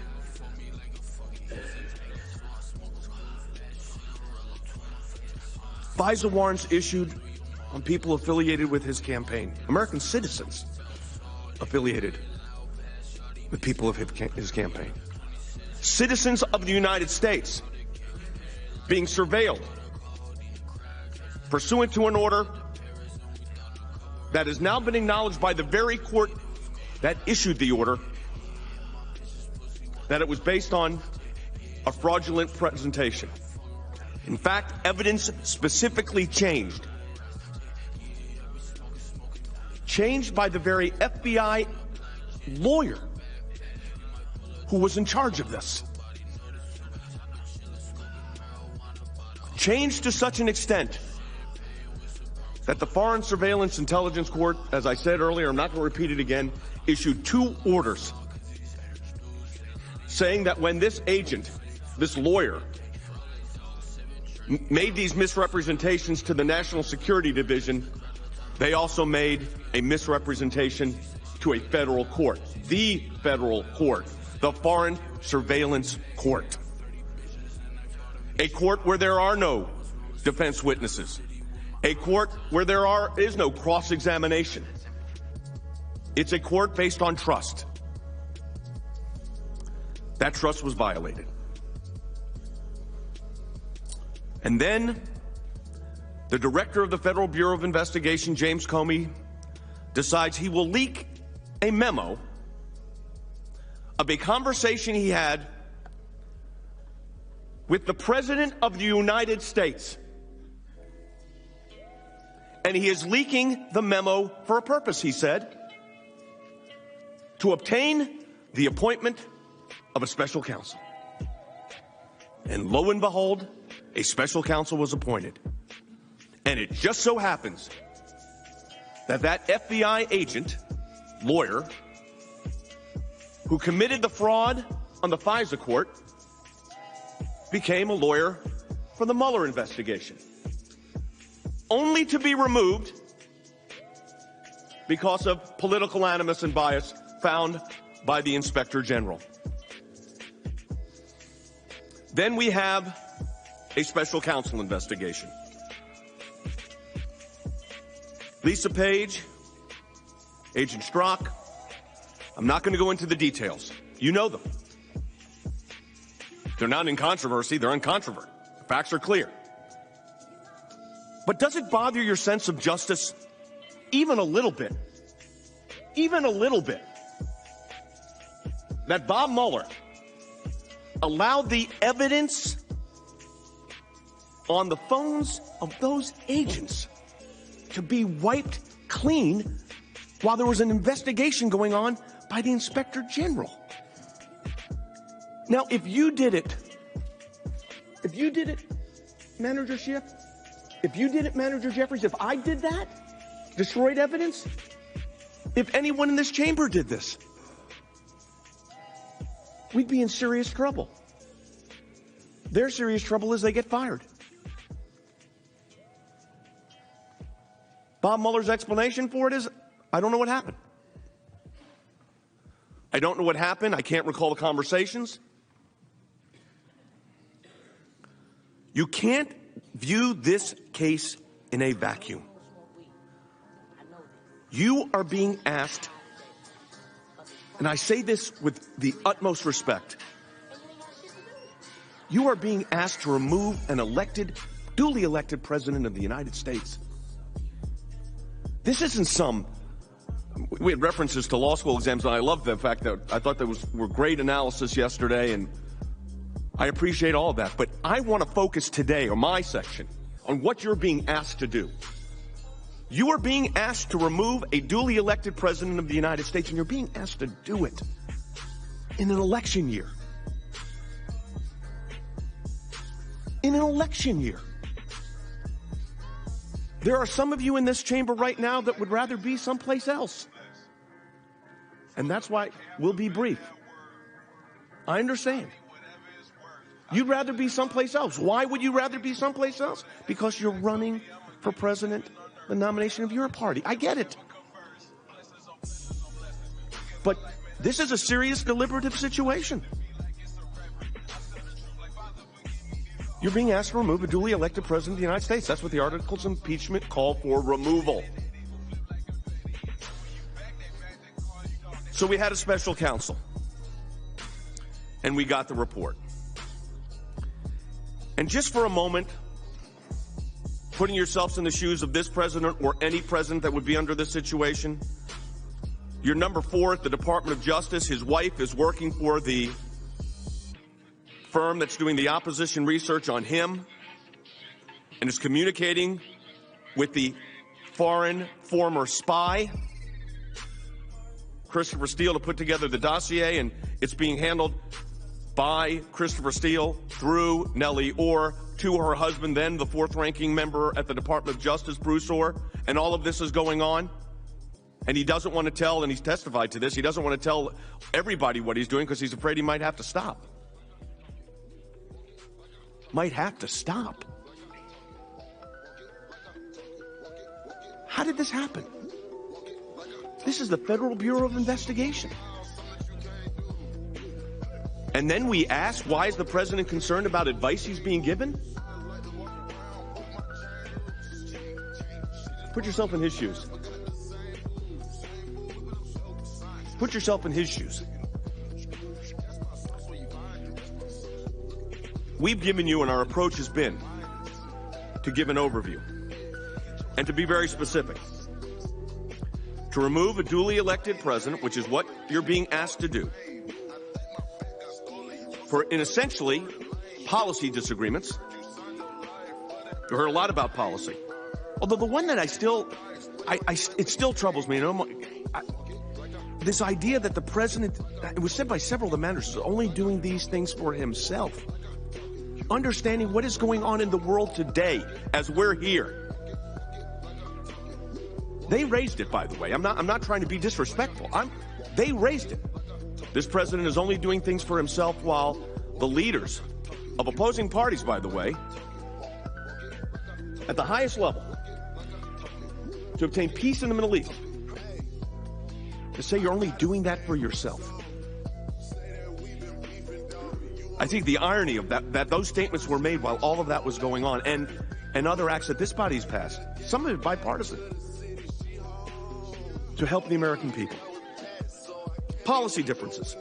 FISA warrants issued on people affiliated with his campaign, American citizens affiliated with people of his campaign, citizens of the United States being surveilled pursuant to an order that has now been acknowledged by the very court that issued the order that it was based on a fraudulent presentation. In fact, evidence specifically changed by the very FBI lawyer who was in charge of this. Changed to such an extent that the Foreign Surveillance Intelligence Court, as I said earlier, I'm not going to repeat it again, issued 2 orders saying that when this agent, this lawyer, made these misrepresentations to the National Security Division, they also made a misrepresentation to a federal court, the federal court, the Foreign Surveillance Court, a court where there are no defense witnesses, a court where there is no cross-examination. It's a court based on trust. That trust was violated. And then the director of the Federal Bureau of Investigation, James Comey, decides he will leak a memo of a conversation he had with the President of the United States. And he is leaking the memo for a purpose, he said, to obtain the appointment of a special counsel. And lo and behold, a special counsel was appointed. And it just so happens that that FBI agent, lawyer, who committed the fraud on the FISA court became a lawyer for the Mueller investigation, only to be removed because of political animus and bias found by the Inspector General. Then we have a special counsel investigation. Lisa Page, Agent Strzok, I'm not going to go into the details. You know them. They're not in controversy, they're uncontroverted. The facts are clear. But does it bother your sense of justice even a little bit? Even a little bit. That Bob Mueller allowed the evidence on the phones of those agents to be wiped clean while there was an investigation going on by the Inspector General. Now, if you did it, Manager Schiff, if you did it, Manager Jeffries, if I did that, destroyed evidence, if anyone in this chamber did this, we'd be in serious trouble. Their serious trouble is they get fired. Bob Mueller's explanation for it is, I don't know what happened. I don't know what happened. I can't recall the conversations. You can't view this case in a vacuum. You are being asked, and I say this with the utmost respect, you are being asked to remove an duly elected president of the United States. This isn't some, we had references to law school exams, and I love the fact that I thought there were great analysis yesterday, and I appreciate all of that. But I want to focus today, or my section, on what you're being asked to do. You are being asked to remove a duly elected president of the United States, and you're being asked to do it in an election year. In an election year. There are some of you in this chamber right now that would rather be someplace else. And that's why we'll be brief. I understand. You'd rather be someplace else. Why would you rather be someplace else? Because you're running for president, the nomination of your party. I get it. But this is a serious deliberative situation. You're being asked to remove a duly elected president of the United States. That's what the articles of impeachment call for, removal. So we had a special counsel, and we got the report. And just for a moment, putting yourselves in the shoes of this president or any president that would be under this situation, your number 4 at the Department of Justice, his wife is working for the firm that's doing the opposition research on him and is communicating with the foreign former spy, Christopher Steele, to put together the dossier, and it's being handled by Christopher Steele through Nellie Orr to her husband, then the 4th-ranking member at the Department of Justice, Bruce Orr, and all of this is going on. And he doesn't want to tell, and he's testified to this, he doesn't want to tell everybody what he's doing because he's afraid he might have to stop. Might have to stop. How did this happen? This is the Federal Bureau of Investigation. And then we ask, why is the president concerned about advice he's being given? Put yourself in his shoes. Put yourself in his shoes. we've given you, and our approach has been to give an overview and to be very specific. To remove a duly elected president, which is what you're being asked to do, in essentially policy disagreements. You heard a lot about policy. Although the one that it still troubles me. This idea that the president, it was said by several of the managers, is only doing these things for himself. Understanding what is going on in the world today as we're here. They raised it, by the way. I'm not trying to be disrespectful. They raised it. This president is only doing things for himself while the leaders of opposing parties, by the way, at the highest level, to obtain peace in the Middle East, to say you're only doing that for yourself. I think the irony of that those statements were made while all of that was going on, and other acts that this body's passed, some of it bipartisan, to help the American people. Policy differences.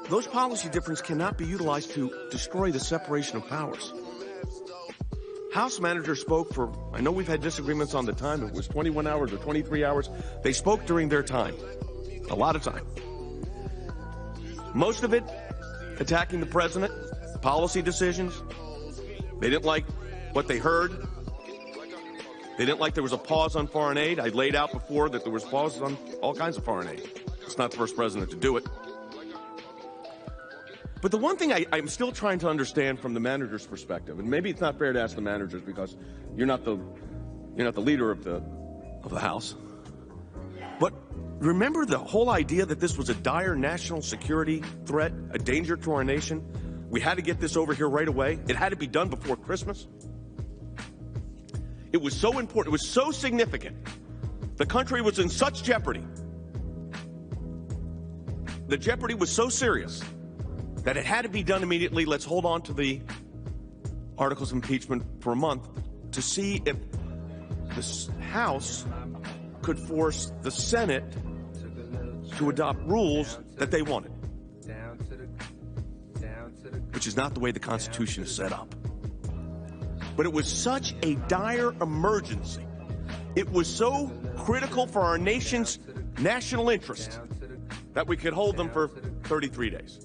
Those policy differences cannot be utilized to destroy the separation of powers. House managers spoke for, I know we've had disagreements on the time, it was 21 hours or 23 hours. They spoke during their time. A lot of time. Most of it attacking the president, policy decisions. They didn't like what they heard. They didn't like there was a pause on foreign aid. I laid out before that there was pauses on all kinds of foreign aid. It's not the first president to do it. But the one thing I'm still trying to understand from the manager's perspective, and maybe it's not fair to ask the managers because you're not the leader of the House. But remember the whole idea that this was a dire national security threat, a danger to our nation? We had to get this over here right away. It had to be done before Christmas. It was so important. It was so significant. The country was in such jeopardy. The jeopardy was so serious that it had to be done immediately. Let's hold on to the articles of impeachment for a month to see if the House could force the Senate to adopt rules that they wanted, which is not the way the Constitution is set up. But it was such a dire emergency. It was so critical for our nation's national interest that we could hold them for 33 days.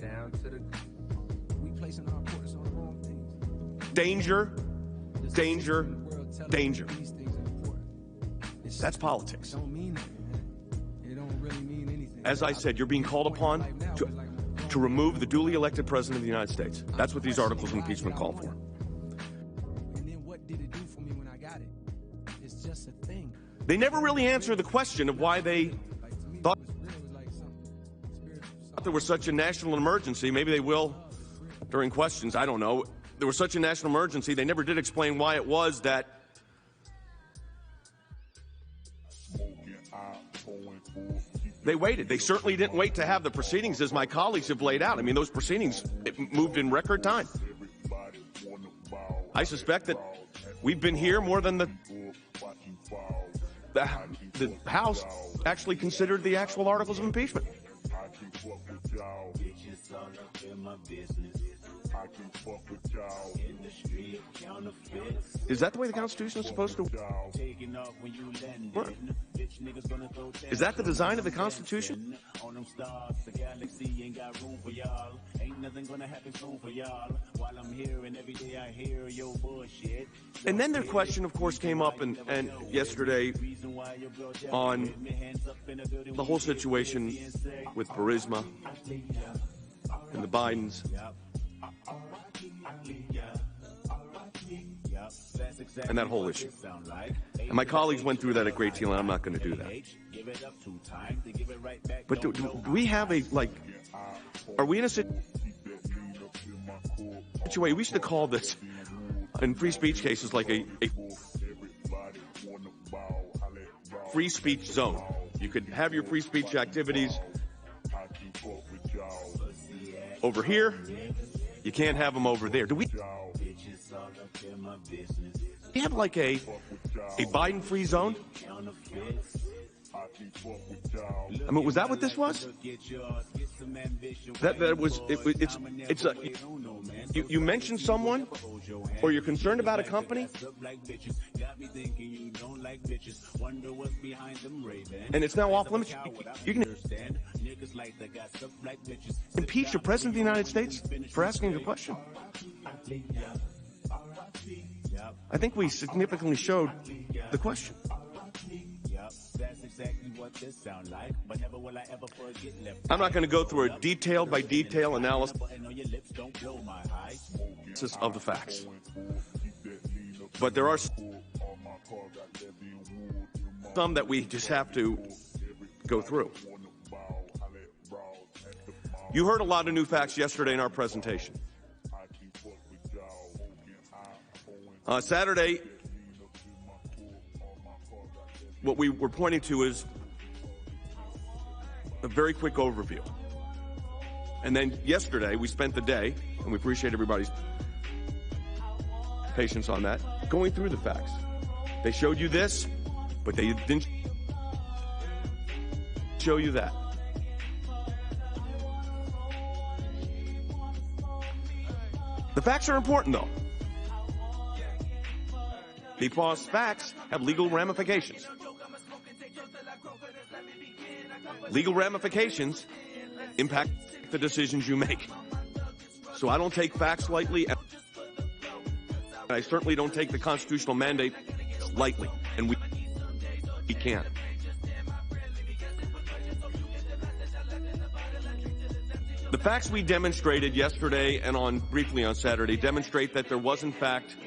Danger, danger, danger. That's politics. As I said, you're being called upon to remove the duly elected president of the United States. That's what these articles of impeachment call for. They never really answer the question of why they thought there was such a national emergency. Maybe they will during questions. I don't know. There was such a national emergency. They never did explain why it was that they waited. They certainly didn't wait to have the proceedings as my colleagues have laid out. I mean, those proceedings moved in record time. I suspect that we've been here more than the House actually considered the actual articles of impeachment. Is that the way the Constitution is supposed to work? Is that the design of the Constitution? And then their question, of course, came up and yesterday on the whole situation with Burisma and the Bidens. And that whole issue. And my colleagues went through that a great deal, and I'm not going to do that. But do we have are we in a situation, we used to call this, in free speech cases, like a free speech zone. You could have your free speech activities over here. You can't have them over there. Do we have like a Biden-free zone? I mean, was that what this was? You mention someone, or you're concerned about a company, and it's now off limits. You can impeach the President of the United States for asking a question. I think we significantly showed the question. I'm not going to go through a detail-by-detail analysis of the facts, but there are some that we just have to go through. You heard a lot of new facts yesterday in our presentation. Saturday, what we were pointing to is a very quick overview. And then yesterday, we spent the day, and we appreciate everybody's patience on that, going through the facts. They showed you this, but they didn't show you that. The facts are important, though, because facts have legal ramifications. Legal ramifications impact the decisions you make. So I don't take facts lightly, and I certainly don't take the constitutional mandate lightly, and we can't. The facts we demonstrated yesterday and briefly on Saturday demonstrate that there was, in fact,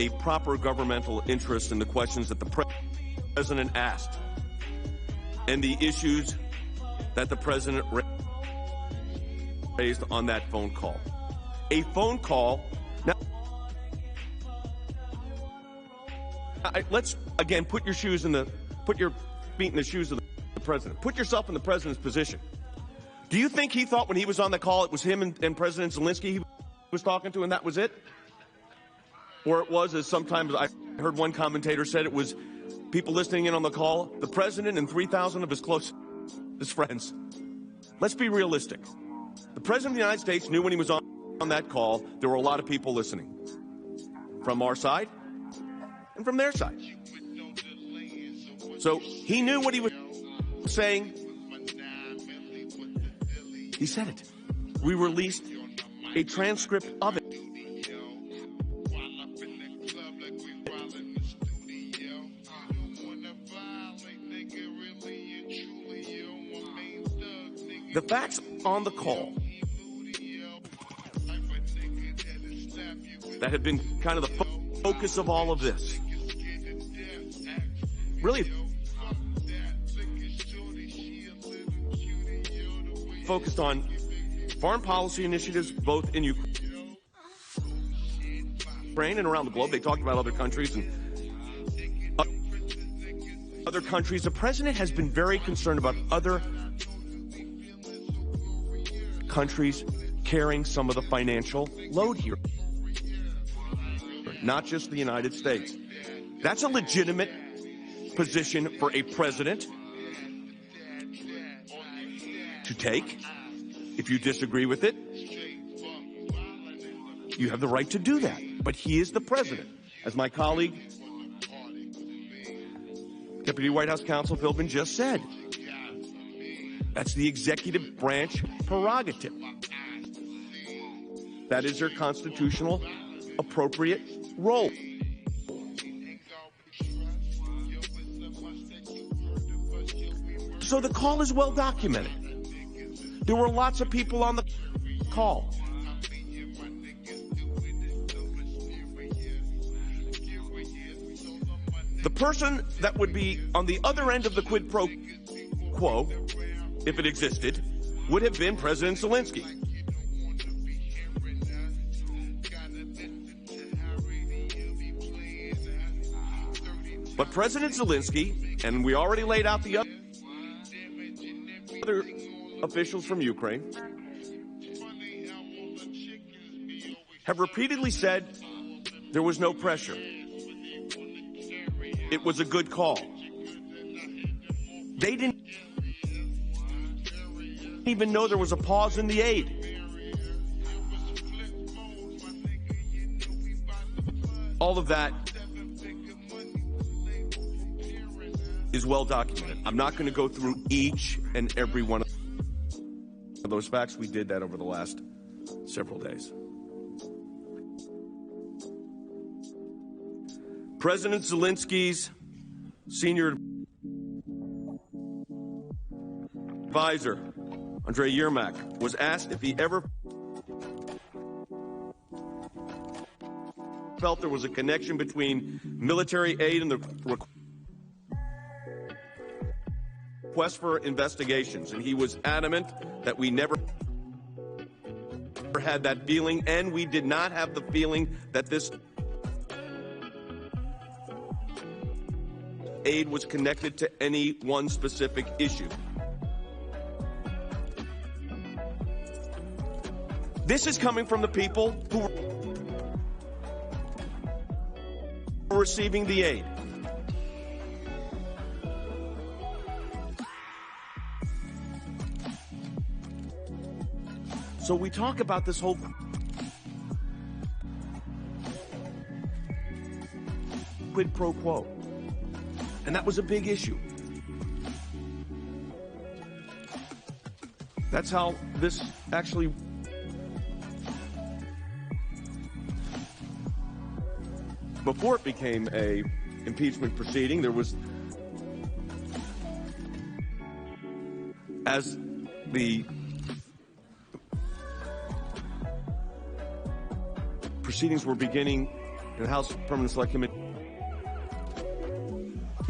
a proper governmental interest in the questions that the president asked and the issues that the president raised on that phone call. A phone call. Now, let's again put your feet in the shoes of the president. Put yourself in the president's position. Do you think he thought when he was on the call it was him and President Zelensky he was talking to and that was it? Or it was, as sometimes I heard one commentator said, it was people listening in on the call, the president and 3,000 of his closest friends. Let's be realistic. The president of the United States knew when he was on that call there were a lot of people listening. From our side and from their side. So he knew what he was saying. He said it. We released a transcript of it. The facts on the call that have been kind of the focus of all of this, really focused on foreign policy initiatives both in Ukraine and around the globe. They talked about other countries and other countries. The president has been very concerned about other countries carrying some of the financial load here, not just the United States. That's a legitimate position for a president to take. If you disagree with it, you have the right to do that. But he is the president. As my colleague, Deputy White House Counsel Philbin just said, that's the executive branch prerogative. That is their constitutional appropriate role. So the call is well documented. There were lots of people on the call. The person that would be on the other end of the quid pro quo, if it existed, would have been President Zelensky. But President Zelensky, and we already laid out the other officials from Ukraine, have repeatedly said there was no pressure. It was a good call. They didn't even know there was a pause in the aid. All of that is well documented. I'm not going to go through each and every one of those facts. We did that over the last several days. President Zelensky's senior advisor, Andrei Yermak, was asked if he ever felt there was a connection between military aid and the request for investigations, and he was adamant that we never had that feeling, and we did not have the feeling that this aid was connected to any one specific issue. This is coming from the people who were receiving the aid. So we talk about this whole quid pro quo. And that was a big issue. That's how this actually before it became a impeachment proceeding, there was, as the proceedings were beginning in the House Permanent Select Committee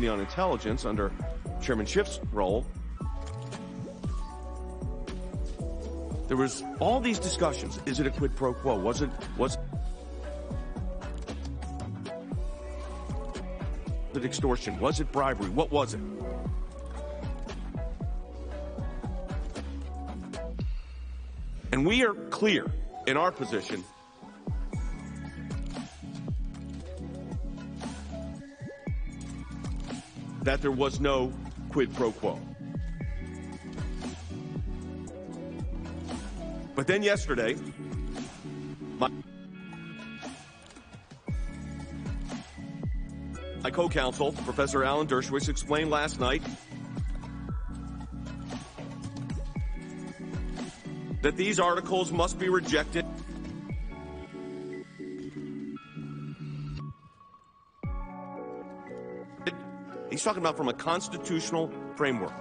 on Intelligence under Chairman Schiff's role, there was all these discussions. Is it a quid pro quo? Was it extortion? Was it bribery? What was it? And we are clear in our position that there was no quid pro quo. But then yesterday, my co-counsel, Professor Alan Dershowitz, explained last night that these articles must be rejected He's talking about from a constitutional framework,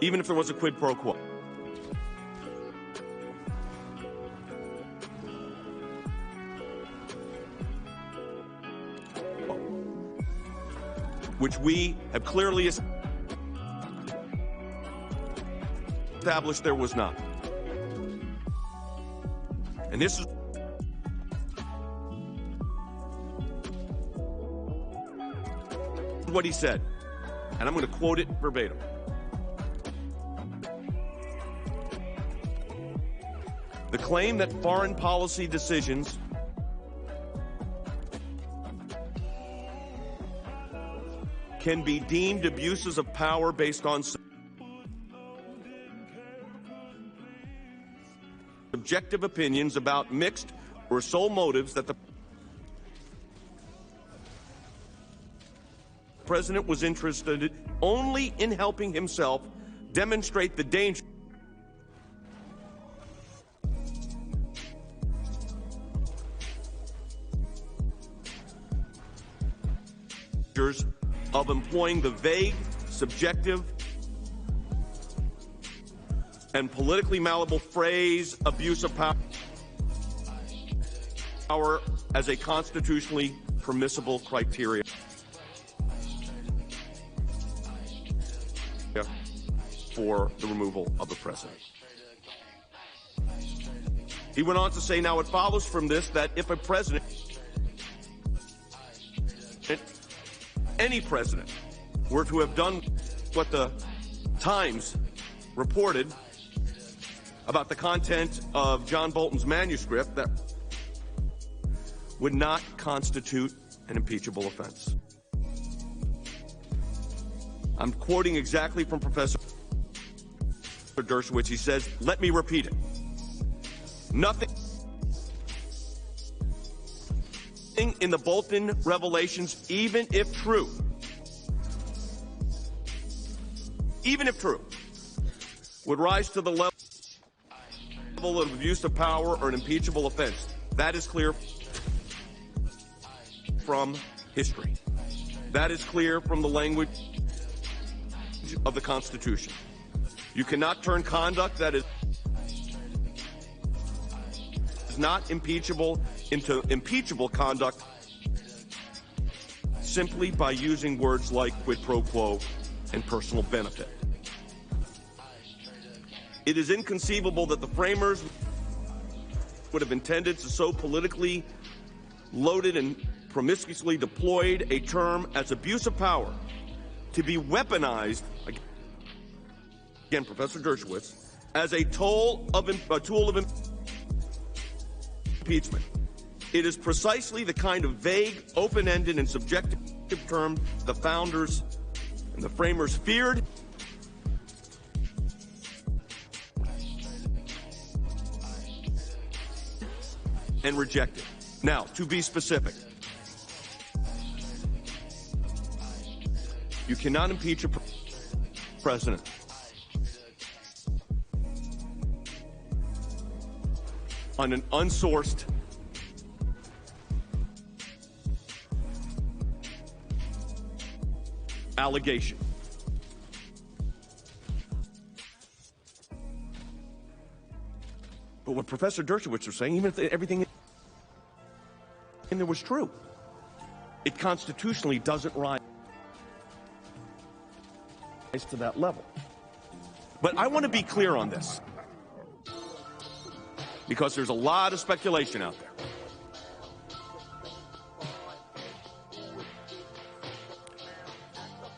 even if there was a quid pro quo. Which we have clearly established there was not. And this is what he said, and I'm going to quote it verbatim. The claim that foreign policy decisions can be deemed abuses of power based on subjective opinions about mixed or sole motives that the president was interested only in helping himself demonstrate the dangers of employing the vague, subjective, and politically malleable phrase abuse of power as a constitutionally permissible criteria for the removal of the president. He went on to say, now it follows from this that if a president, any president, were to have done what the Times reported about the content of John Bolton's manuscript, that would not constitute an impeachable offense. I'm quoting exactly from Professor Dershowitz, he says, let me repeat it. Nothing in the Bolton revelations, even if true, would rise to the level of abuse of power or an impeachable offense. That is clear from history. That is clear from the language of the Constitution. You cannot turn conduct that is not impeachable into impeachable conduct simply by using words like quid pro quo and personal benefit. It is inconceivable that the framers would have intended to so politically loaded and promiscuously deployed a term as abuse of power to be weaponized, again, Professor Dershowitz, as a tool of impeachment. It is precisely the kind of vague, open-ended, and subjective term the founders and the framers feared and rejected. Now, to be specific, you cannot impeach a president on an unsourced allegation. But what Professor Dershowitz was saying, even if everything in there was true, it constitutionally doesn't rise to that level. But I want to be clear on this, because there's a lot of speculation out there.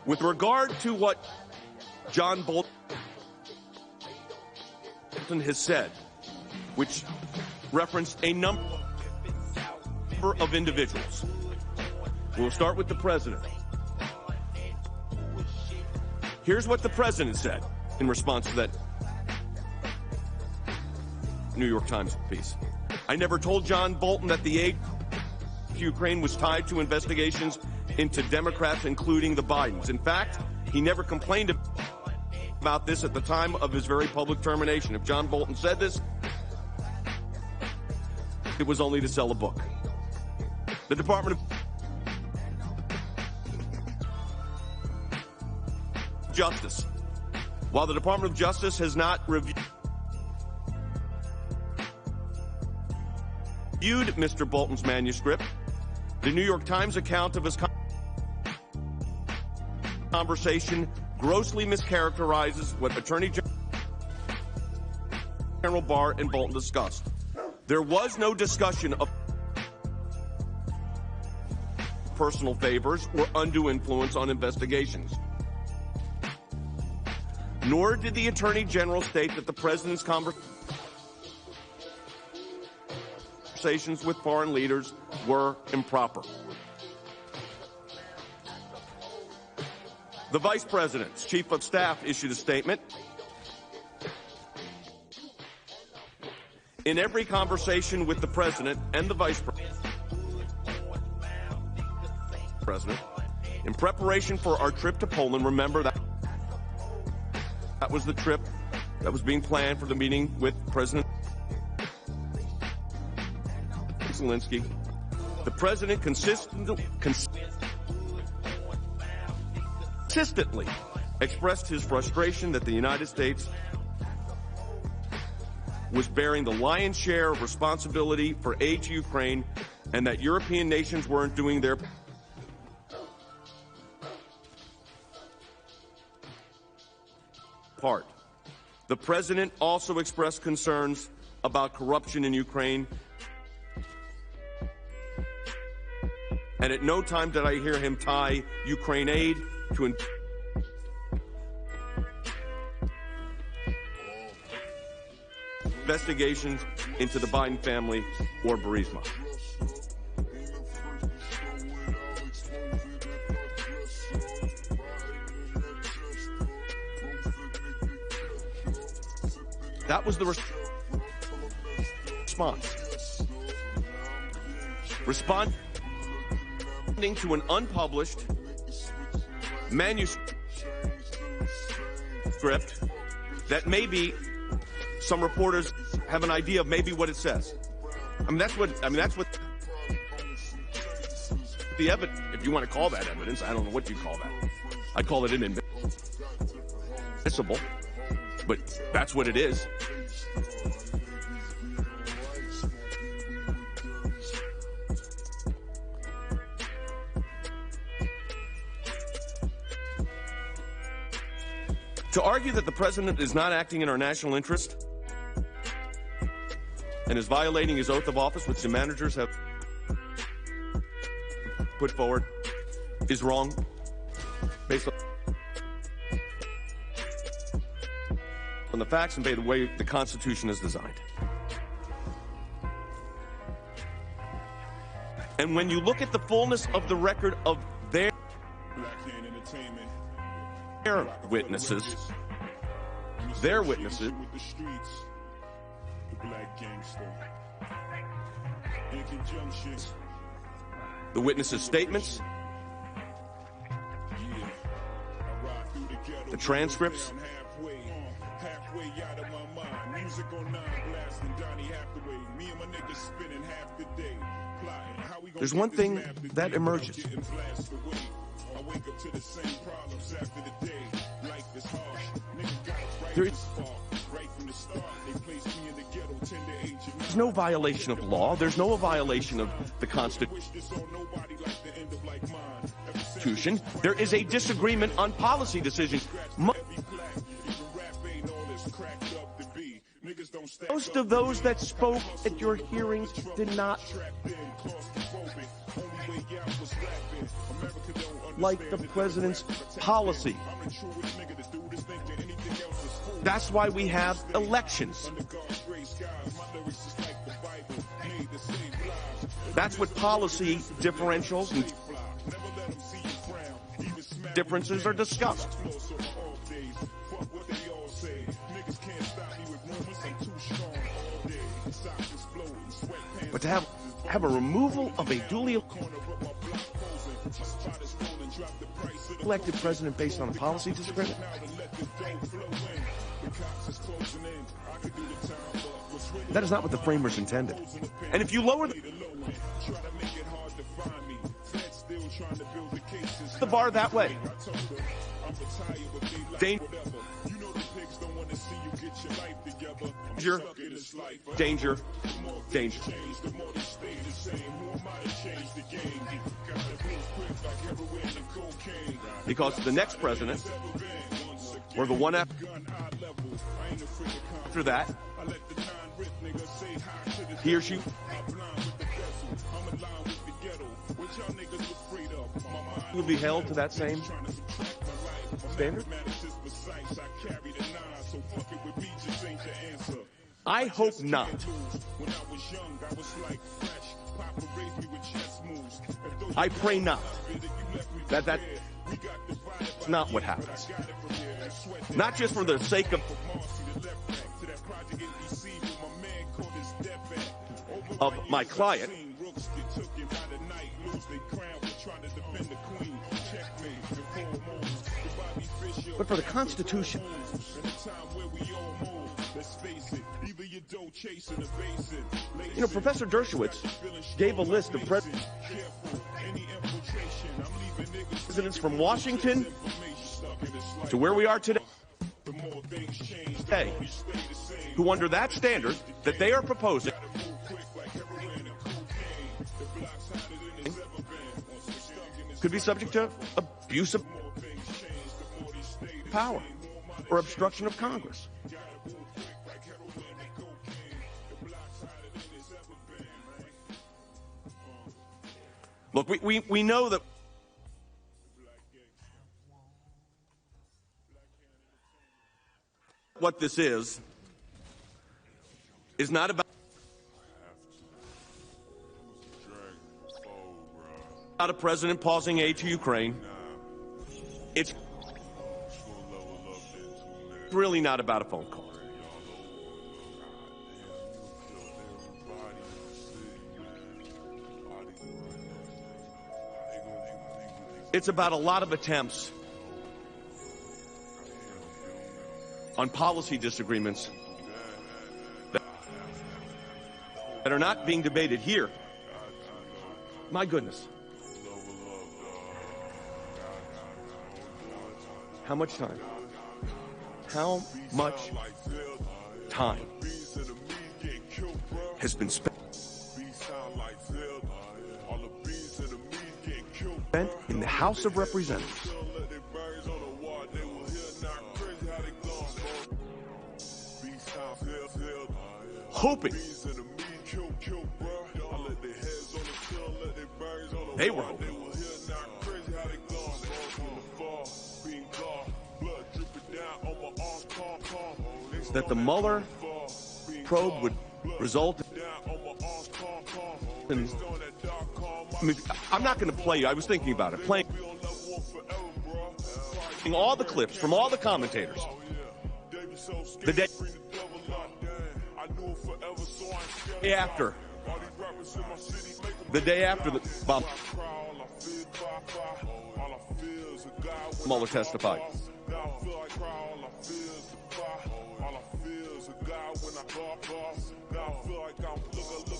With regard to what John Bolton has said, which referenced a number of individuals. We'll start with the president. Here's what the president said in response to that New York Times piece. I never told John Bolton that the aid to Ukraine was tied to investigations into Democrats, including the Bidens. In fact, he never complained about this at the time of his very public termination. If John Bolton said this, it was only to sell a book. The Department of Justice. While the Department of Justice has not reviewed Mr. Bolton's manuscript, the New York Times account of his conversation grossly mischaracterizes what Attorney General Barr and Bolton discussed. There was no discussion of personal favors or undue influence on investigations. Nor did the Attorney General state that the President's conversations with foreign leaders were improper. The Vice President's Chief of Staff issued a statement. In every conversation with the President and the Vice President, in preparation for our trip to Poland, remember that was the trip that was being planned for the meeting with President Zelensky. The President consistently expressed his frustration that the United States was bearing the lion's share of responsibility for aid to Ukraine and that European nations weren't doing their part. The President also expressed concerns about corruption in Ukraine, and at no time did I hear him tie Ukraine aid to investigations into the Biden family or Burisma. That was the response. Responding to an unpublished manuscript that maybe some reporters have an idea of maybe what it says. That's what the evidence, if you want to call that evidence, I don't know what you call that. I call it inadmissible, but that's what it is. To argue that the president is not acting in our national interest and is violating his oath of office, which the managers have put forward, is wrong based on the facts and by the way the Constitution is designed. And when you look at the fullness of the record of their witnesses, the witnesses' statements, the transcripts, there's one thing that emerges. There's no violation of law. There's no violation of the Constitution. There is a disagreement on policy decisions. Most of those that spoke at your hearings did not like the president's policy. That's why we have elections. That's what policy differentials and differences are discussed. But to have a removal of a duly elected president based on a policy disagreement, that is not what the framers intended. And if you lower the bar that way, danger. Because the next president, or the one after that, he or she will be held to that same standard. I hope not. I pray not. That's not what happens. Not just for the sake of my client, but for the Constitution. You know, Professor Dershowitz gave a list of presidents from Washington to where we are today, who under that standard that they are proposing could be subject to abuse of power or obstruction of Congress. Look, we know that what this is not about a president pausing aid to Ukraine. It's really not about a phone call. It's about a lot of attempts on policy disagreements that are not being debated here. My goodness. How much time? How much time has been spent in the House of Representatives hoping they were hoping that the Mueller probe would result in, I mean, I'm not going to play you. I was thinking about it. Playing all the clips from all the commentators. The day after. The day after the bomb. Mueller testified.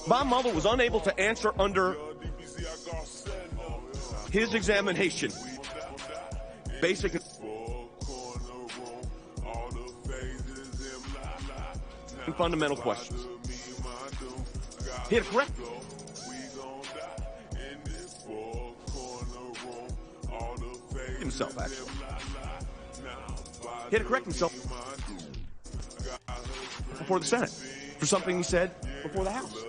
Bob Mueller was unable to answer under his examination basic and fundamental questions. He had to correct himself, actually. He had to correct himself before the Senate for something he said before the House.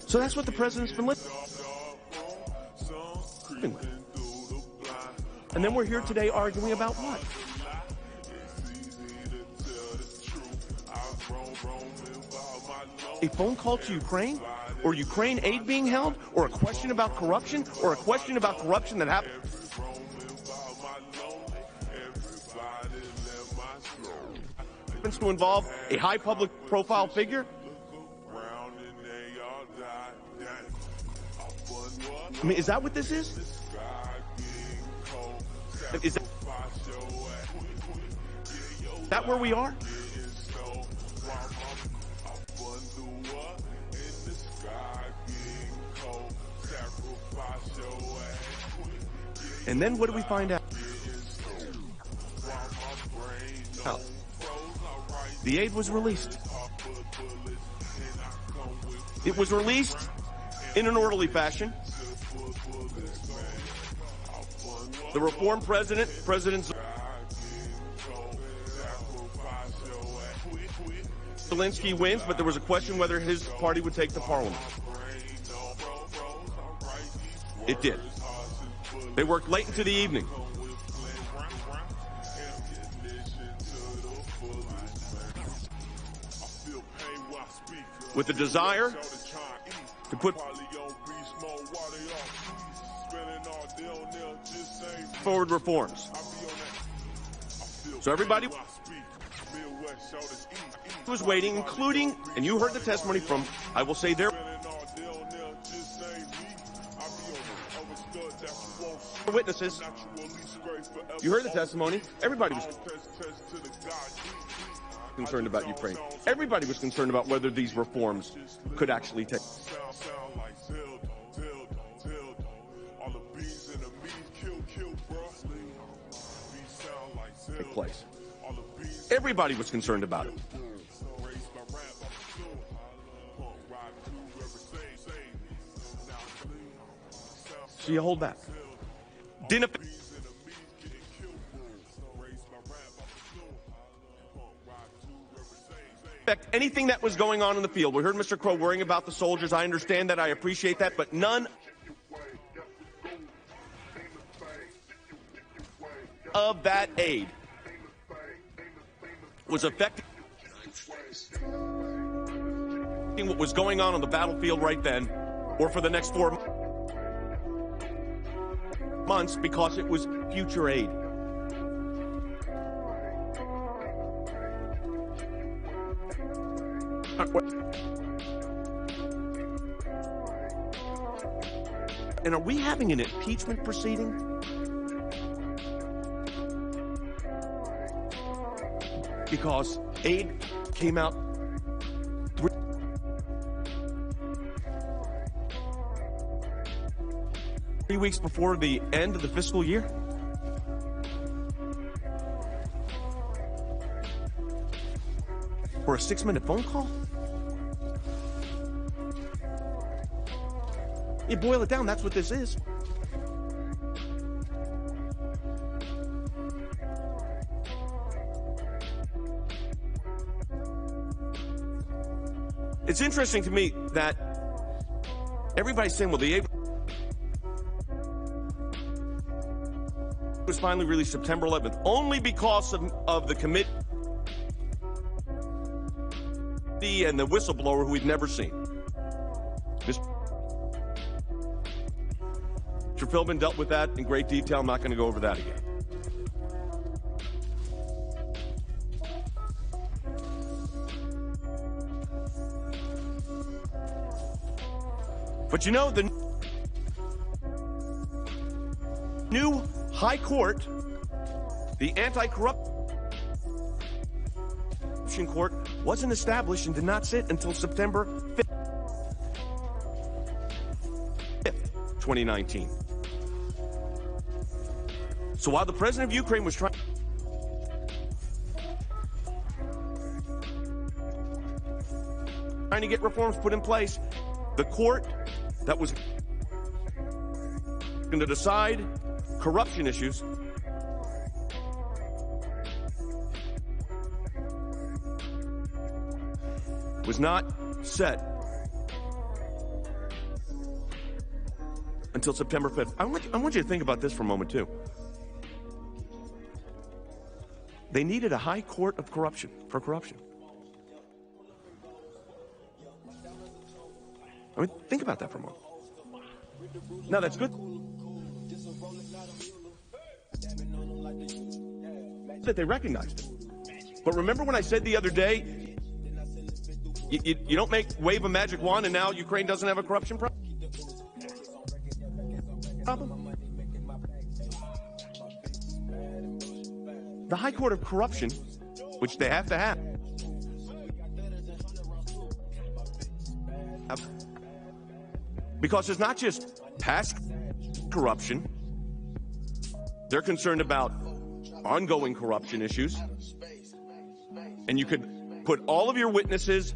So that's what the president's been living with. And then we're here today arguing about what? A phone call to Ukraine? Or Ukraine aid being held? Or a question about corruption? Or a question about corruption that happened? Happens to involve a high public profile figure? I mean, is that what this is? Is that where we are? And then what do we find out? The aid was released. It was released in an orderly fashion. The reformed President Zelensky wins, but there was a question whether his party would take to Parliament. It did. They worked late into the evening. With the desire to put forward reforms. So everybody was waiting, including, and you heard the testimony from, I will say their witnesses. You heard the testimony. Everybody was concerned about Ukraine. Everybody was concerned about whether these reforms could actually take place. Everybody was concerned about it. So you hold back. Didn't affect anything that was going on in the field. We heard Mr. Crow worrying about the soldiers. I understand that. I appreciate that. But none of that aid was affecting what was going on the battlefield right then or for the next 4 months because it was future aid. And are we having an impeachment proceeding? Because aid came out 3 weeks before the end of the fiscal year? For a 6-minute phone call? You boil it down, that's what this is. It's interesting to me that everybody's saying, well, the aid was finally released September 11th, only because of the committee and the whistleblower who we'd never seen. Mr. Philbin dealt with that in great detail. I'm not going to go over that again. But you know, the new High Court, the Anti-Corruption Court, wasn't established and did not sit until September 5th, 2019. So while the president of Ukraine was trying to get reforms put in place, the court that was going to decide corruption issues was not set until September 5th. I want you to think about this for a moment, too. They needed a high court of corruption for corruption. I mean, think about that for a moment. Now, that's good that they recognized it. But remember when I said the other day, you don't wave a magic wand and now Ukraine doesn't have a corruption problem? The High Court of Corruption, which they have to have, because it's not just past corruption. They're concerned about ongoing corruption issues. And you could put all of your witnesses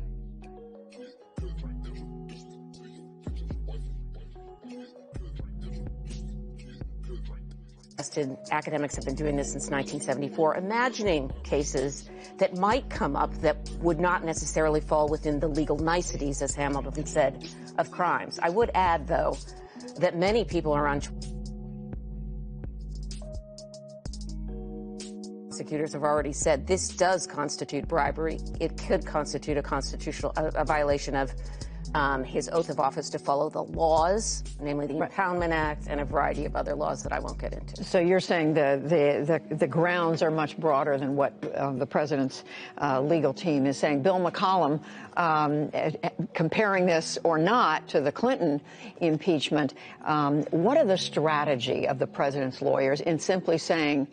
Academics have been doing this since 1974, imagining cases that might come up that would not necessarily fall within the legal niceties, as Hamilton said, of crimes. I would add, though, that many people are on. Prosecutors have already said this does constitute bribery. It could constitute a violation of his oath of office to follow the laws, namely the Impoundment Act and a variety of other laws that I won't get into. So you're saying the grounds are much broader than what the president's legal team is saying. Bill McCollum, comparing this or not to the Clinton impeachment, what are the strategy of the president's lawyers in simply saying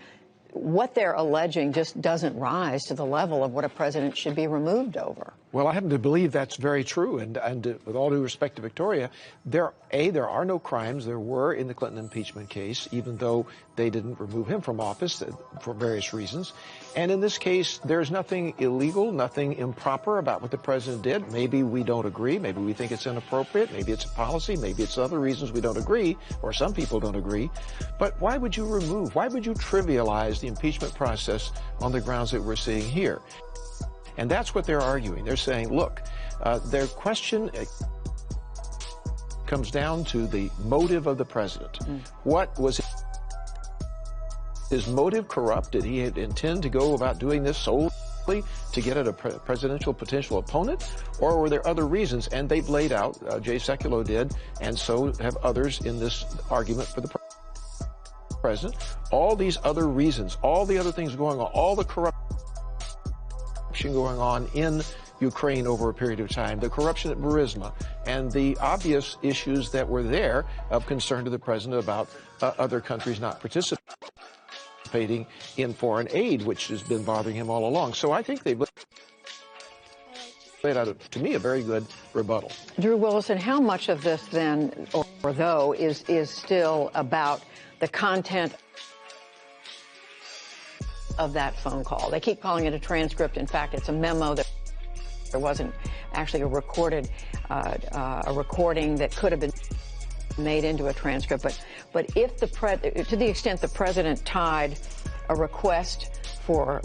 what they're alleging just doesn't rise to the level of what a president should be removed over? Well, I happen to believe that's very true. And with all due respect to Victoria, there are no crimes. There were in the Clinton impeachment case, even though they didn't remove him from office for various reasons. And in this case, there's nothing illegal, nothing improper about what the president did. Maybe we don't agree. Maybe we think it's inappropriate. Maybe it's a policy. Maybe it's other reasons we don't agree, or some people don't agree. But why would you trivialize the impeachment process on the grounds that we're seeing here? And that's what they're arguing. They're saying, look, their question comes down to the motive of the president. What was his motive? Corrupt? Did he intend to go about doing this solely to get at a presidential potential opponent? Or were there other reasons? And they've laid out, Jay Sekulow did, and so have others in this argument for the president, all these other reasons, all the other things going on, all the corruption going on in Ukraine over a period of time, the corruption at Burisma and the obvious issues that were there of concern to the president about other countries not participating in foreign aid, which has been bothering him all along. So I think they've laid out, to me, a very good rebuttal. Drew Willison, how much of this then, or though, is still about the content of that phone call? They keep calling it a transcript. In fact, it's a memo. That there wasn't actually a recording that could have been made into a transcript. But if to the extent the president tied a request for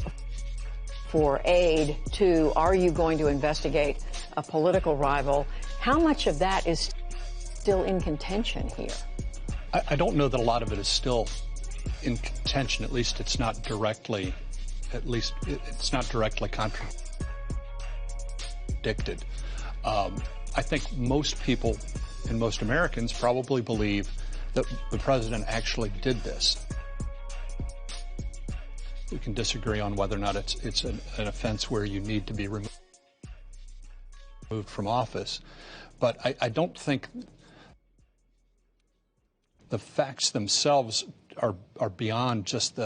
aid to, are you going to investigate a political rival, how much of that is still in contention here? I don't know that a lot of it is still in contention. At least it's not directly contradicted. I think most people and most Americans probably believe that the president actually did this. We can disagree on whether or not it's an offense where you need to be removed from office, but I don't think the facts themselves are beyond just the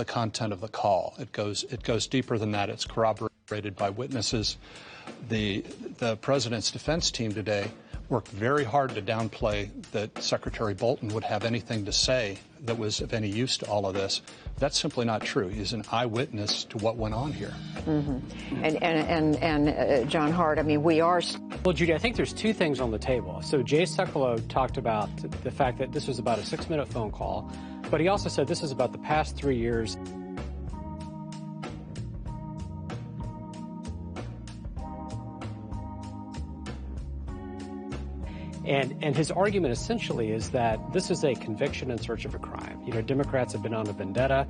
content of the call. It goes deeper than that. It's corroborated by witnesses. The president's defense team today worked very hard to downplay that Secretary Bolton would have anything to say that was of any use to all of this. That's simply not true. He's an eyewitness to what went on here. Mm-hmm. And John Hart, I mean, we are... Well, Judy, I think there's two things on the table. So Jay Sekulow talked about the fact that this was about a 6-minute phone call, but he also said this is about the past 3 years. And his argument essentially is that this is a conviction in search of a crime. You know, Democrats have been on a vendetta.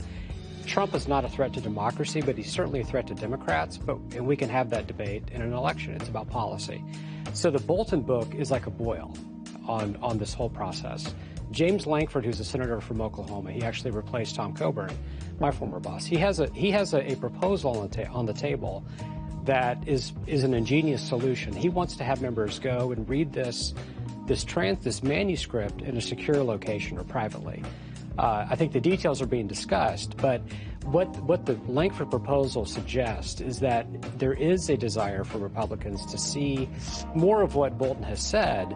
Trump is not a threat to democracy, but he's certainly a threat to Democrats. And we can have that debate in an election. It's about policy. So the Bolton book is like a boil on this whole process. James Lankford, who's a senator from Oklahoma, he actually replaced Tom Coburn, my former boss. He has a proposal on the table that is an ingenious solution. He wants to have members go and read this manuscript in a secure location or privately. I think the details are being discussed, but what the Lankford proposal suggests is that there is a desire for Republicans to see more of what Bolton has said,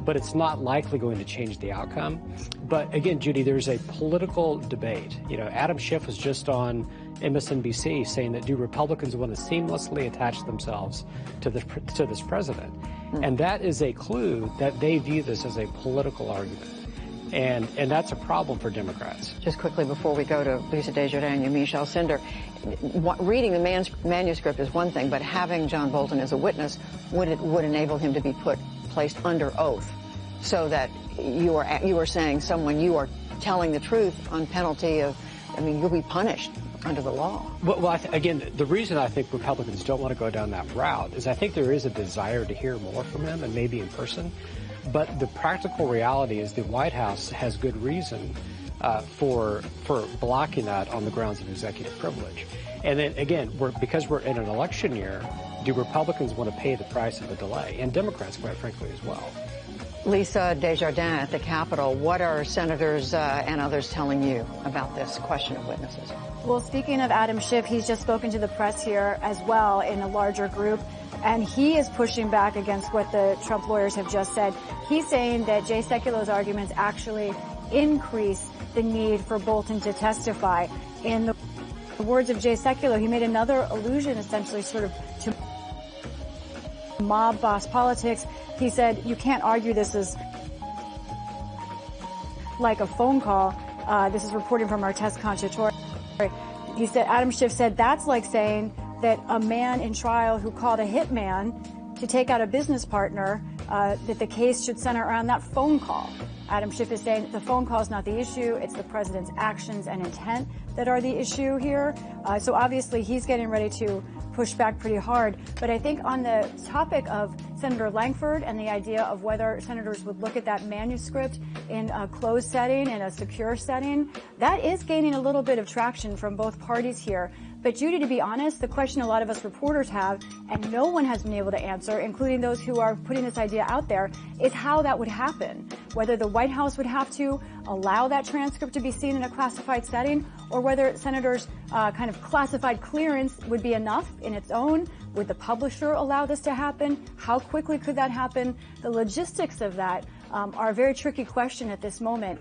but it's not likely going to change the outcome. But again, Judy, there's a political debate. You know, Adam Schiff was just on MSNBC saying that do Republicans want to seamlessly attach themselves to this president? And that is a clue that they view this as a political argument. And that's a problem for Democrats. Just quickly before we go to Lisa Desjardins and Michelle Cinder, reading the manuscript is one thing, but having John Bolton as a witness would enable him to be placed under oath, so that you are saying you are telling the truth on penalty of, I mean, you'll be punished under the law. Well, again, the reason I think Republicans don't want to go down that route is I think there is a desire to hear more from him, and maybe in person. But the practical reality is the White House has good reason for blocking that on the grounds of executive privilege. And then again, because we're in an election year, do Republicans want to pay the price of the delay? And Democrats, quite frankly, as well. Lisa Desjardins at the Capitol, what are senators and others telling you about this question of witnesses? Well, speaking of Adam Schiff, he's just spoken to the press here as well in a larger group, and he is pushing back against what the Trump lawyers have just said. He's saying that Jay Sekulow's arguments actually increase the need for Bolton to testify. In the words of Jay Sekulow, he made another allusion essentially sort of to mob boss politics. He said, you can't argue this is like a phone call. This is reporting from Artest Conchatori. He said, Adam Schiff said, that's like saying that a man in trial who called a hitman to take out a business partner, that the case should center around that phone call. Adam Schiff is saying the phone call is not the issue. It's the president's actions and intent that are the issue here. So obviously he's getting ready to push back pretty hard. But I think on the topic of Senator Langford and the idea of whether senators would look at that manuscript in a closed setting, in a secure setting, that is gaining a little bit of traction from both parties here. But Judy, to be honest, the question a lot of us reporters have, and no one has been able to answer, including those who are putting this idea out there, is how that would happen. Whether the White House would have to allow that transcript to be seen in a classified setting, or whether senators' kind of classified clearance would be enough in its own. Would the publisher allow this to happen? How quickly could that happen? The logistics of that are a very tricky question at this moment.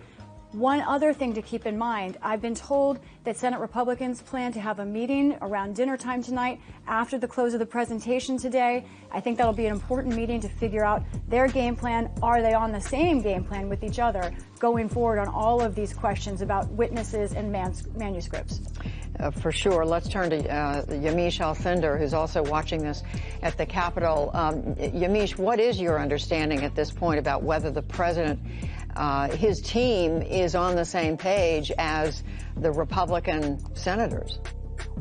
One other thing to keep in mind, I've been told that Senate Republicans plan to have a meeting around dinner time tonight after the close of the presentation today. I think that'll be an important meeting to figure out their game plan. Are they on the same game plan with each other going forward on all of these questions about witnesses and manuscripts? For sure. Let's turn to Yamiche Alcindor, who's also watching this at the Capitol. Yamiche, what is your understanding at this point about whether the president, his team, is on the same page as the Republican senators?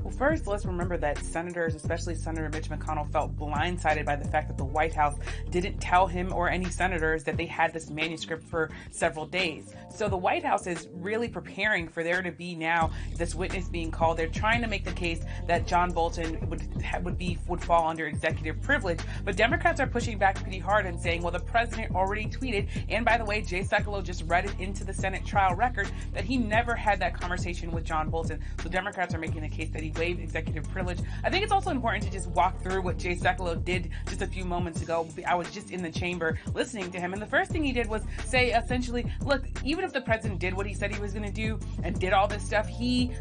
Well, first, let's remember that senators, especially Senator Mitch McConnell, felt blindsided by the fact that the White House didn't tell him or any senators that they had this manuscript for several days. So the White House is really preparing for there to be now this witness being called. They're trying to make the case that John Bolton would fall under executive privilege, but Democrats are pushing back pretty hard and saying, well, the president already tweeted, and by the way, Jay Sekulow just read it into the Senate trial record, that he never had that conversation with John Bolton. So Democrats are making the case that he waived executive privilege. I think it's also important to just walk through what Jay Sekulow did just a few moments ago. I was just in the chamber listening to him, and the first thing he did was say, essentially, look, even if the president did what he said he was going to do and did all this stuff, he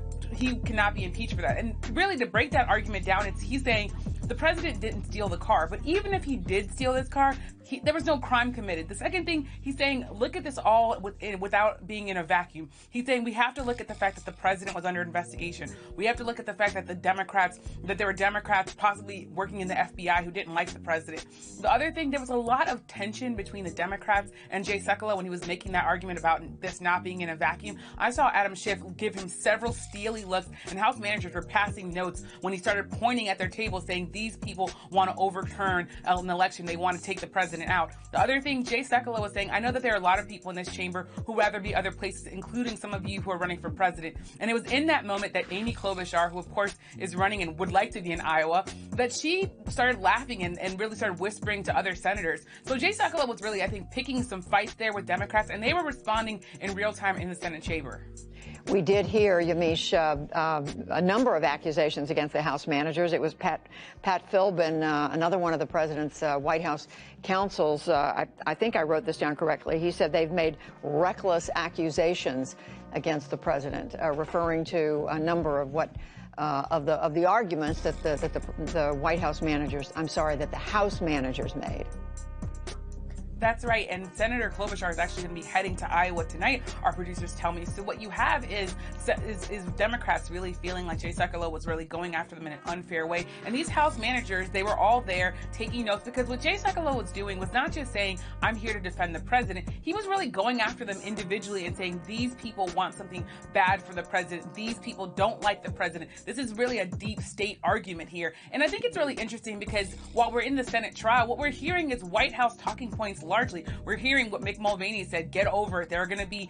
cannot be impeached for that. And really, to break that argument down, he's saying the president didn't steal the car, but even if he did steal this car, there was no crime committed. The second thing he's saying, look at this all without being in a vacuum. He's saying we have to look at the fact that the president was under investigation. We have to look at the fact that there were Democrats possibly working in the FBI who didn't like the president. The other thing, there was a lot of tension between the Democrats and Jay Sekulow when he was making that argument about this not being in a vacuum. I saw Adam Schiff give him several steely looks, and House managers were passing notes when he started pointing at their table saying these people want to overturn an election. They want to take the president out. The other thing Jay Sekulow was saying, I know that there are a lot of people in this chamber who would rather be other places, including some of you who are running for president. And it was in that moment that Amy Klobuchar, who of course is running and would like to be in Iowa, that she started laughing and really started whispering to other senators. So Jay Sekulow was really, I think, picking some fights there with Democrats, and they were responding in real time in the Senate chamber. We did hear, Yamiche, a number of accusations against the House managers. It was Pat Philbin, another one of the president's White House counsels. I think I wrote this down correctly. He said they've made reckless accusations against the president, referring to a number of of the arguments that the White House managers, that the House managers made. That's right, and Senator Klobuchar is actually going to be heading to Iowa tonight, our producers tell me. So what you have is Democrats really feeling like Jay Sekulow was really going after them in an unfair way. And these House managers, they were all there taking notes, because what Jay Sekulow was doing was not just saying, I'm here to defend the president. He was really going after them individually and saying, these people want something bad for the president. These people don't like the president. This is really a deep state argument here. And I think it's really interesting because while we're in the Senate trial, what we're hearing is White House talking points largely. We're hearing what Mick Mulvaney said, get over it. There's going to be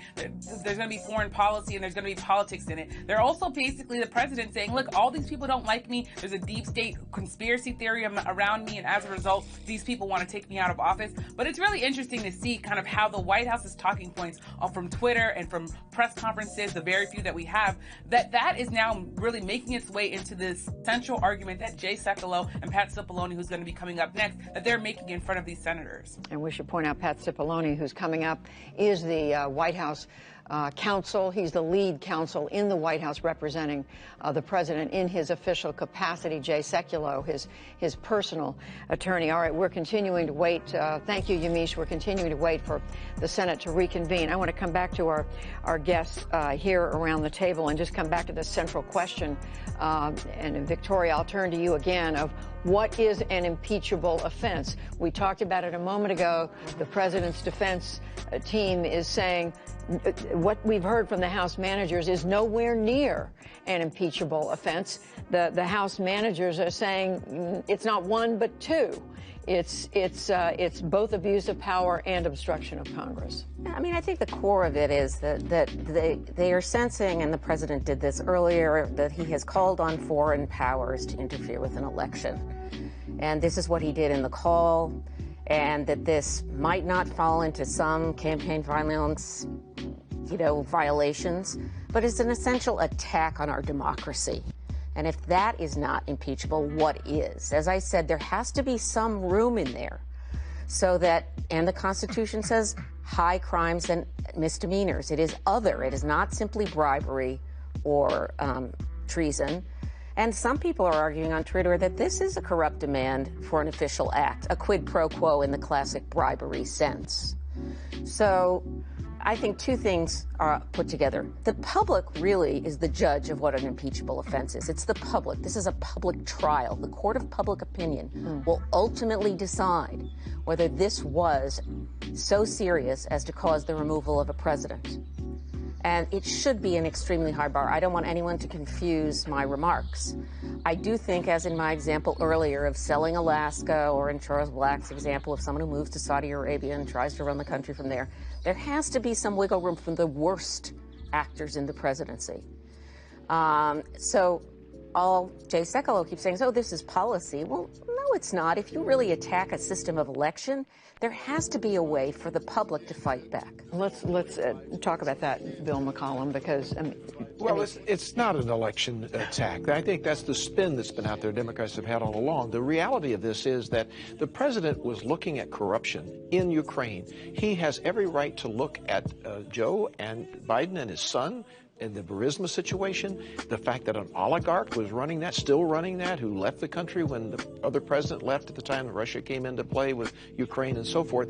foreign policy and there's going to be politics in it. They're also basically the president saying, look, all these people don't like me. There's a deep state conspiracy theory around me, and as a result, these people want to take me out of office. But it's really interesting to see kind of how the White House's talking points from Twitter and from press conferences, the very few that we have, that is now really making its way into this central argument that Jay Sekulow and Pat Cipollone, who's going to be coming up next, that they're making in front of these senators. And we should point out Pat Cipollone, who's coming up, is the White House counsel. He's the lead counsel in the White House representing the president in his official capacity, Jay Sekulow, his personal attorney. All right, we're continuing to wait. Thank you, Yamiche. We're continuing to wait for the Senate to reconvene. I want to come back to our guests here around the table and just come back to the central question. And Victoria, I'll turn to you again of what is an impeachable offense? We talked about it a moment ago. The president's defense team is saying what we've heard from the House managers is nowhere near an impeachable offense. The House managers are saying it's not one but two. It's both abuse of power and obstruction of Congress. I mean, I think the core of it is that they are sensing, and the president did this earlier, that he has called on foreign powers to interfere with an election. And this is what he did in the call, and that this might not fall into some campaign violence, violations, but it's an essential attack on our democracy. And if that is not impeachable, what is? As I said, there has to be some room in there so that, and the Constitution says high crimes and misdemeanors. It is other. It is not simply bribery or treason. And some people are arguing on Twitter that this is a corrupt demand for an official act, a quid pro quo in the classic bribery sense. So I think two things are put together. The public really is the judge of what an impeachable offense is. It's the public. This is a public trial. The court of public opinion will ultimately decide whether this was so serious as to cause the removal of a president. And it should be an extremely high bar. I don't want anyone to confuse my remarks. I do think, as in my example earlier of selling Alaska, or in Charles Black's example of someone who moves to Saudi Arabia and tries to run the country from there, there has to be some wiggle room from the worst actors in the presidency. So Jay Sekulow keeps saying, oh, this is policy. Well, no, it's not. If you really attack a system of election, there has to be a way for the public to fight back. Let's talk about that, Bill McCollum, because it's not an election attack. I think that's the spin that's been out there Democrats have had all along. The reality of this is that the president was looking at corruption in Ukraine. He has every right to look at Joe and Biden and his son in the Burisma situation, the fact that an oligarch was running that, still running that, who left the country when the other president left at the time Russia came into play with Ukraine and so forth,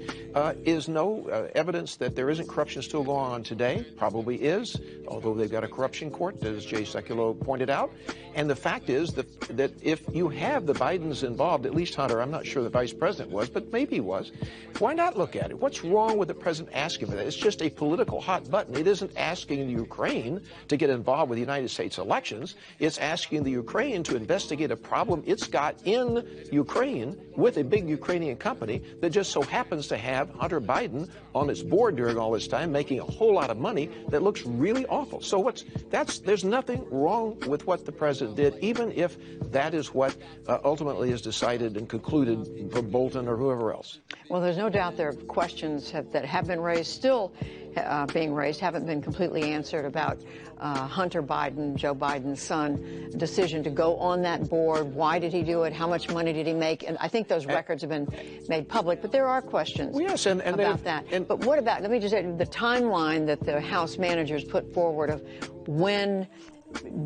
is no evidence that there isn't corruption still going on today. Probably is, although they've got a corruption court, as Jay Sekulow pointed out. And the fact is that if you have the Bidens involved, at least Hunter, I'm not sure the vice president was, but maybe he was, why not look at it? What's wrong with the president asking for that? It's just a political hot button. It isn't asking Ukraine to get involved with the United States elections. It's asking the Ukraine to investigate a problem it's got in Ukraine with a big Ukrainian company that just so happens to have Hunter Biden on its board during all this time, making a whole lot of money that looks really awful. So there's nothing wrong with what the president did, even if that is what ultimately is decided and concluded from Bolton or whoever else. Well, there's no doubt there are questions that have been raised, still being raised, haven't been completely answered about Hunter Biden, Joe Biden's son, decision to go on that board. Why did he do it? How much money did he make? And I think those records have been made public, but there are questions about that. But what about, let me just say, the timeline that the House managers put forward of when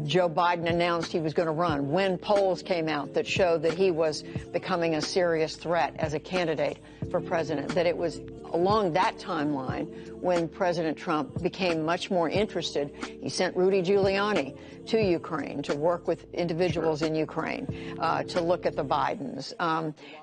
Joe Biden announced he was going to run, when polls came out that showed that he was becoming a serious threat as a candidate for president, that it was along that timeline when President Trump became much more interested. He sent Rudy Giuliani to Ukraine to work with individuals in Ukraine to look at the Bidens.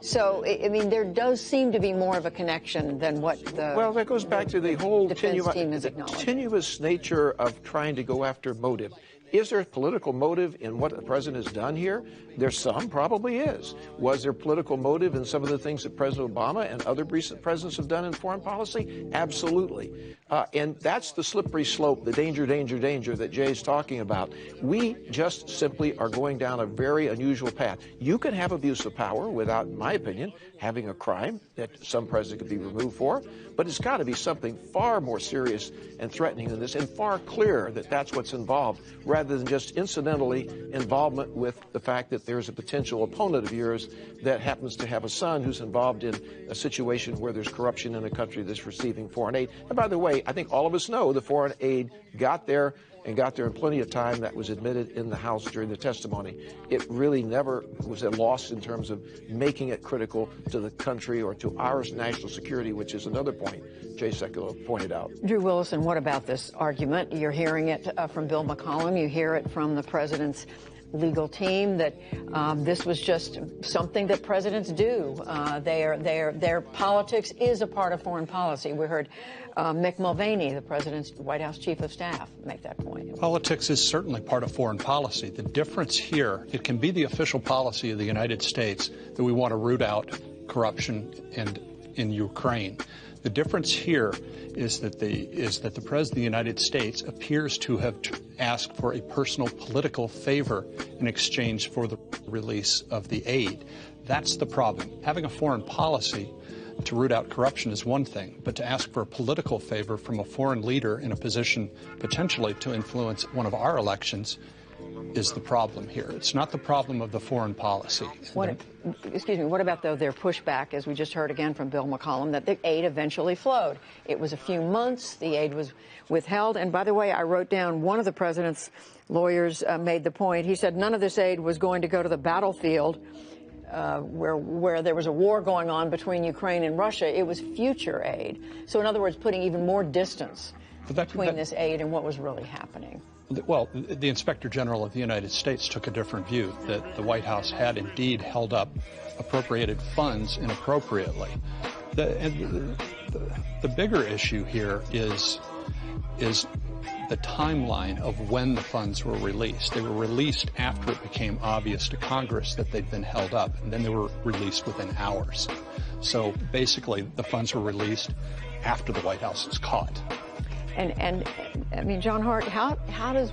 So, I mean, there does seem to be more of a connection than what the Well, that goes back to the whole tenuous nature of trying to go after motive. Is there a political motive in what the president has done here? There's some, probably is. Was there political motive in some of the things that President Obama and other recent presidents have done in foreign policy? Absolutely. And that's the slippery slope, the danger that Jay's talking about. We just simply are going down a very unusual path. You can have abuse of power without, in my opinion, having a crime that some president could be removed for, but it's got to be something far more serious and threatening than this, and far clearer that that's what's involved, rather rather than just incidentally involvement with the fact that there's a potential opponent of yours that happens to have a son who's involved in a situation where there's corruption in a country that's receiving foreign aid. And by the way, I think all of us know the foreign aid got there in plenty of time. That was admitted in the House during the testimony. It really never was a loss in terms of making it critical to the country or to our national security, which is another point Jay Sekulow pointed out. Drew Willison, what about this argument? You're hearing it from Bill McCollum. You hear it from the president's legal team that this was just something that presidents do. Their politics is a part of foreign policy. We heard Mick Mulvaney, the president's White House chief of staff, make that point. Politics is certainly part of foreign policy. The difference here, it can be the official policy of the United States that we want to root out corruption in Ukraine. The difference here is that the President of the United States appears to have asked for a personal political favor in exchange for the release of the aid. That's the problem. Having a foreign policy to root out corruption is one thing, but to ask for a political favor from a foreign leader in a position potentially to influence one of our elections is the problem here. It's not the problem of the foreign policy. What about, though, their pushback, as we just heard again from Bill McCollum, that the aid eventually flowed? It was a few months. The aid was withheld. And by the way, I wrote down one of the president's lawyers made the point. He said none of this aid was going to go to the battlefield where there was a war going on between Ukraine and Russia. It was future aid. So in other words, putting even more distance between this aid and what was really happening. Well, the Inspector General of the United States took a different view, that the White House had indeed held up appropriated funds inappropriately. The bigger issue here is the timeline of when the funds were released. They were released after it became obvious to Congress that they'd been held up, and then they were released within hours. So basically, the funds were released after the White House was caught. And I mean, John Hart, how does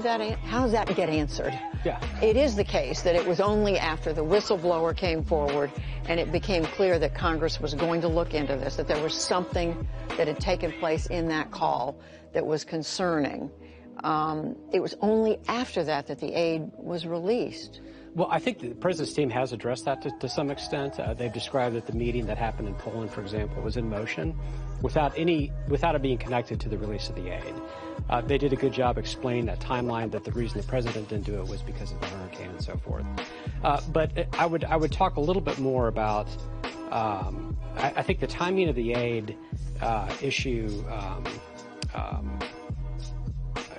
that get answered? Yeah. It is the case that it was only after the whistleblower came forward and it became clear that Congress was going to look into this, that there was something that had taken place in that call that was concerning. It was only after that that the aid was released. Well, I think the president's team has addressed that to some extent. They've described that the meeting that happened in Poland, for example, was in motion without it being connected to the release of the aid. They did a good job explaining that timeline, that the reason the president didn't do it was because of the hurricane and so forth. But I would talk a little bit more about, I think the timing of the aid issue.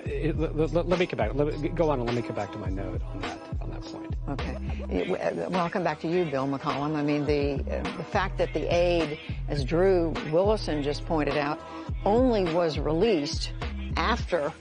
Let me come back. Go on and let me come back to my note on that point. Okay. Well, I'll come back to you, Bill McCollum. I mean, the fact that the aid, as Drew Willison just pointed out, only was released after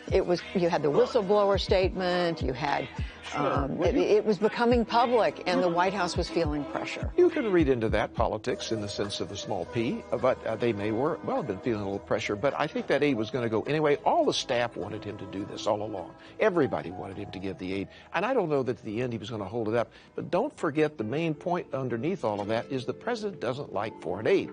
you had the whistleblower statement, you had it was becoming public, and the White House was feeling pressure. You can read into that politics in the sense of a small p, but they may well have been feeling a little pressure. But I think that aid was going to go anyway. All the staff wanted him to do this all along. Everybody wanted him to give the aid, and I don't know that at the end he was going to hold it up. But don't forget, the main point underneath all of that is the president doesn't like foreign aid.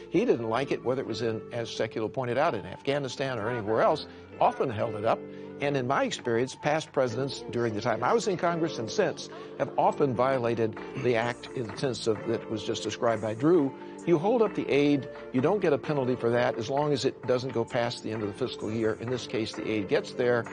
He didn't like it, whether it was in, as Sekulow pointed out, in Afghanistan or anywhere else, often held it up. And in my experience, past presidents during the time I was in Congress and since have often violated the act in the sense of that was just described by Drew. You hold up the aid, you don't get a penalty for that as long as it doesn't go past the end of the fiscal year. In this case, the aid gets there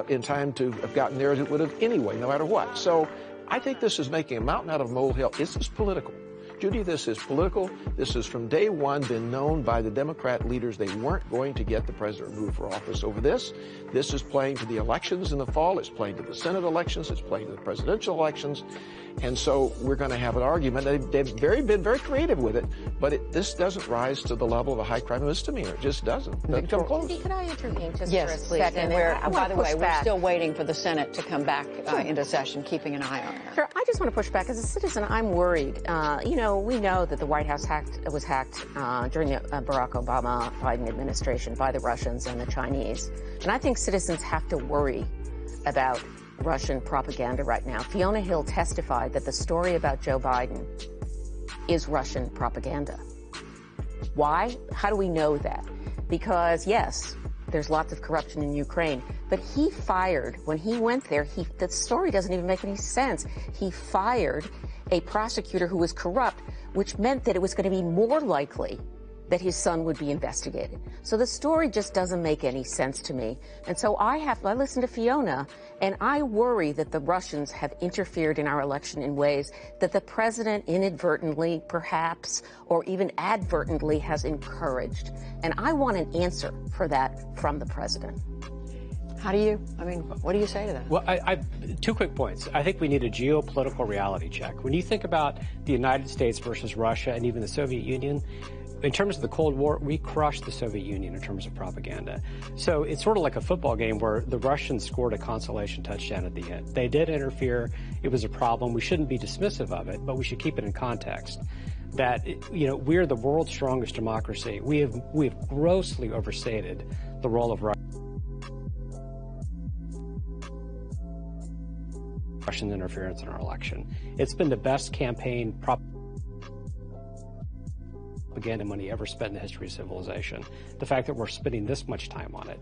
in time to have gotten there as it would have anyway, no matter what. So I think this is making a mountain out of a molehill. This is political. Judy, this is political. This has from day one been known by the Democrat leaders they weren't going to get the president removed for office over this. This is playing to the elections in the fall. It's playing to the Senate elections. It's playing to the presidential elections. And so we're going to have an argument. They've been very creative with it, but this doesn't rise to the level of a high crime misdemeanor. It just doesn't. Doesn't come close. Could I intervene just yes, for a please. second? And by the way, we're still waiting for the Senate to come back into session, keeping an eye on that. Sure. I just want to push back. As a citizen, I'm worried. We know that the White House was hacked during the Barack Obama-Biden administration by the Russians and the Chinese. And I think citizens have to worry about Russian propaganda right now. Fiona Hill testified that the story about Joe Biden is Russian propaganda. Why? How do we know that? Because, yes, there's lots of corruption in Ukraine. But he fired, when he went there, the story doesn't even make any sense. He fired a prosecutor who was corrupt, which meant that it was going to be more likely that his son would be investigated. So the story just doesn't make any sense to me. And so I listen to Fiona, and I worry that the Russians have interfered in our election in ways that the president inadvertently, perhaps, or even advertently has encouraged. And I want an answer for that from the president. What do you say to that? Well, I two quick points. I think we need a geopolitical reality check. When you think about the United States versus Russia and even the Soviet Union, in terms of the Cold War, we crushed the Soviet Union in terms of propaganda. So it's sort of like a football game where the Russians scored a consolation touchdown at the end. They did interfere. It was a problem. We shouldn't be dismissive of it, but we should keep it in context. That, we're the world's strongest democracy. We have grossly overstated the role of Russian interference in our election. It's been the best campaign propaganda money ever spent in the history of civilization. The fact that we're spending this much time on it.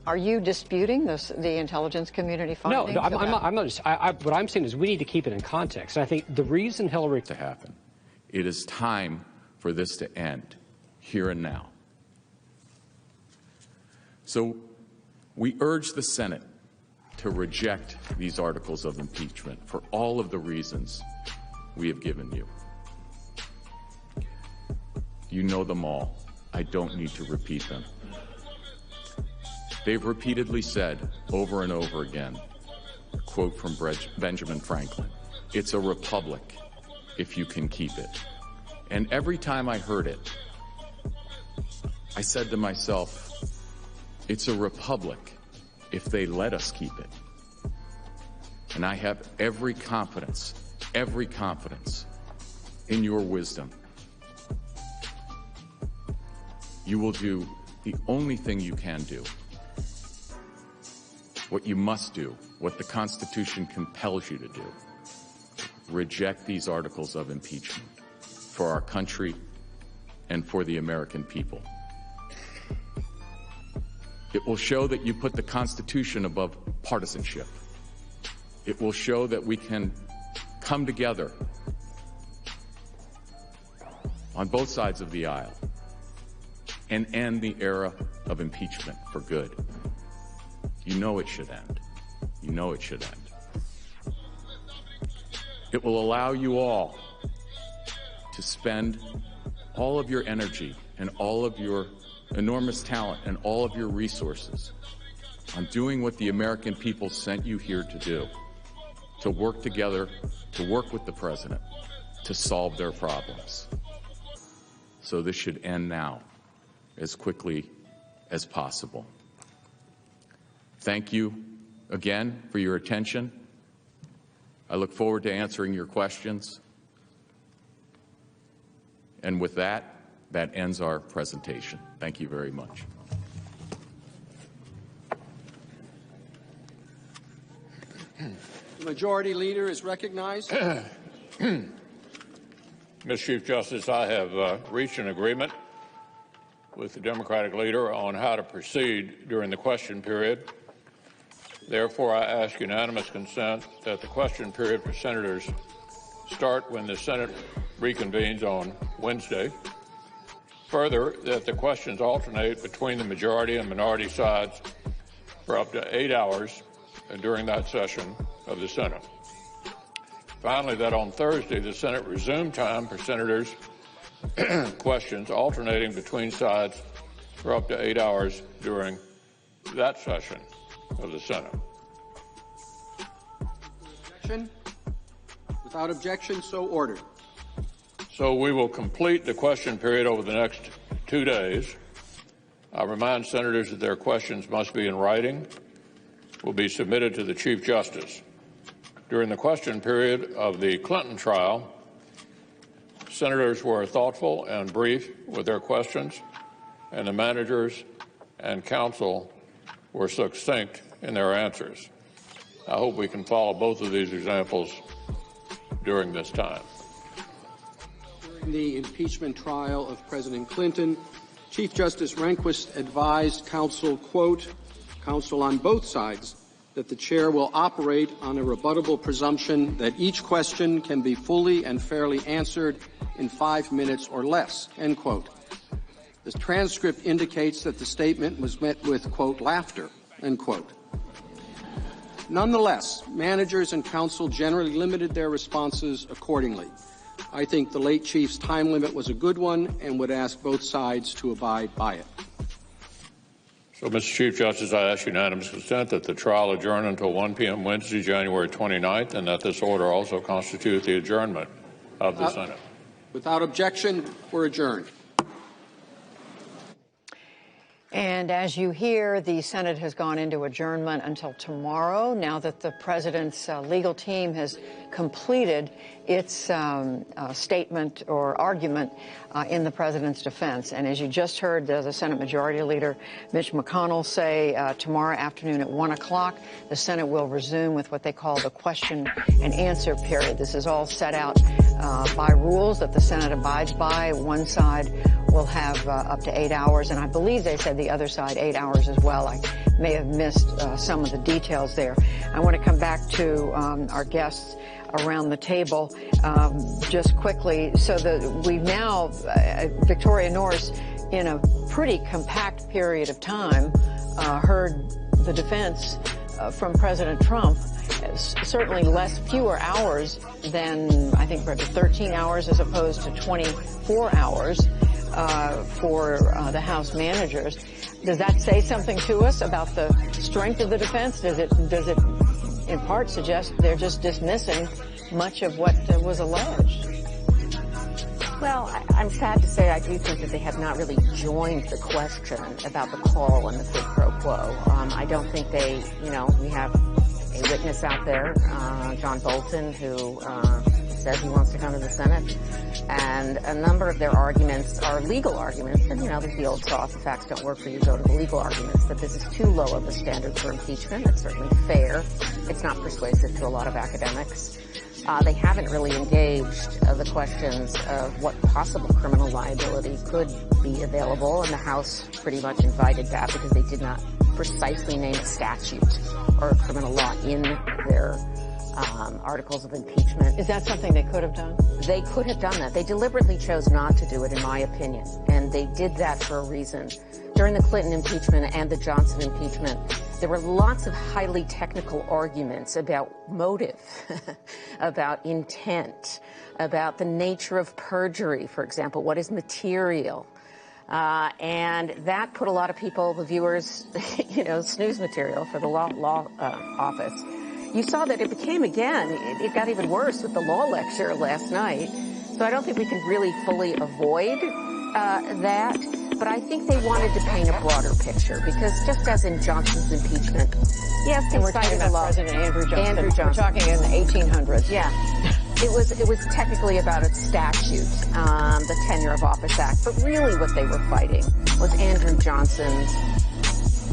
Are you disputing the intelligence community findings? No, I'm not. What I'm saying is we need to keep it in context. And I think the reason Hillary to happen, it is time for this to end here and now. So we urge the Senate to reject these articles of impeachment for all of the reasons we have given you. You know them all. I don't need to repeat them. They've repeatedly said over and over again, a quote from Benjamin Franklin, "It's a republic if you can keep it." And every time I heard it, I said to myself, it's a republic if they let us keep it. And I have every confidence in your wisdom. You will do the only thing you can do, what you must do, what the Constitution compels you to do. Reject these articles of impeachment for our country and for the American people. It will show that you put the Constitution above partisanship. It will show that we can come together on both sides of the aisle and end the era of impeachment for good. You know it should end. You know it should end. It will allow you all to spend all of your energy and all of your enormous talent and all of your resources on doing what the American people sent you here to do, to work together, to work with the president, to solve their problems. So this should end now, as quickly as possible. Thank you again for your attention. I look forward to answering your questions. And with that, that ends our presentation. Thank you very much. The Majority Leader is recognized. Mr. Chief Justice, I have reached an agreement with the Democratic leader on how to proceed during the question period. Therefore, I ask unanimous consent that the question period for senators start when the Senate reconvenes on Wednesday. Further, that the questions alternate between the majority and minority sides for up to 8 hours during that session of the Senate. Finally, that on Thursday, the Senate resume time for senators' questions alternating between sides for up to 8 hours during that session of the Senate. Without objection, so ordered. So we will complete the question period over the next 2 days. I remind senators that their questions must be in writing, will be submitted to the Chief Justice. During the question period of the Clinton trial, senators were thoughtful and brief with their questions, and the managers and counsel were succinct in their answers. I hope we can follow both of these examples during this time. During the impeachment trial of President Clinton, Chief Justice Rehnquist advised counsel, quote, counsel on both sides, that the chair will operate on a rebuttable presumption that each question can be fully and fairly answered in 5 minutes or less, end quote. The transcript indicates that the statement was met with, quote, laughter, end quote. Nonetheless, managers and counsel generally limited their responses accordingly. I think the late chief's time limit was a good one and would ask both sides to abide by it. So, Mr. Chief Justice, I ask unanimous consent that the trial adjourn until 1 p.m. Wednesday, January 29th, and that this order also constitute the adjournment of the Senate. Without objection, we're adjourned. And as you hear, the Senate has gone into adjournment until tomorrow, now that the president's legal team has completed its statement or argument in the president's defense. And as you just heard the Senate Majority Leader Mitch McConnell say tomorrow afternoon at 1 o'clock, the Senate will resume with what they call the question and answer period. This is all set out by rules that the Senate abides by. One side will have up to 8 hours, and I believe they said the other side 8 hours as well. I may have missed some of the details there. I want to come back to our guests around the table just quickly, so that we've now, Victoria Norris, in a pretty compact period of time, heard the defense from President Trump. Certainly fewer hours than, I think, 13 hours as opposed to 24 hours for the House managers. Does that say something to us about the strength of the defense? Does it in part suggest they're just dismissing much of what was alleged? Well, I'm sad to say I do think that they have not really joined the question about the call and the quid pro quo. I don't think they, we have a witness out there, John Bolton, who says he wants to come to the Senate, and a number of their arguments are legal arguments, and there's the old saw, if the facts don't work for you, go to the legal arguments, that this is too low of a standard for impeachment. It's certainly fair. It's not persuasive to a lot of academics. They haven't really engaged the questions of what possible criminal liability could be available, and the House pretty much invited that because they did not precisely name a statute or a criminal law in their articles of impeachment. Is that something they could have done? They could have done that. They deliberately chose not to do it, in my opinion, and they did that for a reason. During the Clinton impeachment and the Johnson impeachment, there were lots of highly technical arguments about motive, about intent, about the nature of perjury, for example, what is material. And that put a lot of people, the viewers, snooze material for the law office. You saw that it became, again, it got even worse with the law lecture last night. So I don't think we can really fully avoid that. But I think they wanted to paint a broader picture, because just as in Johnson's impeachment, yes, they cited a lot. President Andrew Johnson. We're talking in the 1800s. Yeah. It was technically about a statute, the Tenure of Office Act, but really what they were fighting was Andrew Johnson's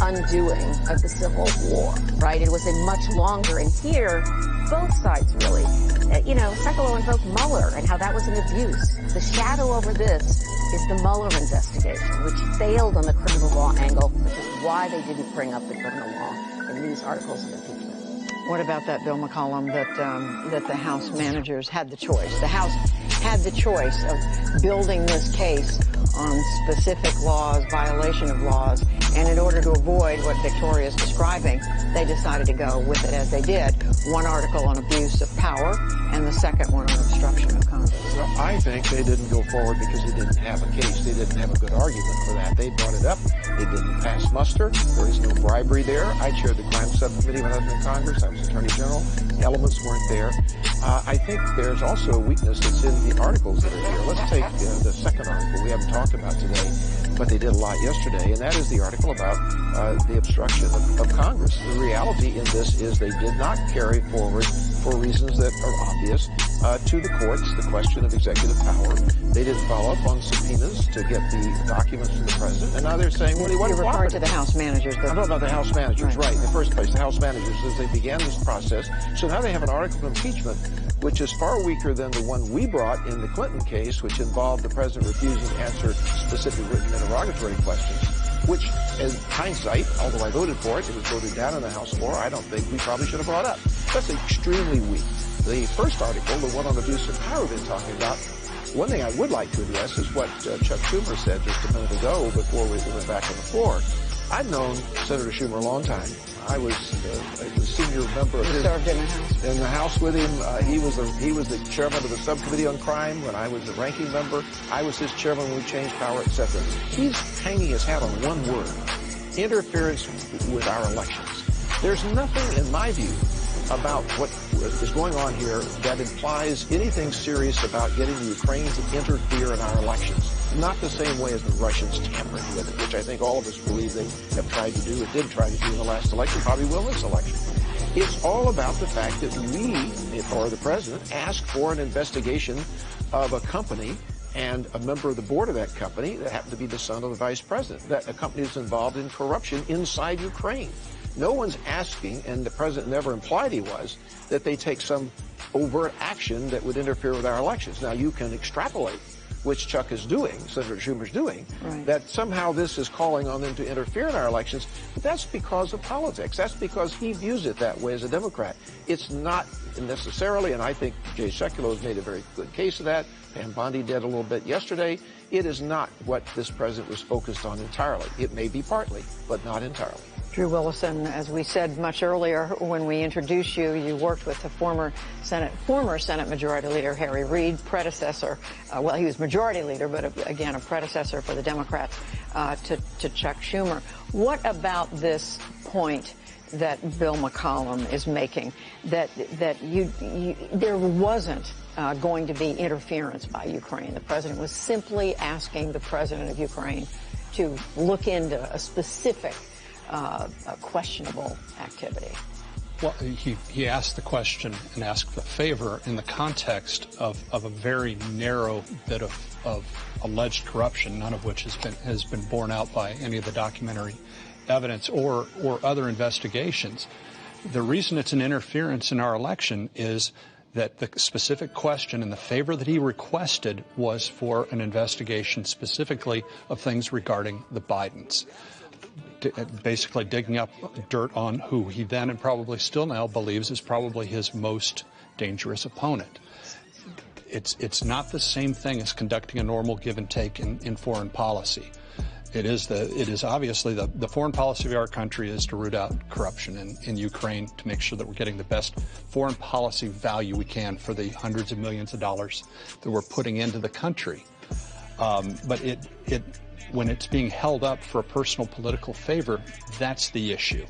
undoing of the Civil War, right? It was a much longer, and here, both sides really, Sekulow invoked Mueller and how that was an abuse. The shadow over this is the Mueller investigation, which failed on the criminal law angle, which is why they didn't bring up the criminal law in these articles of impeachment. What about that, Bill McCollum, that the House managers had the choice? The House had the choice of building this case on specific laws, violation of laws, and in order to avoid what Victoria is describing, they decided to go with it as they did. One article on abuse of power, and the second one on obstruction of Congress. Well, I think they didn't go forward because they didn't have a case. They didn't have a good argument for that. They brought it up. They didn't pass muster. There is no bribery there. I chaired the crime subcommittee when I was in Congress. I was Attorney General. The elements weren't there. I think there's also a weakness that's in the articles that are here. Let's take the second article we haven't talked about today, but they did a lot yesterday, and that is the article about the obstruction of Congress. The reality in this is they did not carry forward, for reasons that are obvious, to the courts the question of executive power. They didn't follow up on subpoenas to get the documents from the president, and now they're saying, well, he wasn't You're referring to the House managers. I'm talking about the House managers, right. In the first place, the House managers, as they began this process. So now they have an article of impeachment which is far weaker than the one we brought in the Clinton case, which involved the president refusing to answer specific written interrogatory questions, which, in hindsight, although I voted for it, it was voted down on the House floor, I don't think we probably should have brought up. That's extremely weak. The first article, the one on abuse of power we've been talking about, one thing I would like to address is what Chuck Schumer said just a minute ago before we went back on the floor. I've known Senator Schumer a long time. I was a senior member of his. Served in the House. In the House with him. He was the chairman of the subcommittee on crime when I was the ranking member. I was his chairman when we changed power, etc. He's hanging his hat on one word: interference with our elections. There's nothing, in my view, about what is going on here that implies anything serious about getting Ukraine to interfere in our elections. Not the same way as the Russians tampered with it, which I think all of us believe they have tried to do, and did try to do in the last election, probably will this election. It's all about the fact that we, or the president, asked for an investigation of a company and a member of the board of that company that happened to be the son of the vice president, that a company is involved in corruption inside Ukraine. No one's asking, and the president never implied he was, that they take some overt action that would interfere with our elections. Now, you can extrapolate, which Chuck is doing, Senator Schumer's doing, right, that somehow this is calling on them to interfere in our elections, but that's because of politics. That's because he views it that way as a Democrat. It's not necessarily, and I think Jay Sekulow has made a very good case of that. Pam Bondi did a little bit yesterday. It is not what this president was focused on entirely. It may be partly, but not entirely. Drew Willison, as we said much earlier when we introduced you, you worked with the former Senate Majority Leader Harry Reid, predecessor. Well, he was Majority Leader, but again, a predecessor for the Democrats to Chuck Schumer. What about this point that Bill McCollum is making, that there wasn't going to be interference by Ukraine? The president was simply asking the president of Ukraine to look into a specific a questionable activity. Well, he asked the question and asked the favor in the context of a very narrow bit of alleged corruption, none of which has been borne out by any of the documentary evidence or other investigations. The reason it's an interference in our election is that the specific question and the favor that he requested was for an investigation specifically of things regarding the Bidens. Basically digging up dirt on who he then and probably still now believes is probably his most dangerous opponent. It's not the same thing as conducting a normal give and take in foreign policy. It is obviously the foreign policy of our country is to root out corruption in Ukraine, to make sure that we're getting the best foreign policy value we can for the hundreds of millions of dollars that we're putting into the country. But when it's being held up for a personal political favor, that's the issue.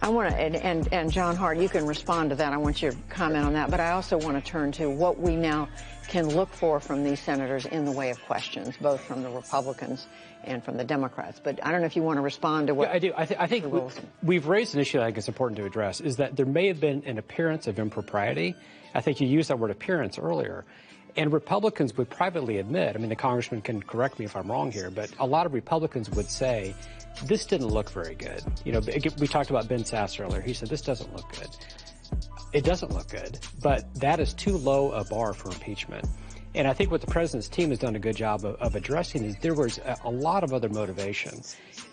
I want to, and John Hart, you can respond to that. I want you to comment on that. But I also want to turn to what we now can look for from these senators in the way of questions, both from the Republicans and from the Democrats. But I don't know if you want to respond to what... Yeah, I do. I think we've raised an issue that I think is important to address, is that there may have been an appearance of impropriety. I think you used that word appearance earlier. And Republicans would privately admit, I mean, the congressman can correct me if I'm wrong here, but a lot of Republicans would say, this didn't look very good. You know, we talked about Ben Sass earlier. He said, this doesn't look good. It doesn't look good, but that is too low a bar for impeachment. And I think what the president's team has done a good job of addressing is there was a lot of other motivation.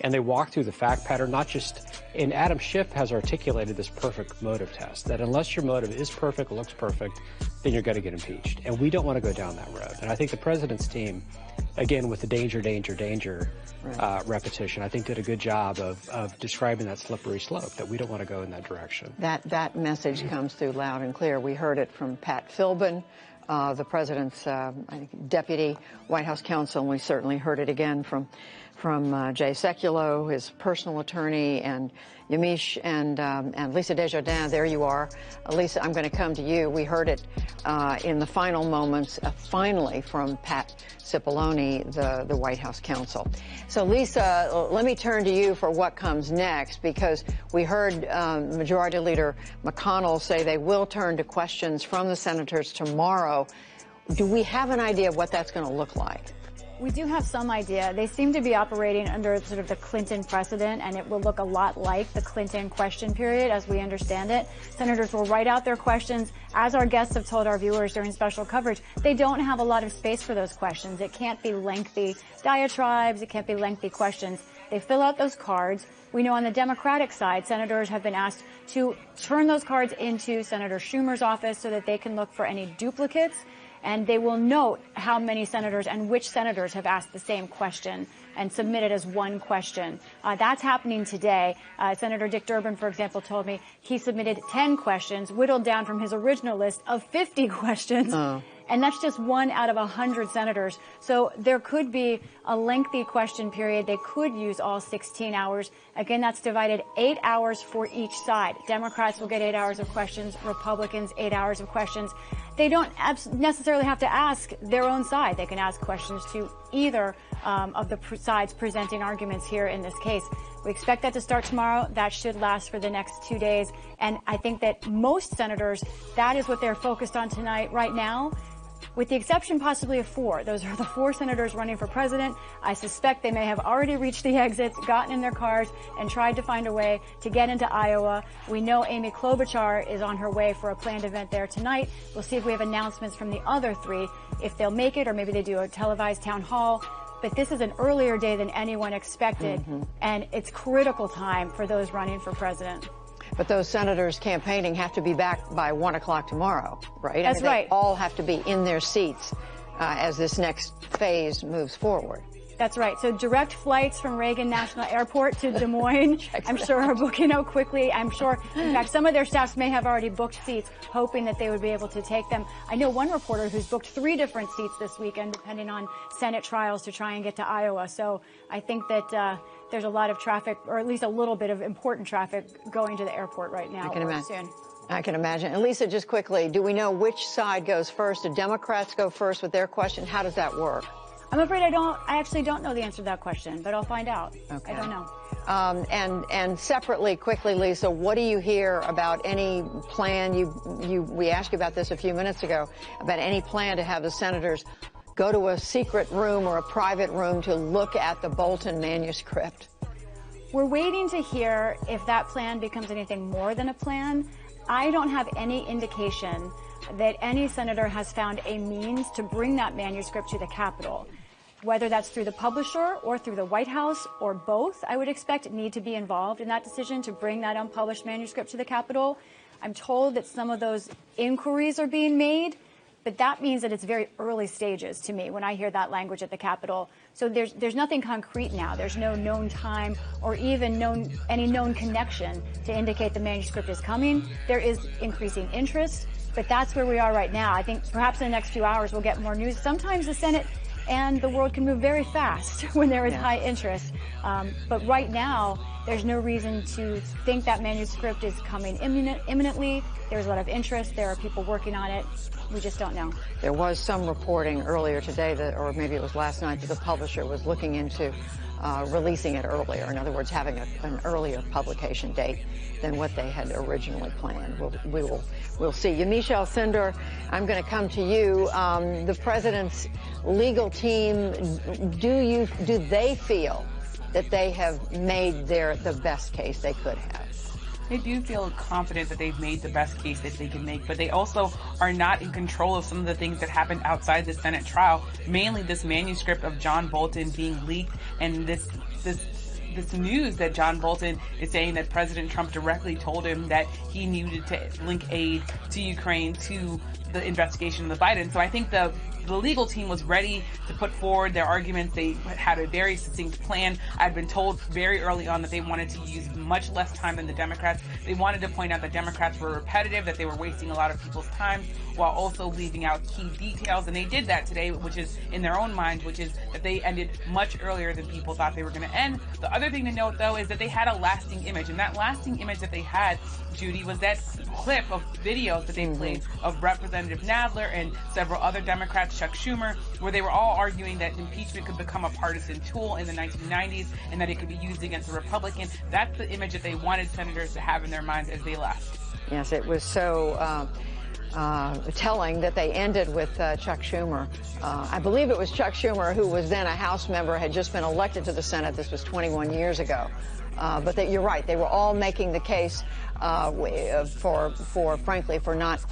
And they walked through the fact pattern, not just, and Adam Schiff has articulated this perfect motive test, that unless your motive is perfect, looks perfect, then you're going to get impeached. And we don't want to go down that road. And I think the president's team, again, with the danger repetition, I think did a good job of describing that slippery slope, that we don't want to go in that direction. That message comes through loud and clear. We heard it from Pat Philbin, the president's deputy White House counsel, and we certainly heard it again from Jay Sekulow, his personal attorney, and Yamiche and Lisa Desjardins. There you are. Lisa, I'm going to come to you. We heard it in the final moments, finally, from Pat Cipollone, the White House counsel. So, Lisa, let me turn to you for what comes next, because we heard Majority Leader McConnell say they will turn to questions from the senators tomorrow. Do we have an idea of what that's going to look like? We do have some idea. They seem to be operating under sort of the Clinton precedent, and it will look a lot like the Clinton question period as we understand it. Senators will write out their questions. As our guests have told our viewers during special coverage, they don't have a lot of space for those questions. It can't be lengthy diatribes. It can't be lengthy questions. They fill out those cards. We know on the Democratic side, senators have been asked to turn those cards into Senator Schumer's office so that they can look for any duplicates. And they will note how many senators and which senators have asked the same question and submit it as one question. That's happening today. Senator Dick Durbin, for example, told me he submitted 10 questions, whittled down from his original list of 50 questions. Oh. And that's just 1 out of 100 senators. So there could be a lengthy question period. They could use all 16 hours. Again, that's divided 8 hours for each side. Democrats will get 8 hours of questions, Republicans 8 hours of questions. They don't necessarily have to ask their own side. They can ask questions to either of the sides presenting arguments here in this case. We expect that to start tomorrow. That should last for the next 2 days. And I think that most senators, that is what they're focused on tonight right now, with the exception possibly of 4. Those are the 4 senators running for president. I suspect they may have already reached the exits, gotten in their cars, and tried to find a way to get into Iowa. We know Amy Klobuchar is on her way for a planned event there tonight. We'll see if we have announcements from the other 3, if they'll make it, or maybe they do a televised town hall. But this is an earlier day than anyone expected, and it's critical time for those running for president. But those senators campaigning have to be back by 1 o'clock tomorrow, right? That's right. They all have to be in their seats as this next phase moves forward. That's right. So direct flights from Reagan National Airport to Des Moines, I'm sure are booking out quickly. I'm sure, in fact, some of their staffs may have already booked seats, hoping that they would be able to take them. I know one reporter who's booked 3 different seats this weekend, depending on Senate trials, to try and get to Iowa. So I think that there's a lot of traffic, or at least a little bit of important traffic, going to the airport right now. I can imagine. And Lisa, just quickly, do we know which side goes first? Do Democrats go first with their question? How does that work? I'm afraid I actually don't know the answer to that question, but I'll find out. Okay. I don't know. And separately, quickly, Lisa, what do you hear about any plan? We asked you about this a few minutes ago, about any plan to have the senators go to a secret room or a private room to look at the Bolton manuscript? We're waiting to hear if that plan becomes anything more than a plan. I don't have any indication that any senator has found a means to bring that manuscript to the Capitol. Whether that's through the publisher or through the White House or both, I would expect need to be involved in that decision to bring that unpublished manuscript to the Capitol. I'm told that some of those inquiries are being made, but that means that it's very early stages to me when I hear that language at the Capitol. So there's nothing concrete now. There's no known time or even any known connection to indicate the manuscript is coming. There is increasing interest, but that's where we are right now. I think perhaps in the next few hours we'll get more news. Sometimes the Senate and the world can move very fast when there is high interest. But right now, there's no reason to think that manuscript is coming imminently. There's a lot of interest. There are people working on it. We just don't know. There was some reporting earlier today, or maybe it was last night, that the publisher was looking into releasing it earlier. In other words, having an earlier publication date than what they had originally planned. We'll see. Yamiche Alcindor, I'm going to come to you. The president's legal team, do they feel that they have made the best case they could have? They do feel confident that they've made the best case that they can make, but they also are not in control of some of the things that happened outside the Senate trial, mainly this manuscript of John Bolton being leaked and this news that John Bolton is saying that President Trump directly told him that he needed to link aid to Ukraine to the investigation of the Biden. So I think the legal team was ready to put forward their arguments. They had a very succinct plan. I'd been told very early on that they wanted to use much less time than the Democrats. They wanted to point out that Democrats were repetitive, that they were wasting a lot of people's time while also leaving out key details. And they did that today, which is in their own minds, which is that they ended much earlier than people thought they were going to end. The other thing to note, though, is that they had a lasting image. And that lasting image that they had, Judy, was that clip of videos that they played of Representative Nadler and several other Democrats, Chuck Schumer, where they were all arguing that impeachment could become a partisan tool in the 1990s and that it could be used against a Republican. That's the image that they wanted senators to have in their minds as they left. Yes, it was so telling that they ended with Chuck Schumer. I believe it was Chuck Schumer, who was then a House member, had just been elected to the Senate. This was 21 years ago. But that you're right. They were all making the case frankly, for not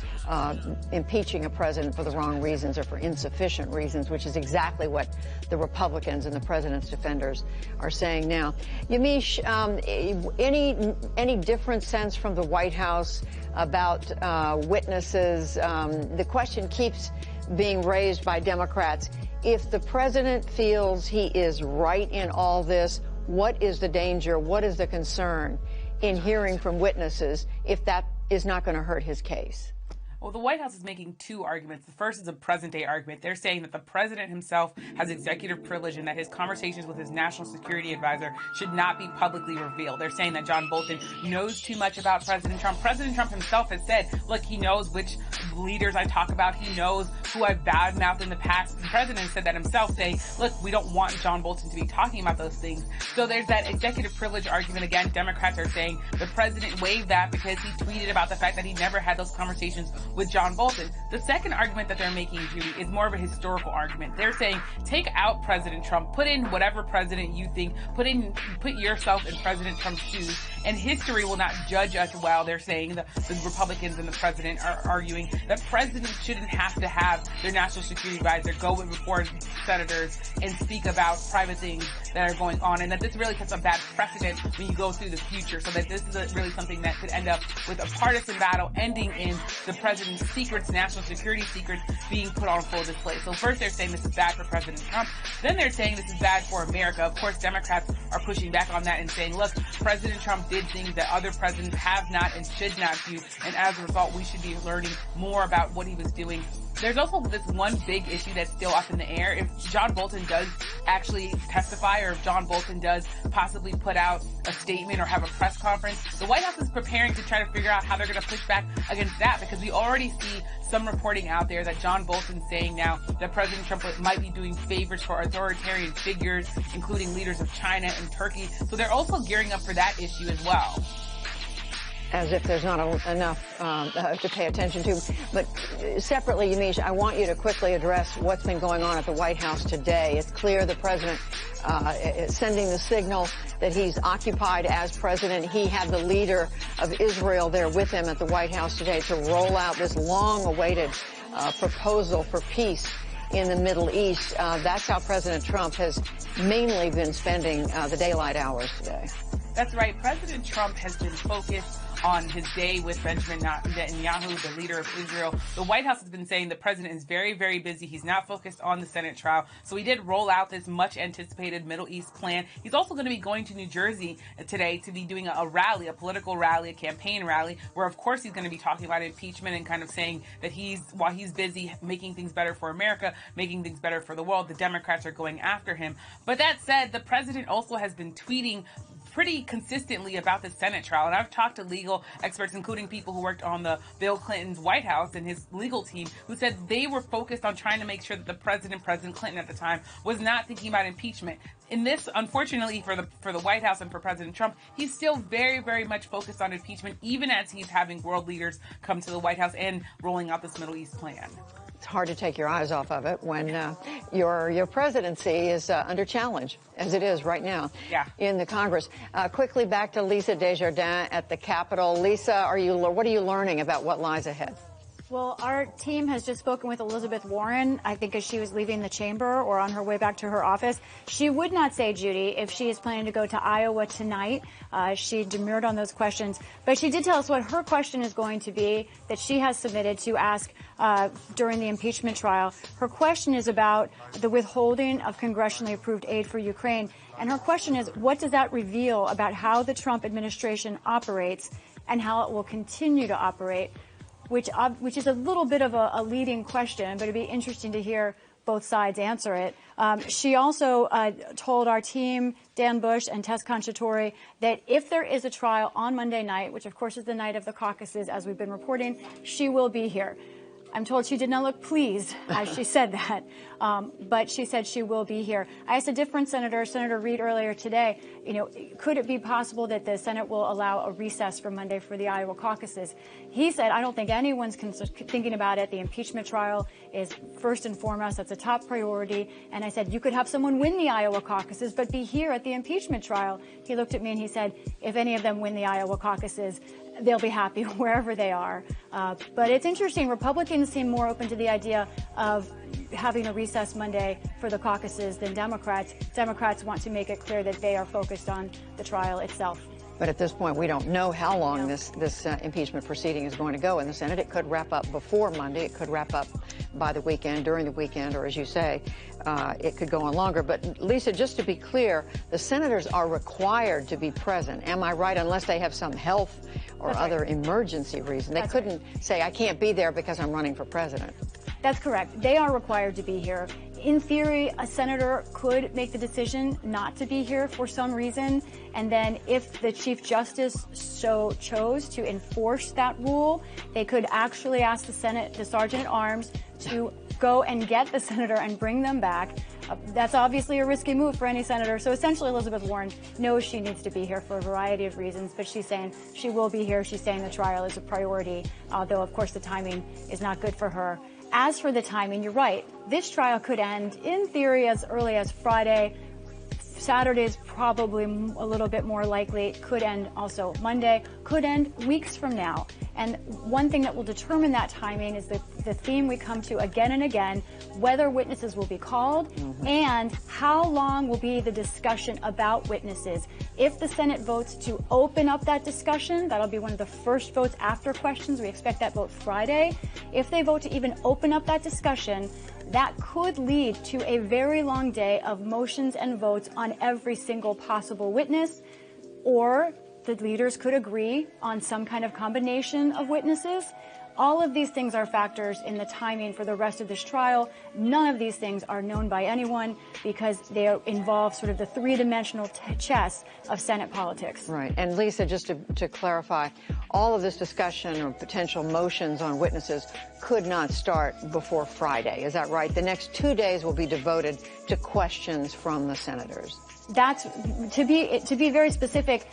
impeaching a president for the wrong reasons or for insufficient reasons, which is exactly what the Republicans and the president's defenders are saying now. Yamiche, any different sense from the White House about witnesses? The question keeps being raised by Democrats. If the president feels he is right in all this, what is the danger? What is the concern in hearing from witnesses if that is not going to hurt his case? Well, the White House is making two arguments. The first is a present-day argument. They're saying that the president himself has executive privilege and that his conversations with his national security advisor should not be publicly revealed. They're saying that John Bolton knows too much about President Trump. President Trump himself has said, look, he knows which leaders I talk about. He knows who I've badmouthed in the past. The president said that himself, saying, look, we don't want John Bolton to be talking about those things. So there's that executive privilege argument. Again, Democrats are saying the president waived that because he tweeted about the fact that he never had those conversations with John Bolton. The second argument that they're making, Judy, is more of a historical argument. They're saying, take out President Trump, put in whatever president you think, put yourself in President Trump's shoes, and history will not judge us well. They're saying, the Republicans and the president are arguing that presidents shouldn't have to have their national security advisor go before senators and speak about private things that are going on, and that this really sets a bad precedent when you go through the future, so that this is really something that could end up with a partisan battle ending in the president's secrets, national security secrets, being put on full display. So first they're saying this is bad for President Trump. Then they're saying this is bad for America. Of course, Democrats are pushing back on that and saying, look, President Trump did things that other presidents have not and should not do. And as a result, we should be learning more about what he was doing. There's also this one big issue that's still up in the air. If John Bolton does actually testify, or if John Bolton does possibly put out a statement or have a press conference, the White House is preparing to try to figure out how they're going to push back against that, because we already see some reporting out there that John Bolton's saying now that President Trump might be doing favors for authoritarian figures, including leaders of China and Turkey. So they're also gearing up for that issue as well. As if there's not enough to pay attention to. But separately, Yamiche, I want you to quickly address what's been going on at the White House today. It's clear the president is sending the signal that he's occupied as president. He had the leader of Israel there with him at the White House today to roll out this long-awaited proposal for peace in the Middle East. That's how President Trump has mainly been spending the daylight hours today. That's right. President Trump has been focused on his day with Benjamin Netanyahu, the leader of Israel. The White House has been saying the president is very, very busy. He's not focused on the Senate trial. So he did roll out this much anticipated Middle East plan. He's also going to be going to New Jersey today to be doing a rally, a political rally, a campaign rally, where of course he's going to be talking about impeachment and kind of saying that while he's busy making things better for America, making things better for the world, the Democrats are going after him. But that said, the president also has been tweeting pretty consistently about the Senate trial. And I've talked to legal experts, including people who worked on the Bill Clinton's White House and his legal team, who said they were focused on trying to make sure that the President Clinton at the time, was not thinking about impeachment. In this, unfortunately for the White House and for President Trump, he's still very, very much focused on impeachment, even as he's having world leaders come to the White House and rolling out this Middle East plan. It's hard to take your eyes off of it when your presidency is under challenge, as it is right now in the Congress. Quickly back to Lisa Desjardins at the Capitol. Lisa, what are you learning about what lies ahead? Well, our team has just spoken with Elizabeth Warren, I think as she was leaving the chamber or on her way back to her office. She would not say, Judy, if she is planning to go to Iowa tonight. She demurred on those questions. But she did tell us what her question is going to be that she has submitted to ask during the impeachment trial. Her question is about the withholding of congressionally approved aid for Ukraine. And her question is, what does that reveal about how the Trump administration operates and how it will continue to operate? Which is a little bit of a leading question, but it'd be interesting to hear both sides answer it. She also told our team, Dan Bush and Tess Conchatori, that if there is a trial on Monday night, which of course is the night of the caucuses, as we've been reporting, she will be here. I'm told she did not look pleased as she said that, but she said she will be here. I asked a different senator, Senator Reid, earlier today, could it be possible that the Senate will allow a recess for Monday for the Iowa caucuses? He said, I don't think anyone's thinking about it. The impeachment trial is first and foremost. That's a top priority. And I said, you could have someone win the Iowa caucuses, but be here at the impeachment trial. He looked at me and he said, if any of them win the Iowa caucuses, they'll be happy wherever they are. But it's interesting. Republicans seem more open to the idea of having a recess Monday for the caucuses than Democrats. Democrats want to make it clear that they are focused on the trial itself. But at this point, we don't know how long this impeachment proceeding is going to go in the Senate. It could wrap up before Monday. It could wrap up by the weekend, during the weekend, or as you say, it could go on longer. But, Lisa, just to be clear, the senators are required to be present. Am I right? Unless they have some health or other emergency reason. They couldn't say, I can't be there because I'm running for president. That's correct. They are required to be here. In theory, a senator could make the decision not to be here for some reason, and then if the Chief Justice so chose to enforce that rule, they could actually ask the Senate, the Sergeant at Arms, to go and get the senator and bring them back. That's obviously a risky move for any senator. So essentially, Elizabeth Warren knows she needs to be here for a variety of reasons, but she's saying she will be here. She's saying the trial is a priority, though, of course, the timing is not good for her. As for the timing, you're right. This trial could end, in theory, as early as Friday. Saturday is probably a little bit more likely. It could end also Monday, could end weeks from now. And one thing that will determine that timing is the theme we come to again and again, whether witnesses will be called and how long will be the discussion about witnesses. If the Senate votes to open up that discussion, that'll be one of the first votes after questions. We expect that vote Friday. If they vote to even open up that discussion, that could lead to a very long day of motions and votes on every single possible witness, or the leaders could agree on some kind of combination of witnesses. All of these things are factors in the timing for the rest of this trial. None of these things are known by anyone because they involve sort of the three-dimensional chess of Senate politics. Right. And Lisa, just to clarify, all of this discussion or potential motions on witnesses could not start before Friday. Is that right? The next 2 days will be devoted to questions from the senators. That's to be very specific.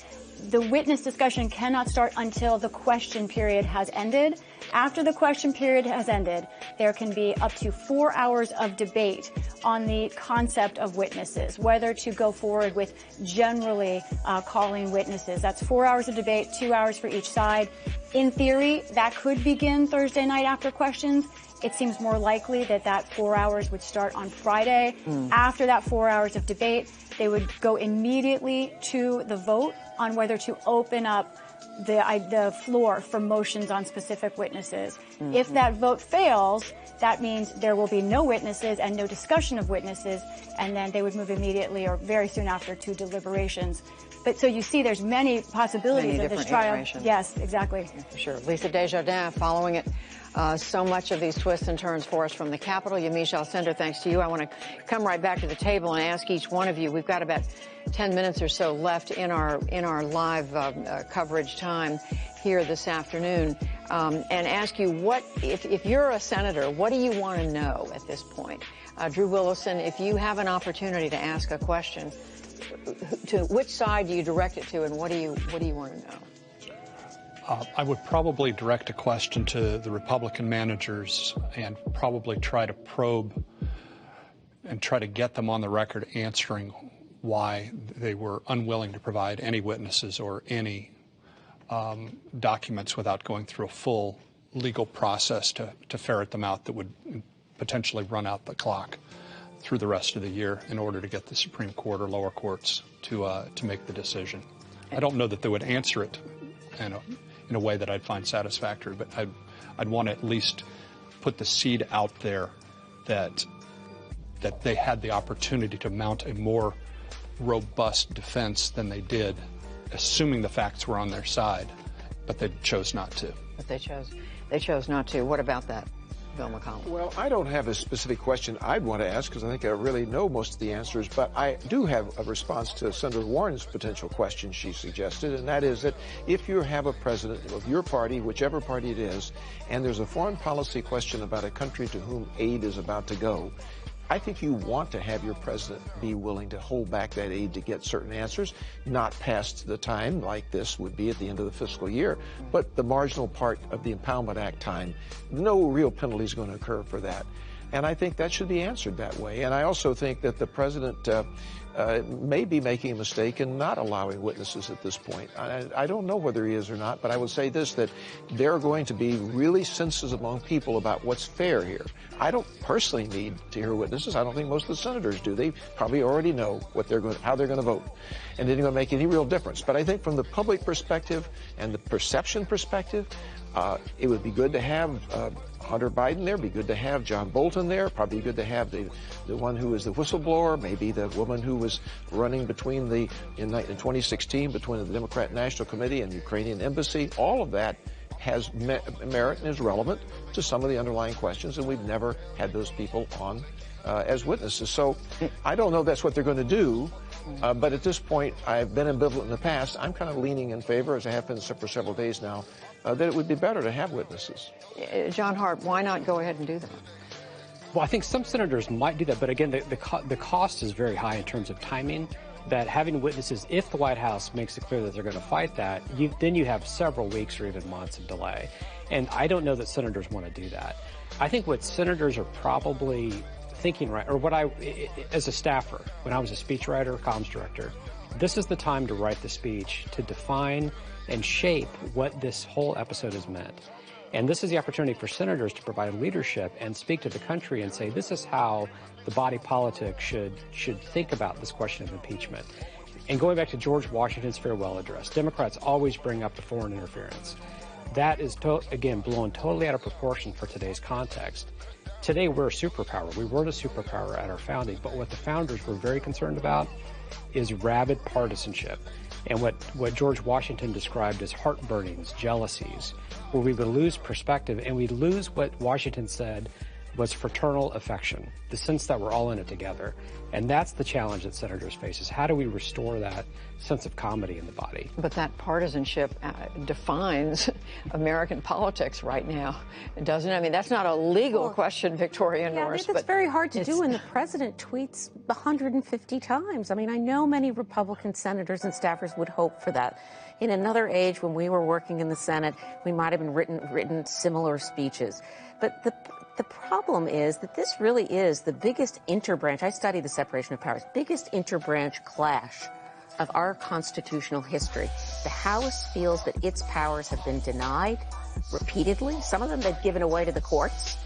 The witness discussion cannot start until the question period has ended. After the question period has ended, there can be up to 4 hours of debate on the concept of witnesses, whether to go forward with generally calling witnesses. That's 4 hours of debate, 2 hours for each side. In theory, that could begin Thursday night after questions. It seems more likely that 4 hours would start on Friday. After that 4 hours of debate, they would go immediately to the vote on whether to open up the floor for motions on specific witnesses. If that vote fails, that means there will be no witnesses and no discussion of witnesses, and then they would move immediately or very soon after to deliberations. But so you see there's many possibilities of this trial. Iterations. Yes, exactly. Yeah, for sure. Lisa Desjardins following it. So much of these twists and turns for us from the Capitol. Yamiche Alcindor, thanks to you. I want to come right back to the table and ask each one of you. We've got about 10 minutes or so left in our live coverage time here this afternoon, and ask you what, if you're a senator, what do you want to know at this point? Drew Willison, if you have an opportunity to ask a question, to which side do you direct it to, and what do you want to know? I would probably direct a question to the Republican managers and probably try to probe and try to get them on the record answering why they were unwilling to provide any witnesses or any documents without going through a full legal process to ferret them out that would potentially run out the clock through the rest of the year in order to get the Supreme Court or lower courts to make the decision. I don't know that they would answer it in a way that I'd find satisfactory, but I'd want to at least put the seed out there that they had the opportunity to mount a more robust defense than they did, assuming the facts were on their side, but they chose not to. But they chose not to. What about that? Bill McCollum? Well, I don't have a specific question I'd want to ask because I think I really know most of the answers, but I do have a response to Senator Warren's potential question she suggested, and that is that if you have a president of your party, whichever party it is, and there's a foreign policy question about a country to whom aid is about to go, I think you want to have your president be willing to hold back that aid to get certain answers, not past the time like this would be at the end of the fiscal year, but the marginal part of the Impoundment Act time. No real penalty is going to occur for that. And I think that should be answered that way. And I also think that the president may be making a mistake in not allowing witnesses at this point. I don't know whether he is or not, but I would say this, that there are going to be really senses among people about what's fair here. I don't personally need to hear witnesses. I don't think most of the senators do. They probably already know what how they're going to vote. And it isn't going to make any real difference. But I think from the public perspective and the perception perspective, it would be good to have Hunter Biden there, be good to have John Bolton there, probably good to have the one who is the whistleblower, maybe the woman who was running in 2016 between the Democrat National Committee and the Ukrainian Embassy. All of that has merit and is relevant to some of the underlying questions, and we've never had those people on as witnesses. So I don't know that's what they're going to do, but at this point, I've been ambivalent in the past. I'm kind of leaning in favor, as I have been for several days now, that it would be better to have witnesses. John Hart, why not go ahead and do that? Well, I think some senators might do that, but again, the cost is very high in terms of timing. That having witnesses, if the White House makes it clear that they're going to fight that, then you have several weeks or even months of delay. And I don't know that senators want to do that. I think what senators are probably thinking, right, or what as a staffer, when I was a speechwriter, comms director, this is the time to write the speech, to define and shape what this whole episode has meant. And this is the opportunity for senators to provide leadership and speak to the country and say, this is how the body politic should think about this question of impeachment. And going back to George Washington's farewell address, Democrats always bring up the foreign interference. That is, again, blown totally out of proportion for today's context. Today, we're a superpower. We weren't a superpower at our founding, but what the founders were very concerned about is rabid partisanship. And what George Washington described as heartburnings, jealousies, where we would lose perspective and we'd lose what Washington said was fraternal affection, the sense that we're all in it together. And that's the challenge that senators face, is how do we restore that sense of comedy in the body? But that partisanship defines American politics right now, doesn't it? I mean, that's not a legal question, Victoria Norris. It's very hard to do when the president tweets 150 times. I mean, I know many Republican senators and staffers would hope for that. In another age, when we were working in the Senate, we might have been written similar speeches. But the problem is that this really is the biggest interbranch, I study the separation of powers, biggest interbranch clash of our constitutional history. The House feels that its powers have been denied repeatedly. Some of them they've given away to the courts.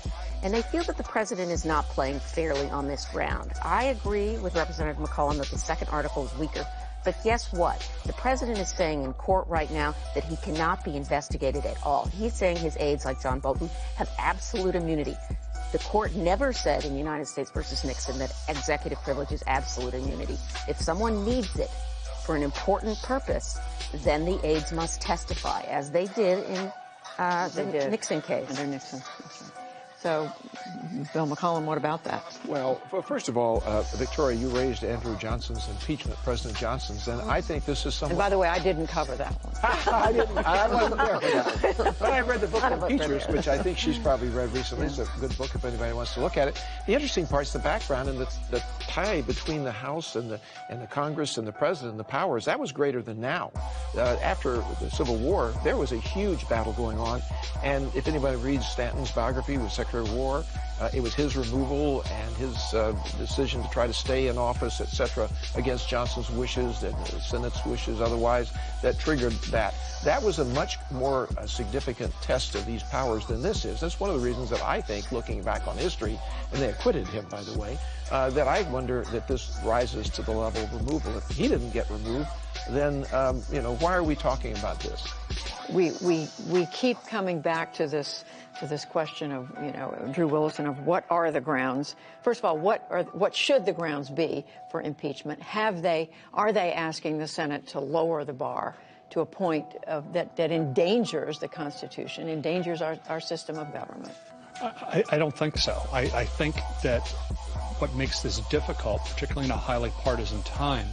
And they feel that the president is not playing fairly on this ground. I agree with Representative McCollum that the second article is weaker. But guess what? The president is saying in court right now that he cannot be investigated at all. He's saying his aides, like John Bolton, have absolute immunity. The court never said in United States versus Nixon that executive privilege is absolute immunity. If someone needs it for an important purpose, then the aides must testify, as they did in the Nixon case. Under Nixon. So, Bill McCollum, what about that? Well, first of all, Victoria, you raised Andrew Johnson's impeachment, President Johnson's, and I think this is somewhat... And by the way, I didn't cover that one. I didn't. I wasn't there for that. But I read the book Impeachers, which I think she's probably read recently. It's a good book if anybody wants to look at it. The interesting part is the background and the tie between the House and the Congress and the President and the powers. That was greater than now. After the Civil War, there was a huge battle going on, and if anybody reads Stanton's biography with Secretary of War, it was his removal and his decision to try to stay in office, etc., against Johnson's wishes and the Senate's wishes otherwise, that triggered that. That was a much more significant test of these powers than this is. That's one of the reasons that I think, looking back on history, and they acquitted him, by the way, that I wonder that this rises to the level of removal. If he didn't get removed, then, why are we talking about this? We keep coming back to this question of, Drew Willison, of what are the grounds. First of all, what should the grounds be for impeachment? Are they asking the Senate to lower the bar to a point that endangers the Constitution, endangers our system of government? I don't think so. I think that what makes this difficult, particularly in a highly partisan time,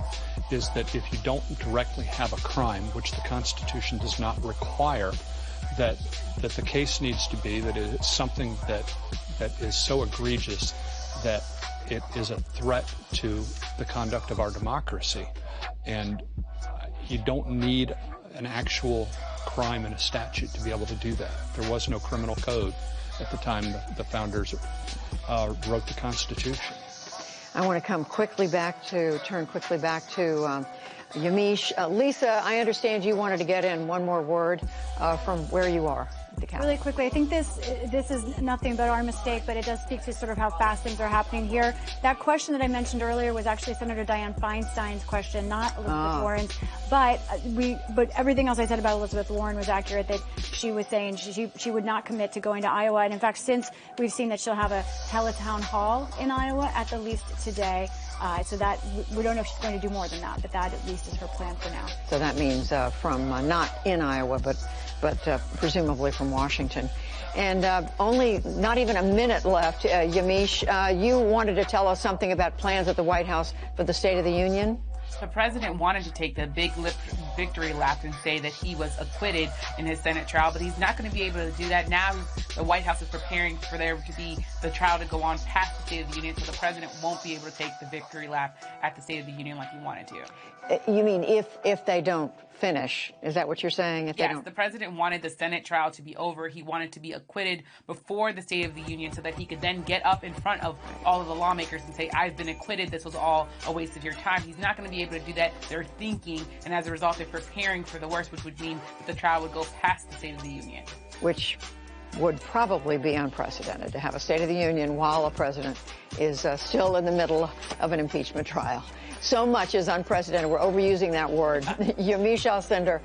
is that if you don't directly have a crime, which the Constitution does not require, that the case needs to be that it's something that is so egregious that it is a threat to the conduct of our democracy. And you don't need an actual crime in a statute to be able to do that. There was no criminal code at the time the founders wrote the Constitution. I want to turn quickly back to Yamiche. Lisa, I understand you wanted to get in one more word from where you are. Really quickly, I think this is nothing but our mistake, but it does speak to sort of how fast things are happening here. That question that I mentioned earlier was actually Senator Dianne Feinstein's question, not Elizabeth Warren's. But everything else I said about Elizabeth Warren was accurate. That she was saying she would not commit to going to Iowa, and in fact, since we've seen that she'll have a teletown hall in Iowa at the least today. So that we don't know if she's going to do more than that, but that at least is her plan for now. So that means from not in Iowa, but presumably from Washington. And not even a minute left. Yamiche, you wanted to tell us something about plans at the White House for the State of the Union? The president wanted to take the big victory lap and say that he was acquitted in his Senate trial, but he's not going to be able to do that. Now the White House is preparing for there to be the trial to go on past the State of the Union, so the president won't be able to take the victory lap at the State of the Union like he wanted to. You mean if they don't finish? Is that what you're saying? Yes, the president wanted the Senate trial to be over. He wanted to be acquitted before the State of the Union so that he could then get up in front of all of the lawmakers and say, I've been acquitted. This was all a waste of your time. He's not going to be able to do that. They're thinking, and as a result, they're preparing for the worst, which would mean that the trial would go past the State of the Union. Which would probably be unprecedented to have a State of the Union while a president is still in the middle of an impeachment trial. So much is unprecedented. We're overusing that word. Yamiche Alcindor,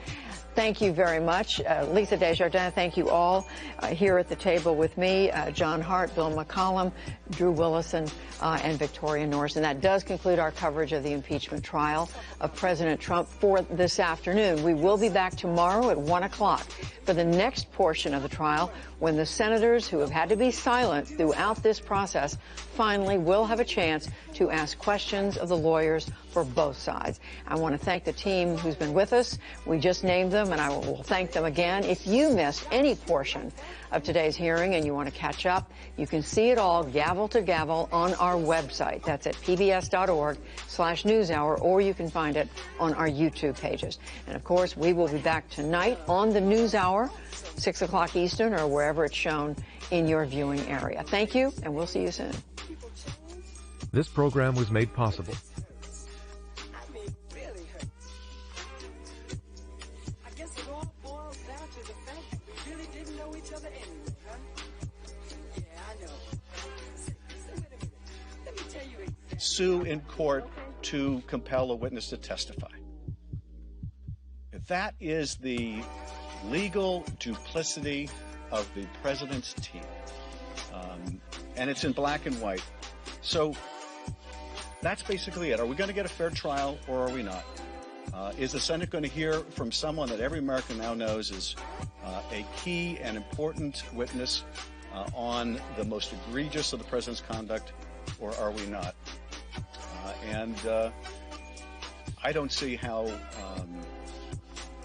thank you very much. Lisa Desjardins, thank you all here at the table with me. John Hart, Bill McCollum, Drew Willison, and Victoria Norris. And that does conclude our coverage of the impeachment trial of President Trump for this afternoon. We will be back tomorrow at 1 o'clock for the next portion of the trial, when the senators who have had to be silent throughout this process finally will have a chance to ask questions of the lawyers for both sides. I want to thank the team who's been with us. We just named them, and I will thank them again. If you missed any portion of today's hearing and you want to catch up, you can see it all gavel to gavel on our website. That's at pbs.org/newshour, or you can find it on our YouTube pages. And of course, we will be back tonight on the NewsHour, 6 o'clock Eastern, or wherever it's shown in your viewing area. Thank you, and we'll see you soon. This program was made possible. Sue in court to compel a witness to testify. That is the legal duplicity of the president's team. And it's in black and white. So that's basically it. Are we going to get a fair trial or are we not? Is the Senate going to hear from someone that every American now knows is a key and important witness on the most egregious of the president's conduct, or are we not? And I don't see how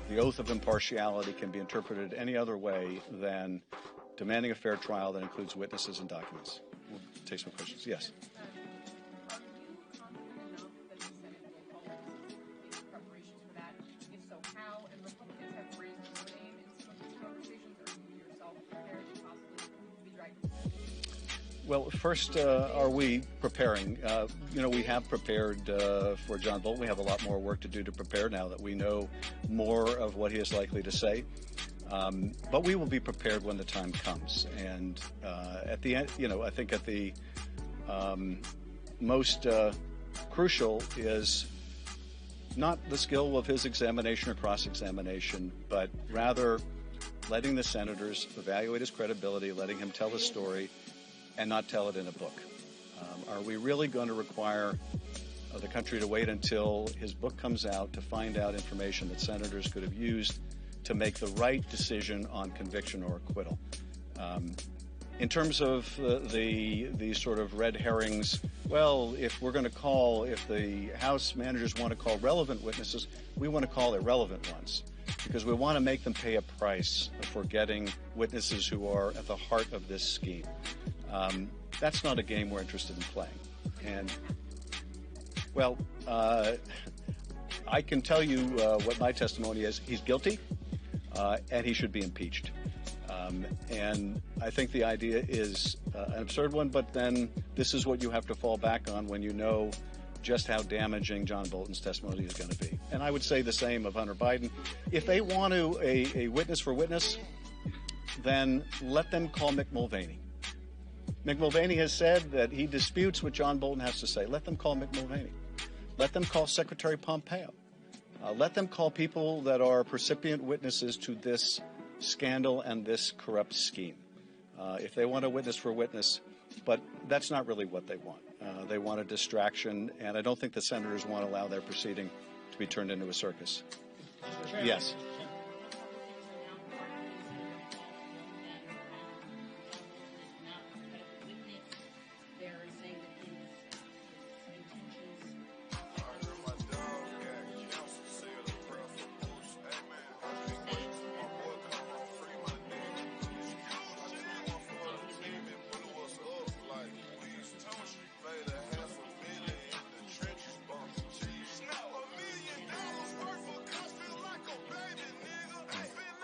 the oath of impartiality can be interpreted any other way than demanding a fair trial that includes witnesses and documents. We'll take some questions. Yes. Well, first, are we preparing? We have prepared for John Bolton. We have a lot more work to do to prepare now that we know more of what he is likely to say. But we will be prepared when the time comes. And at the end, I think at the most crucial is not the skill of his examination or cross-examination, but rather letting the senators evaluate his credibility, letting him tell his story, and not tell it in a book. Are we really going to require the country to wait until his book comes out to find out information that senators could have used to make the right decision on conviction or acquittal? In terms of the sort of red herrings, well, if the House managers want to call relevant witnesses, we want to call irrelevant ones, because we want to make them pay a price for getting witnesses who are at the heart of this scheme. That's not a game we're interested in playing. And, well, I can tell you what my testimony is. He's guilty, and he should be impeached. And I think the idea is an absurd one, but then this is what you have to fall back on when you know just how damaging John Bolton's testimony is going to be. And I would say the same of Hunter Biden. If they want to a witness for witness, then let them call Mick Mulvaney. Mick Mulvaney has said that he disputes what John Bolton has to say. Let them call Mick Mulvaney. Let them call Secretary Pompeo. Let them call people that are percipient witnesses to this scandal and this corrupt scheme. If they want a witness for witness, but that's not really what they want. They want a distraction, and I don't think the senators want to allow their proceeding to be turned into a circus. Yes.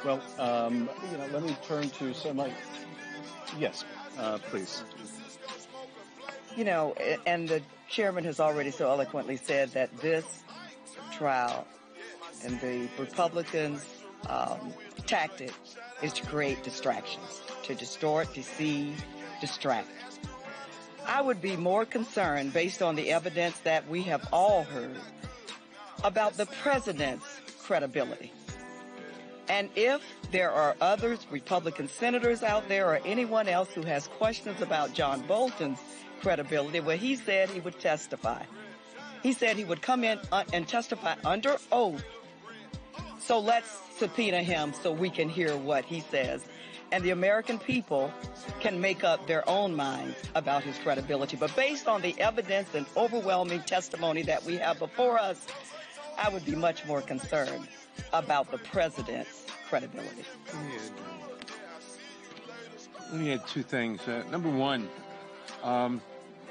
Well, let me turn to yes, please. And the chairman has already so eloquently said that this trial and the Republicans' tactic is to create distractions, to distort, deceive, distract. I would be more concerned, based on the evidence that we have all heard, about the president's credibility. And if there are other Republican senators out there or anyone else who has questions about John Bolton's credibility, well, he said he would testify. He said he would come in and testify under oath. So let's subpoena him so we can hear what he says. And the American people can make up their own minds about his credibility. But based on the evidence and overwhelming testimony that we have before us, I would be much more concerned about the president's credibility. Let me add two things. Number one,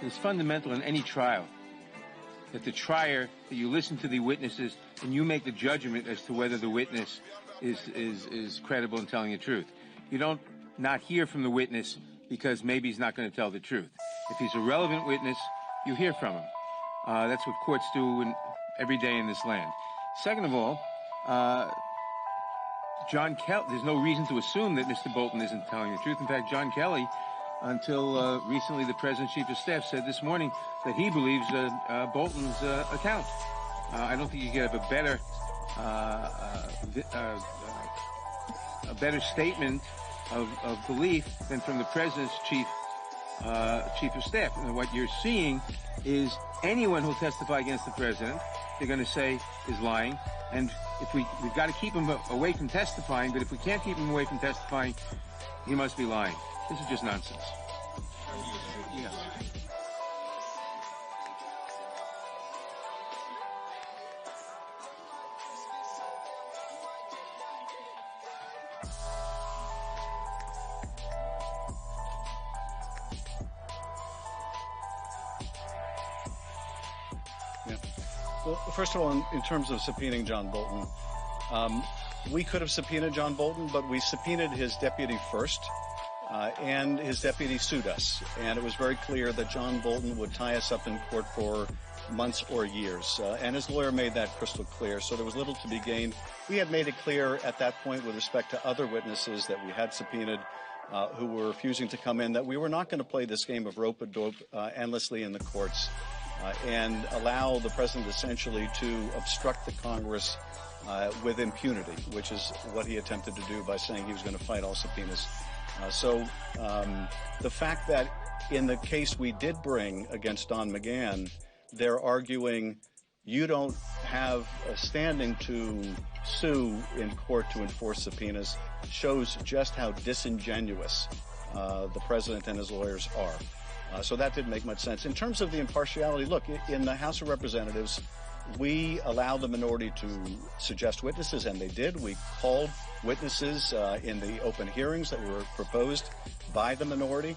it's fundamental in any trial that the trier, that you listen to the witnesses and you make the judgment as to whether the witness is credible and telling the truth. You don't not hear from the witness because maybe he's not going to tell the truth. If he's a relevant witness, you hear from him. That's what courts do every day in this land. Second of all, John Kelly, there's no reason to assume that Mr. Bolton isn't telling the truth. In fact, John Kelly, until recently the President's Chief of Staff, said this morning that he believes Bolton's account. I don't think you could have a better statement of belief than from the President's Chief of Staff. And what you're seeing is anyone who'll testify against the President, they're going to say is lying. And if we've got to keep him away from testifying, but if we can't keep him away from testifying, he must be lying. This is just nonsense. Yeah. Well, first of all, in terms of subpoenaing John Bolton, we could have subpoenaed John Bolton, but we subpoenaed his deputy first, and his deputy sued us. And it was very clear that John Bolton would tie us up in court for months or years. And his lawyer made that crystal clear, so there was little to be gained. We had made it clear at that point with respect to other witnesses that we had subpoenaed who were refusing to come in, that we were not going to play this game of rope-a-dope endlessly in the courts. And allow the president essentially to obstruct the Congress with impunity, which is what he attempted to do by saying he was going to fight all subpoenas. So the fact that in the case we did bring against Don McGahn, they're arguing you don't have a standing to sue in court to enforce subpoenas shows just how disingenuous the president and his lawyers are. So that didn't make much sense. In terms of the impartiality, look, in the House of Representatives, we allowed the minority to suggest witnesses, and they did. We called witnesses in the open hearings that were proposed by the minority.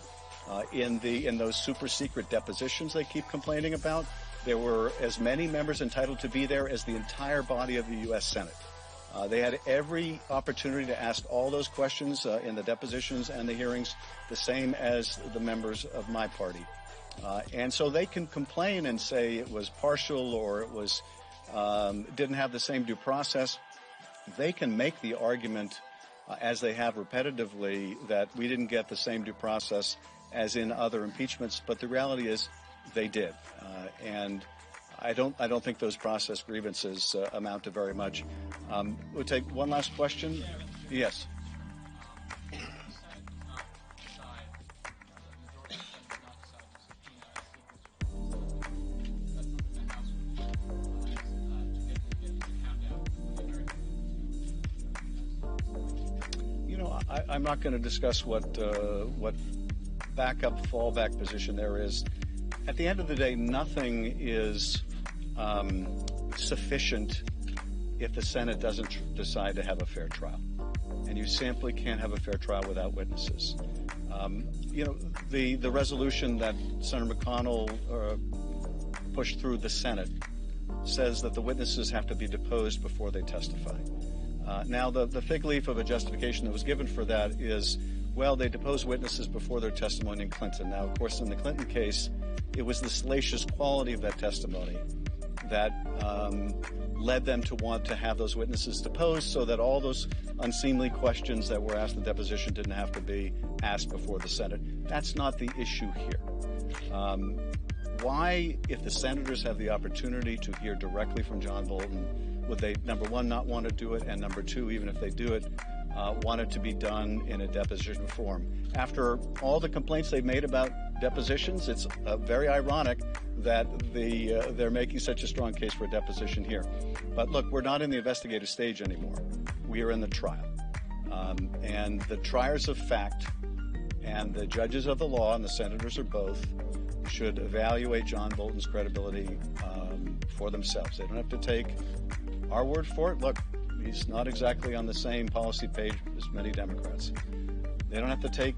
In those super secret depositions they keep complaining about, there were as many members entitled to be there as the entire body of the U.S. Senate. They had every opportunity to ask all those questions in the depositions and the hearings, the same as the members of my party. And so they can complain and say it was partial or it was didn't have the same due process. They can make the argument, as they have repetitively, that we didn't get the same due process as in other impeachments, but the reality is they did. And I don't think those process grievances amount to very much. We'll take one last question. Yes. You know, I'm not going to discuss what backup fallback position there is. At the end of the day, nothing is sufficient if the Senate doesn't decide to have a fair trial. And you simply can't have a fair trial without witnesses. You know, the resolution that Senator McConnell pushed through the Senate says that the witnesses have to be deposed before they testify. Now, the fig leaf of a justification that was given for that is, well, they deposed witnesses before their testimony in Clinton. Now, of course, in the Clinton case, it was the salacious quality of that testimony that led them to want to have those witnesses deposed so that all those unseemly questions that were asked in the deposition didn't have to be asked before the Senate. That's not the issue here. Why, if the senators have the opportunity to hear directly from John Bolton, would they, number one, not want to do it, and number two, even if they do it, want it to be done in a deposition form? After all the complaints they've made about depositions, it's very ironic that they're making such a strong case for a deposition here. But look, we're not in the investigative stage anymore. We are in the trial. And the triers of fact and the judges of the law, and the senators are both, should evaluate John Bolton's credibility for themselves. They don't have to take our word for it. Look, he's not exactly on the same policy page as many Democrats. They don't have to take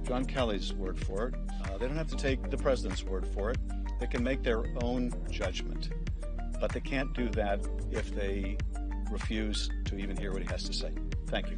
John Kelly's word for it. They don't have to take the president's word for it. They can make their own judgment. But they can't do that if they refuse to even hear what he has to say. Thank you.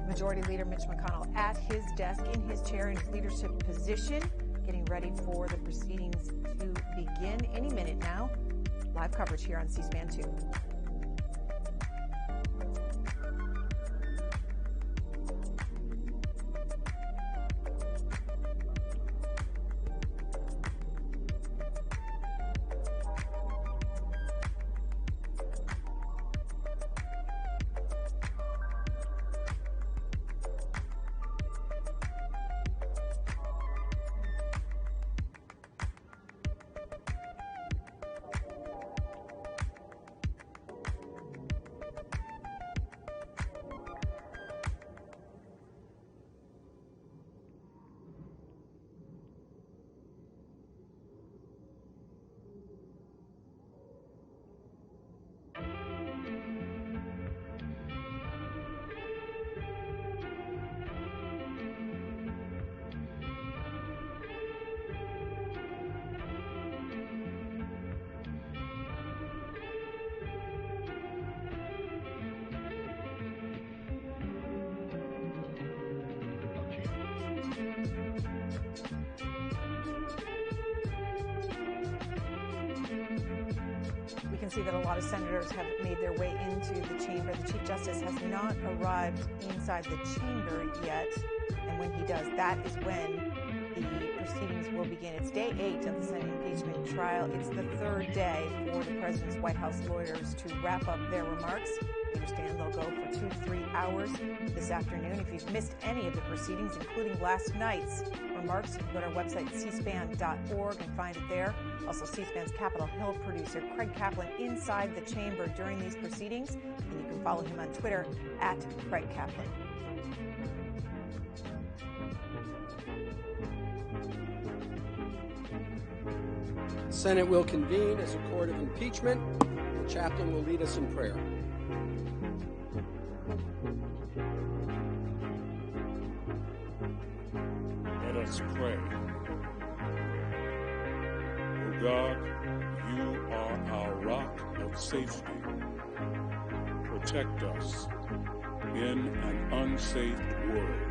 Majority Leader Mitch McConnell at his desk in his chair in his leadership position, getting ready for the proceedings to begin any minute now. Live coverage here on C-SPAN 2. We can see that a lot of senators have made their way into the chamber. The Chief Justice has not arrived inside the chamber yet. And when he does, that is when the proceedings will begin. It's day 8 of the Senate impeachment trial. It's the third day for the president's White House lawyers to wrap up their remarks. We understand they'll go for 2 to 3 hours this afternoon. If you've missed any of the proceedings, including last night's remarks, you can go to our website, cspan.org, and find it there. Also, C-SPAN's Capitol Hill producer, Craig Kaplan, inside the chamber during these proceedings. And you can follow him on Twitter at Craig Kaplan. The Senate will convene as a court of impeachment. The chaplain will lead us in prayer. Let us pray. O God, you are our rock of safety. Protect us in an unsafe world.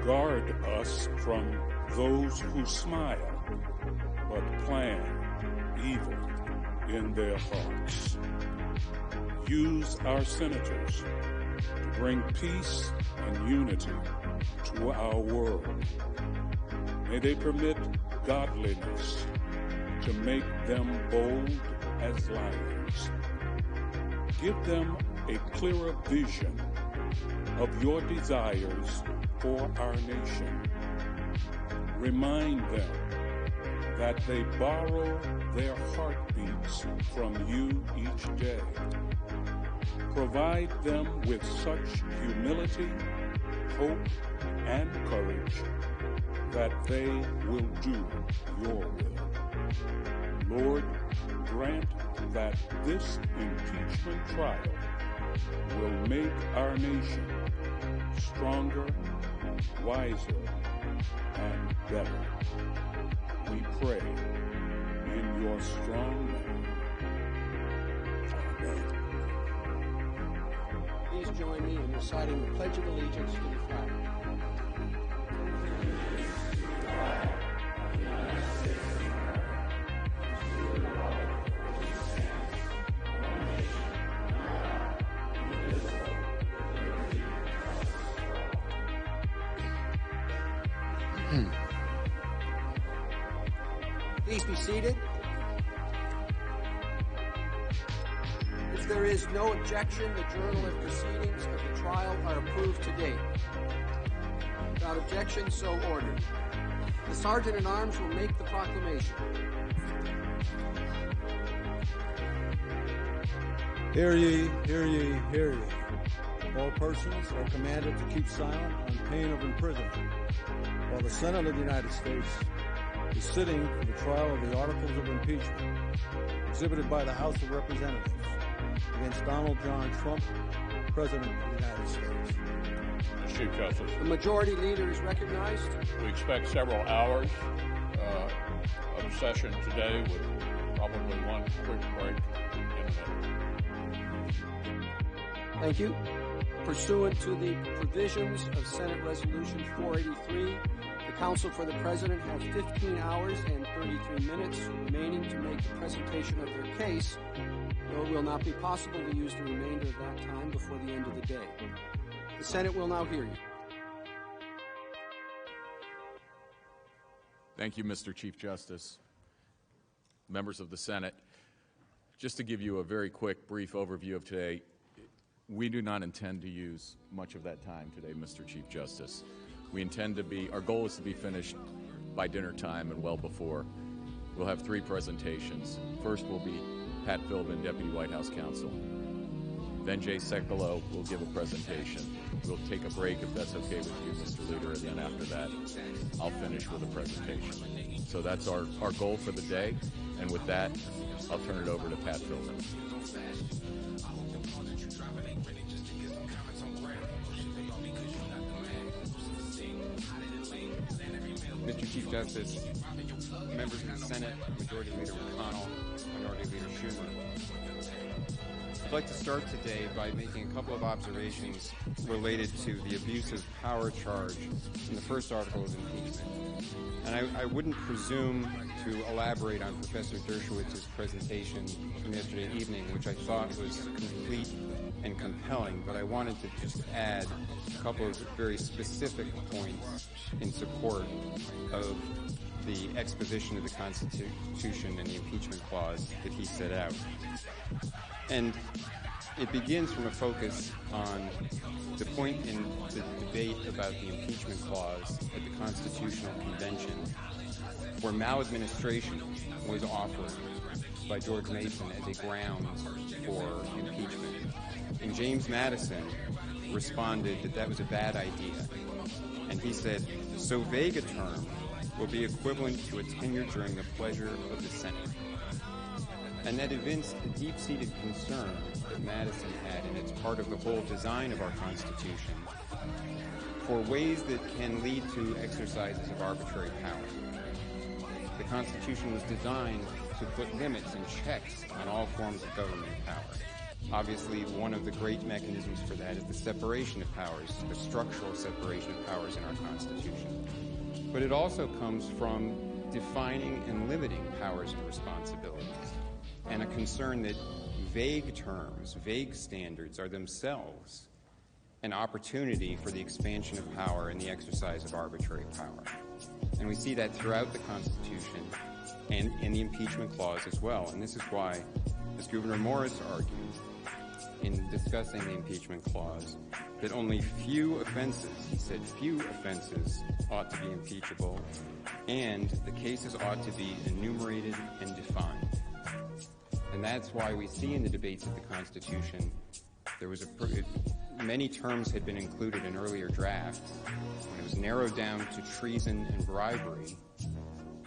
Guard us from those who smile but plan evil in their hearts. Use our senators to bring peace and unity to our world. May they permit godliness to make them bold as lions. Give them a clearer vision of your desires for our nation. Remind them that they borrow their heartbeats from you each day. Provide them with such humility, hope, and courage that they will do your will. Lord, grant that this impeachment trial will make our nation stronger, wiser, and better. We pray in your strong name. Amen. Please join me in reciting the Pledge of Allegiance to the flag. Please be seated. If there is no objection, the journal of proceedings of the trial are approved to date. Without objection, so ordered. The Sergeant-at-Arms will make the proclamation. Hear ye, hear ye, hear ye. All persons are commanded to keep silent on pain of imprisonment, while the Senate of the United States is sitting for the trial of the articles of impeachment exhibited by the House of Representatives against Donald John Trump, President of the United States. Mr. Chief Justice. The majority leader is recognized. We expect several hours of session today with probably one quick break in a minute. Thank you. Pursuant to the provisions of Senate Resolution 483, the Counsel for the President has 15 hours and 33 minutes remaining to make the presentation of their case, though it will not be possible to use the remainder of that time before the end of the day. The Senate will now hear you. Thank you, Mr. Chief Justice. Members of the Senate, just to give you a very quick, brief overview of today, we do not intend to use much of that time today, Mr. Chief Justice. We intend to be, our goal is to be finished by dinner time and well before. We'll have 3 presentations. First will be Pat Philbin, Deputy White House Counsel. Then Jay Sekulow will give a presentation. We'll take a break if that's okay with you, Mr. Leader, and then after that, I'll finish with a presentation. So that's our goal for the day. And with that, I'll turn it over to Pat Philbin. Mr. Chief Justice, members of the Senate, Majority Leader McConnell, Minority Leader Schumer. I'd like to start today by making a couple of observations related to the abuse of power charge in the first article of impeachment. And I wouldn't presume to elaborate on Professor Dershowitz's presentation from yesterday evening, which I thought was complete and compelling, but I wanted to just add a couple of very specific points in support of the exposition of the Constitution and the impeachment clause that he set out. And it begins from a focus on the point in the debate about the impeachment clause at the Constitutional Convention, where maladministration was offered by George Mason as a grounds for impeachment. And James Madison responded that that was a bad idea. And he said, so vague a term will be equivalent to a tenure during the pleasure of the Senate. And that evinced the deep-seated concern that Madison had, and it's part of the whole design of our Constitution, for ways that can lead to exercises of arbitrary power. The Constitution was designed to put limits and checks on all forms of government power. Obviously, one of the great mechanisms for that is the separation of powers, the structural separation of powers in our Constitution. But it also comes from defining and limiting powers and responsibilities, and a concern that vague terms, vague standards are themselves an opportunity for the expansion of power and the exercise of arbitrary power. And we see that throughout the Constitution and in the impeachment clause as well. And this is why, as Gouverneur Morris argued in discussing the impeachment clause, that only few offenses, he said, few offenses ought to be impeachable, and the cases ought to be enumerated and defined. And that's why we see in the debates of the Constitution, there was many terms had been included in earlier drafts, when it was narrowed down to treason and bribery,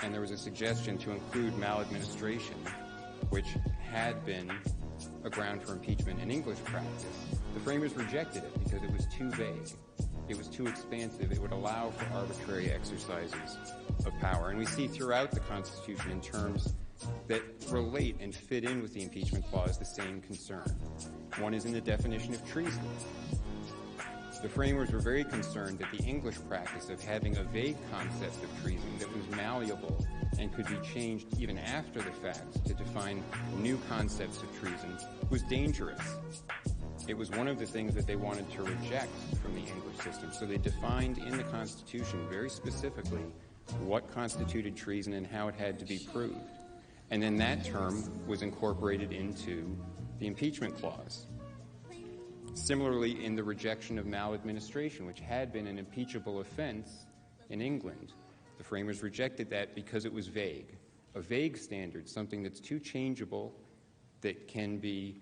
and there was a suggestion to include maladministration, which had been a ground for impeachment in English practice. The framers rejected it because it was too vague. It was too expansive. It would allow for arbitrary exercises of power. And we see throughout the Constitution in terms that relate and fit in with the impeachment clause the same concern. One is in the definition of treason. The framers were very concerned that the English practice of having a vague concept of treason that was malleable and could be changed even after the fact to define new concepts of treason was dangerous. It was one of the things that they wanted to reject from the English system. So they defined in the Constitution very specifically what constituted treason and how it had to be proved. And then that term was incorporated into the impeachment clause. Similarly, in the rejection of maladministration, which had been an impeachable offense in England, the framers rejected that because it was vague. A vague standard, something that's too changeable, that can be